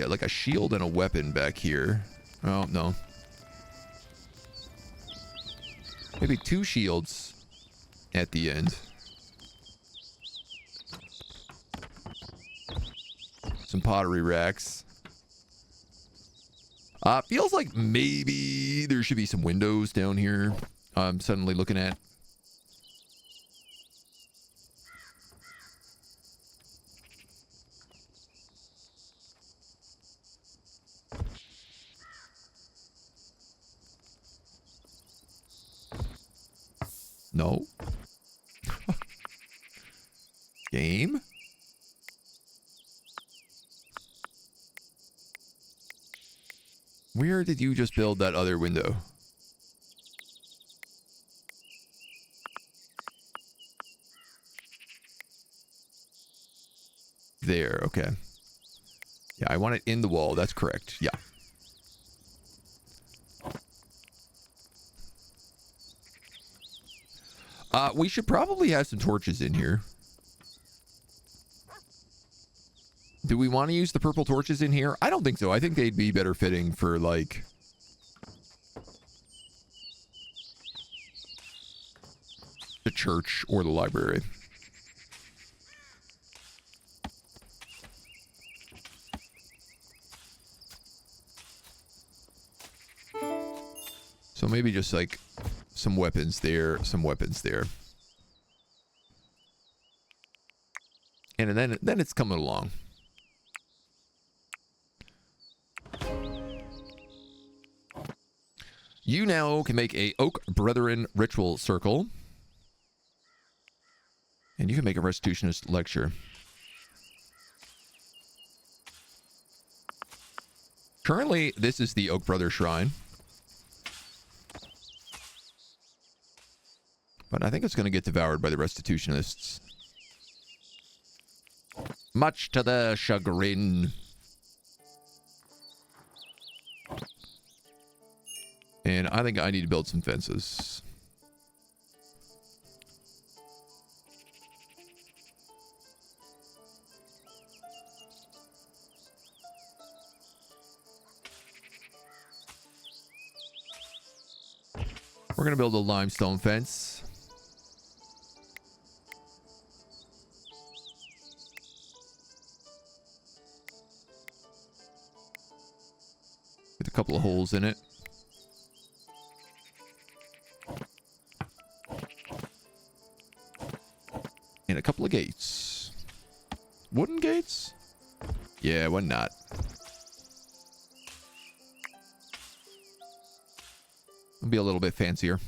A: like a shield and a weapon back here. Oh, no. Maybe 2 shields at the end. Some pottery racks. Feels like maybe there should be some windows down here. I'm suddenly looking at. No. Game? Where did you just build that other window? There, okay. Yeah, I want it in the wall. That's correct. Yeah. We should probably have some torches in here. Do we want to use the purple torches in here? I don't think so. I think they'd be better fitting for, like... the church or the library. So maybe just, like, some weapons there, some weapons there. And then it's coming along. You now can make a Oak Brethren ritual circle. And you can make a restitutionist lecture. Currently, this is the Oak Brother Shrine. But I think it's going to get devoured by the restitutionists. Much to their chagrin. And I think I need to build some fences. We're going to build a limestone fence. With a couple of holes in it. And a couple of gates. Wooden gates? Yeah, why not? It'll be a little bit fancier.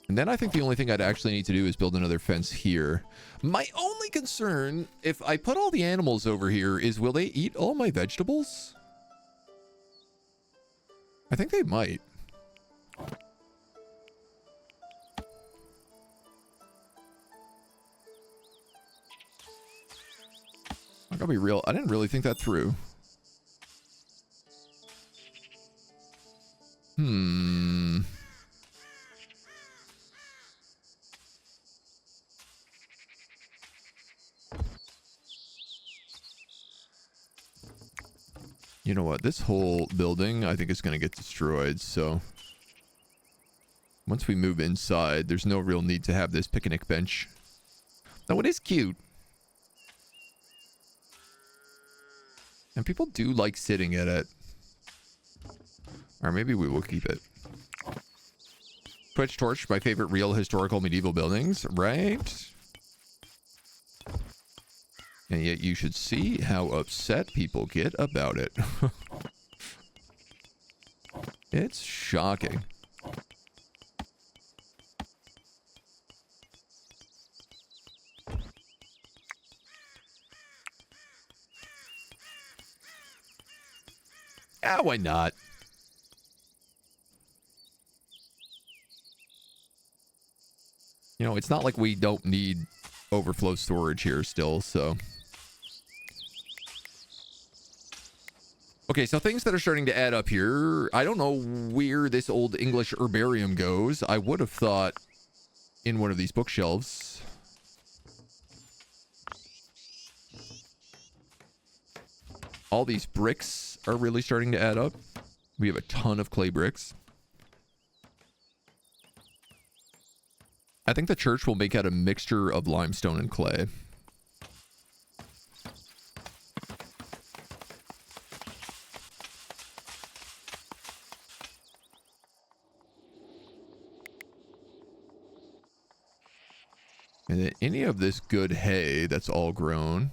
A: And then I think the only thing I'd actually need to do is build another fence here. My only concern, if I put all the animals over here, is will they eat all my vegetables? I think they might. I'm gonna be real. I didn't really think that through. You know what? This whole building, I think, is going to get destroyed, so... once we move inside, there's no real need to have this picnic bench. Though it is cute. And people do like sitting at it. Or maybe we will keep it. Twitch Torch, my favorite real historical medieval buildings, right? And yet you should see how upset people get about it. It's shocking. Ah, why not? You know, it's not like we don't need overflow storage here still, so... Okay, so things that are starting to add up here. I don't know where this old English herbarium goes. I would have thought in one of these bookshelves. All these bricks are really starting to add up. We have a ton of clay bricks. I think the church will make out a mixture of limestone and clay. And then any of this good hay that's all grown.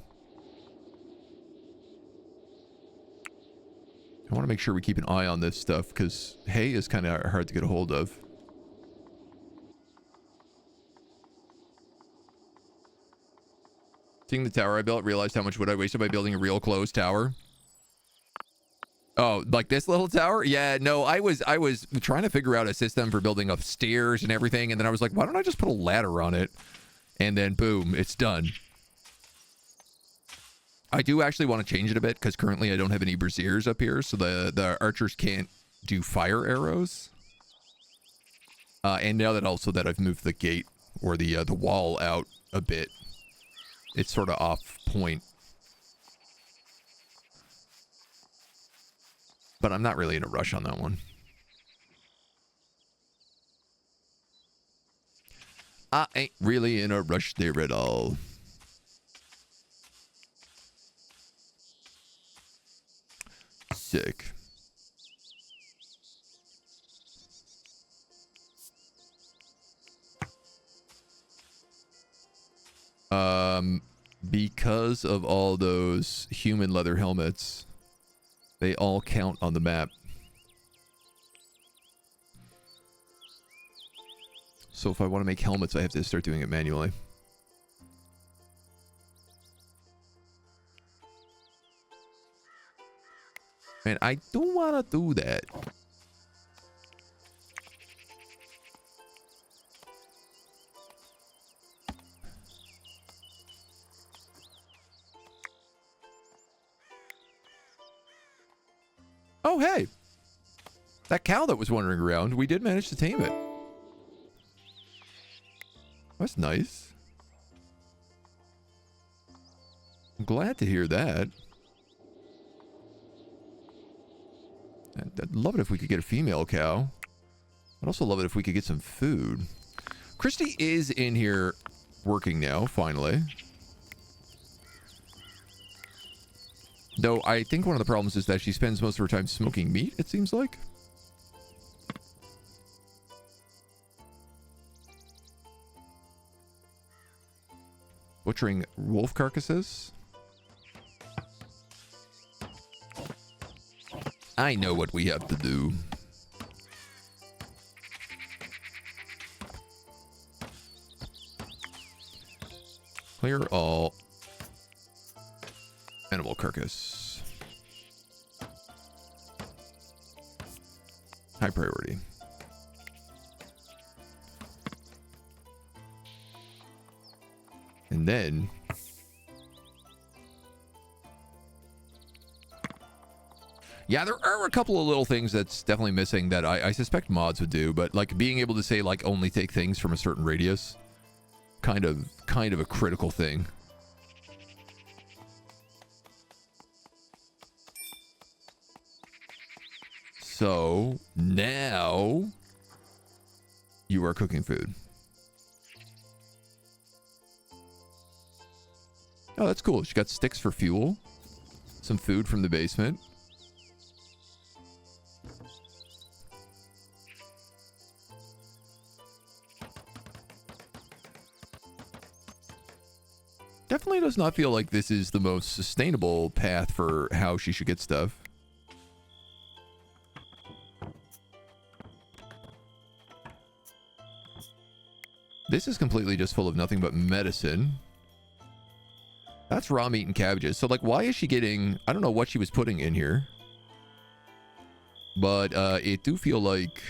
A: I want to make sure we keep an eye on this stuff because hay is kind of hard to get a hold of. Seeing the tower I built, realized how much wood I wasted by building a real closed tower. Oh, like this little tower? Yeah, no, I was trying to figure out a system for building upstairs and everything, and then I was like, why don't I just put a ladder on it? And then boom, it's done. I do actually want to change it a bit because currently I don't have any braziers up here, so the archers can't do fire arrows. And now that also that I've moved the gate or the wall out a bit, it's sort of off point. But I'm not really in a rush on that one. I ain't really in a rush there at all. Sick. Because of all those human leather helmets, they all count on the map. So if I want to make helmets, I have to start doing it manually. And I don't want to do that. Oh, hey. That cow that was wandering around, we did manage to tame it. That's nice. I'm glad to hear that. I'd love it if we could get a female cow. I'd also love it if we could get some food. Christy is in here working now, finally. Though I think one of the problems is that she spends most of her time smoking meat, it seems like. Butchering wolf carcasses. I know what we have to do. Clear all animal carcass. High priority. And then yeah, there are a couple of little things that's definitely missing that I suspect mods would do, but like being able to say like only take things from a certain radius, kind of a critical thing. So now you are cooking food. Oh, that's cool. She got sticks for fuel, some food from the basement. Definitely does not feel like this is the most sustainable path for how she should get stuff. This is completely just full of nothing but medicine. That's raw meat and cabbages. So, like, why is she getting... I don't know what she was putting in here. But it do feel like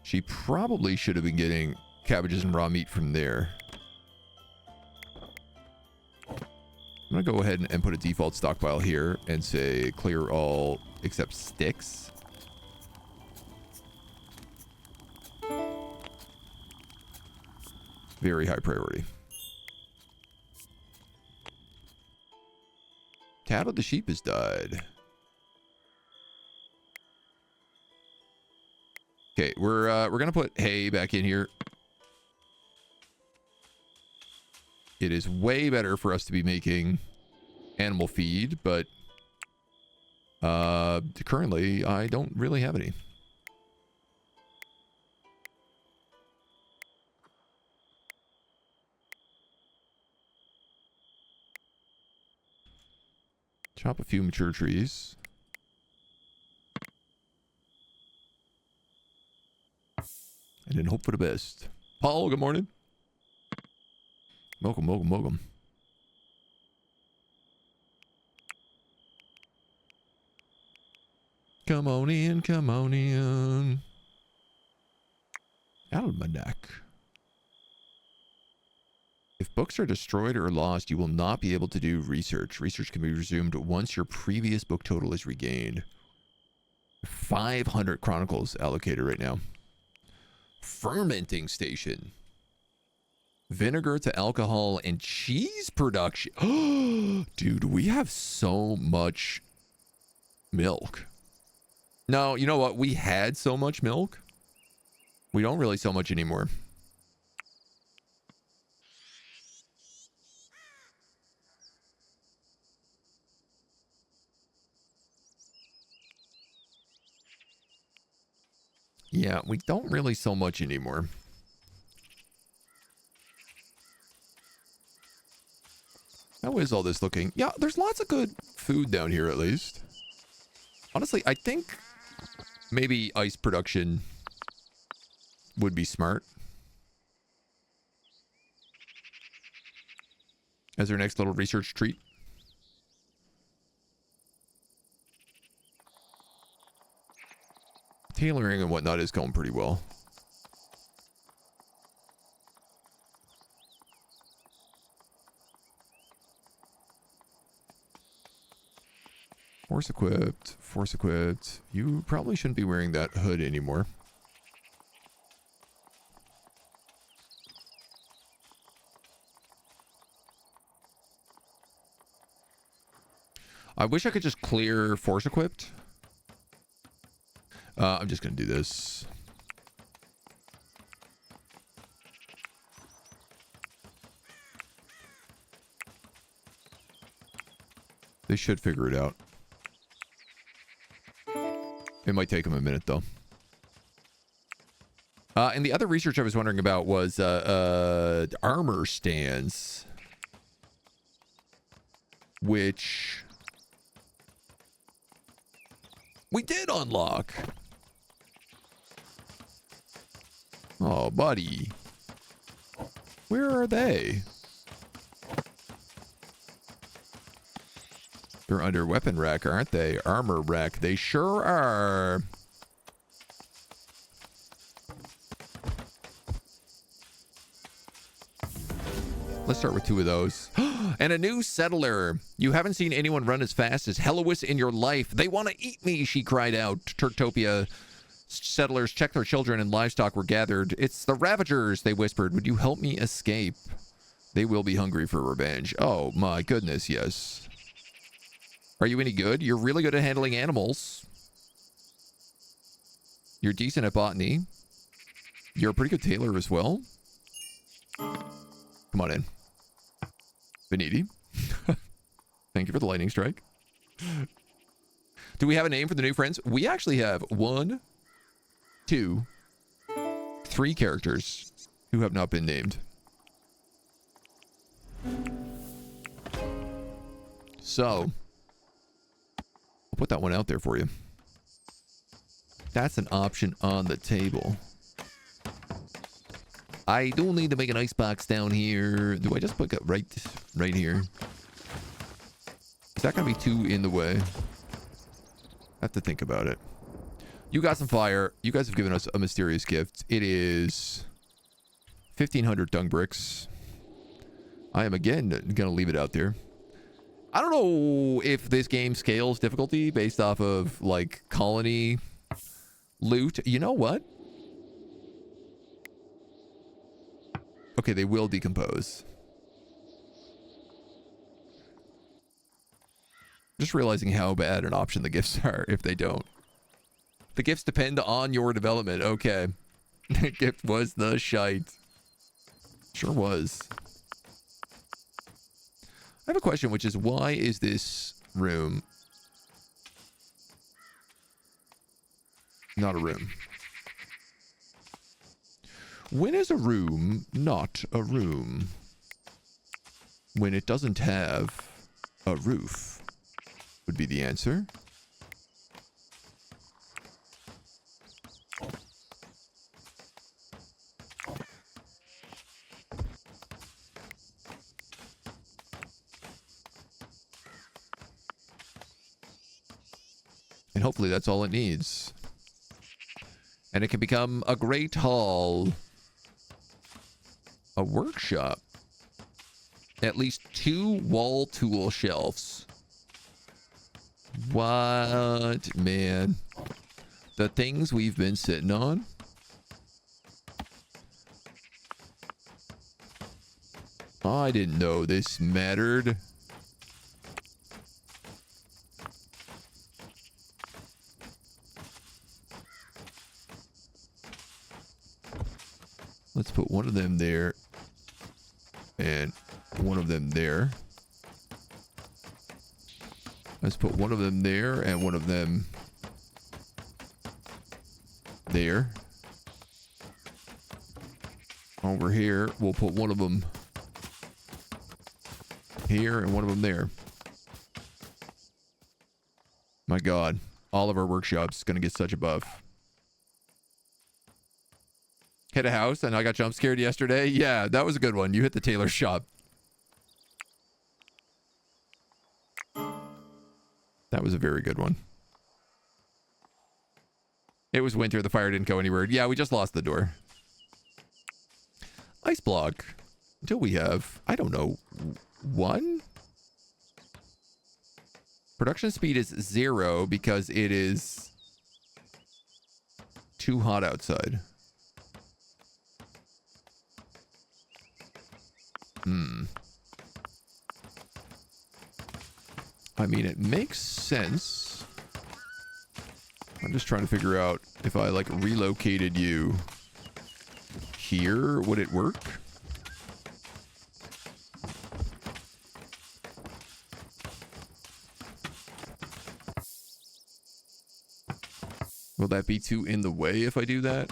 A: she probably should have been getting cabbages and raw meat from there. I'm going to go ahead and put a default stockpile here and say clear all except sticks. Very high priority. Tab of the sheep has died. Okay, we're gonna put hay back in here. It is way better for us to be making animal feed, but currently I don't really have any. Chop a few mature trees. And then hope for the best. Paul, good morning. Welcome, welcome, welcome. Come on in, come on in. Almanac. If books are destroyed or lost, you will not be able to do research. Research can be resumed once your previous book total is regained. 500 chronicles allocated right now. Fermenting station. Vinegar to alcohol and cheese production. Dude, we have so much milk. No, you know what? We had so much milk. We don't really so much anymore. Yeah, we don't really so much anymore. How is all this looking? Yeah, there's lots of good food down here at least. Honestly, I think maybe ice production would be smart. As our next little research treat. Tailoring and whatnot is going pretty well. Force equipped, force equipped. You probably shouldn't be wearing that hood anymore. I wish I could just clear force equipped. I'm just going to do this. They should figure it out. It might take them a minute, though. And the other research I was wondering about was armor stands. Which we did unlock. Oh, buddy. Where are they? They're under weapon rack, aren't they? Armor rack. They sure are. Let's start with 2 of those. And a new settler. You haven't seen anyone run as fast as Helois in your life. They want to eat me, she cried out. Turktopia settlers checked their children and livestock were gathered. It's the Ravagers, they whispered. Would you help me escape? They will be hungry for revenge. Oh my goodness, yes. Are you any good? You're really good at handling animals. You're decent at botany. You're a pretty good tailor as well. Come on in. Beniti. Thank you for the lightning strike. Do we have a name for the new friends? We actually have 1, 2, 3 characters who have not been named. So, I'll put that one out there for you. That's an option on the table. I do need to make an icebox down here. Do I just put it right here? Is that going to be too in the way? I have to think about it. You got some fire. You guys have given us a mysterious gift. It is 1,500 dung bricks. I am again going to leave it out there. I don't know if this game scales difficulty based off of like colony loot. You know what? Okay, they will decompose. Just realizing how bad an option the gifts are if they don't. The gifts depend on your development. Okay. The gift was the shite. Sure was. I have a question, which is why is this room not a room? When is a room not a room? When it doesn't have a roof, would be the answer. And hopefully that's all it needs. And it can become a great hall. A workshop. At least 2 wall tool shelves. What, man? The things we've been sitting on. I didn't know this mattered. Let's put one of them there and one of them there. Let's put one of them there and one of them there. Over here, we'll put one of them here and one of them there. My God, all of our workshops gonna get such a buff. Hit a house and I got jump scared yesterday. Yeah, that was a good one. You hit the tailor shop. That was a very good one. It was winter. The fire didn't go anywhere. Yeah, we just lost the door. Ice block. Until we have, I don't know, 1? Production speed is 0 because it is too hot outside. I mean, it makes sense. I'm just trying to figure out if I, like, relocated you here, would it work? Will that be too in the way if I do that?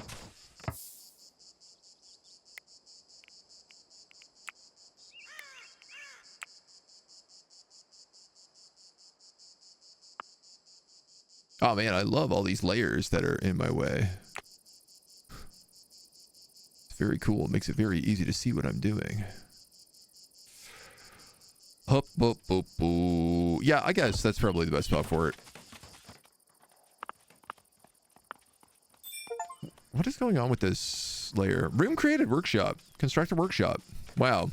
A: Oh man, I love all these layers that are in my way. It's very cool. It makes it very easy to see what I'm doing. Hup, boop, boop, boo. Yeah, I guess that's probably the best spot for it. What is going on with this layer? Room created workshop. Construct a workshop. Wow.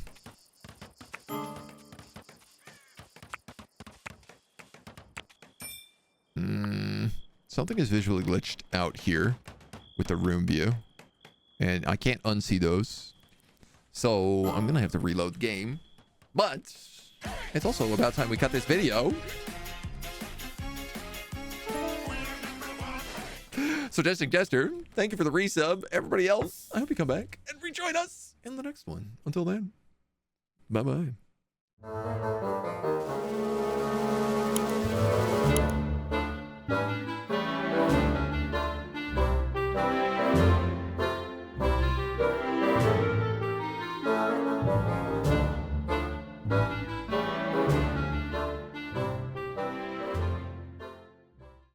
A: Something is visually glitched out here with the room view. And I can't unsee those. So I'm going to have to reload the game. But it's also about time we cut this video. So Testing Tester, thank you for the resub. Everybody else, I hope you come back and rejoin us in the next one. Until then, bye-bye.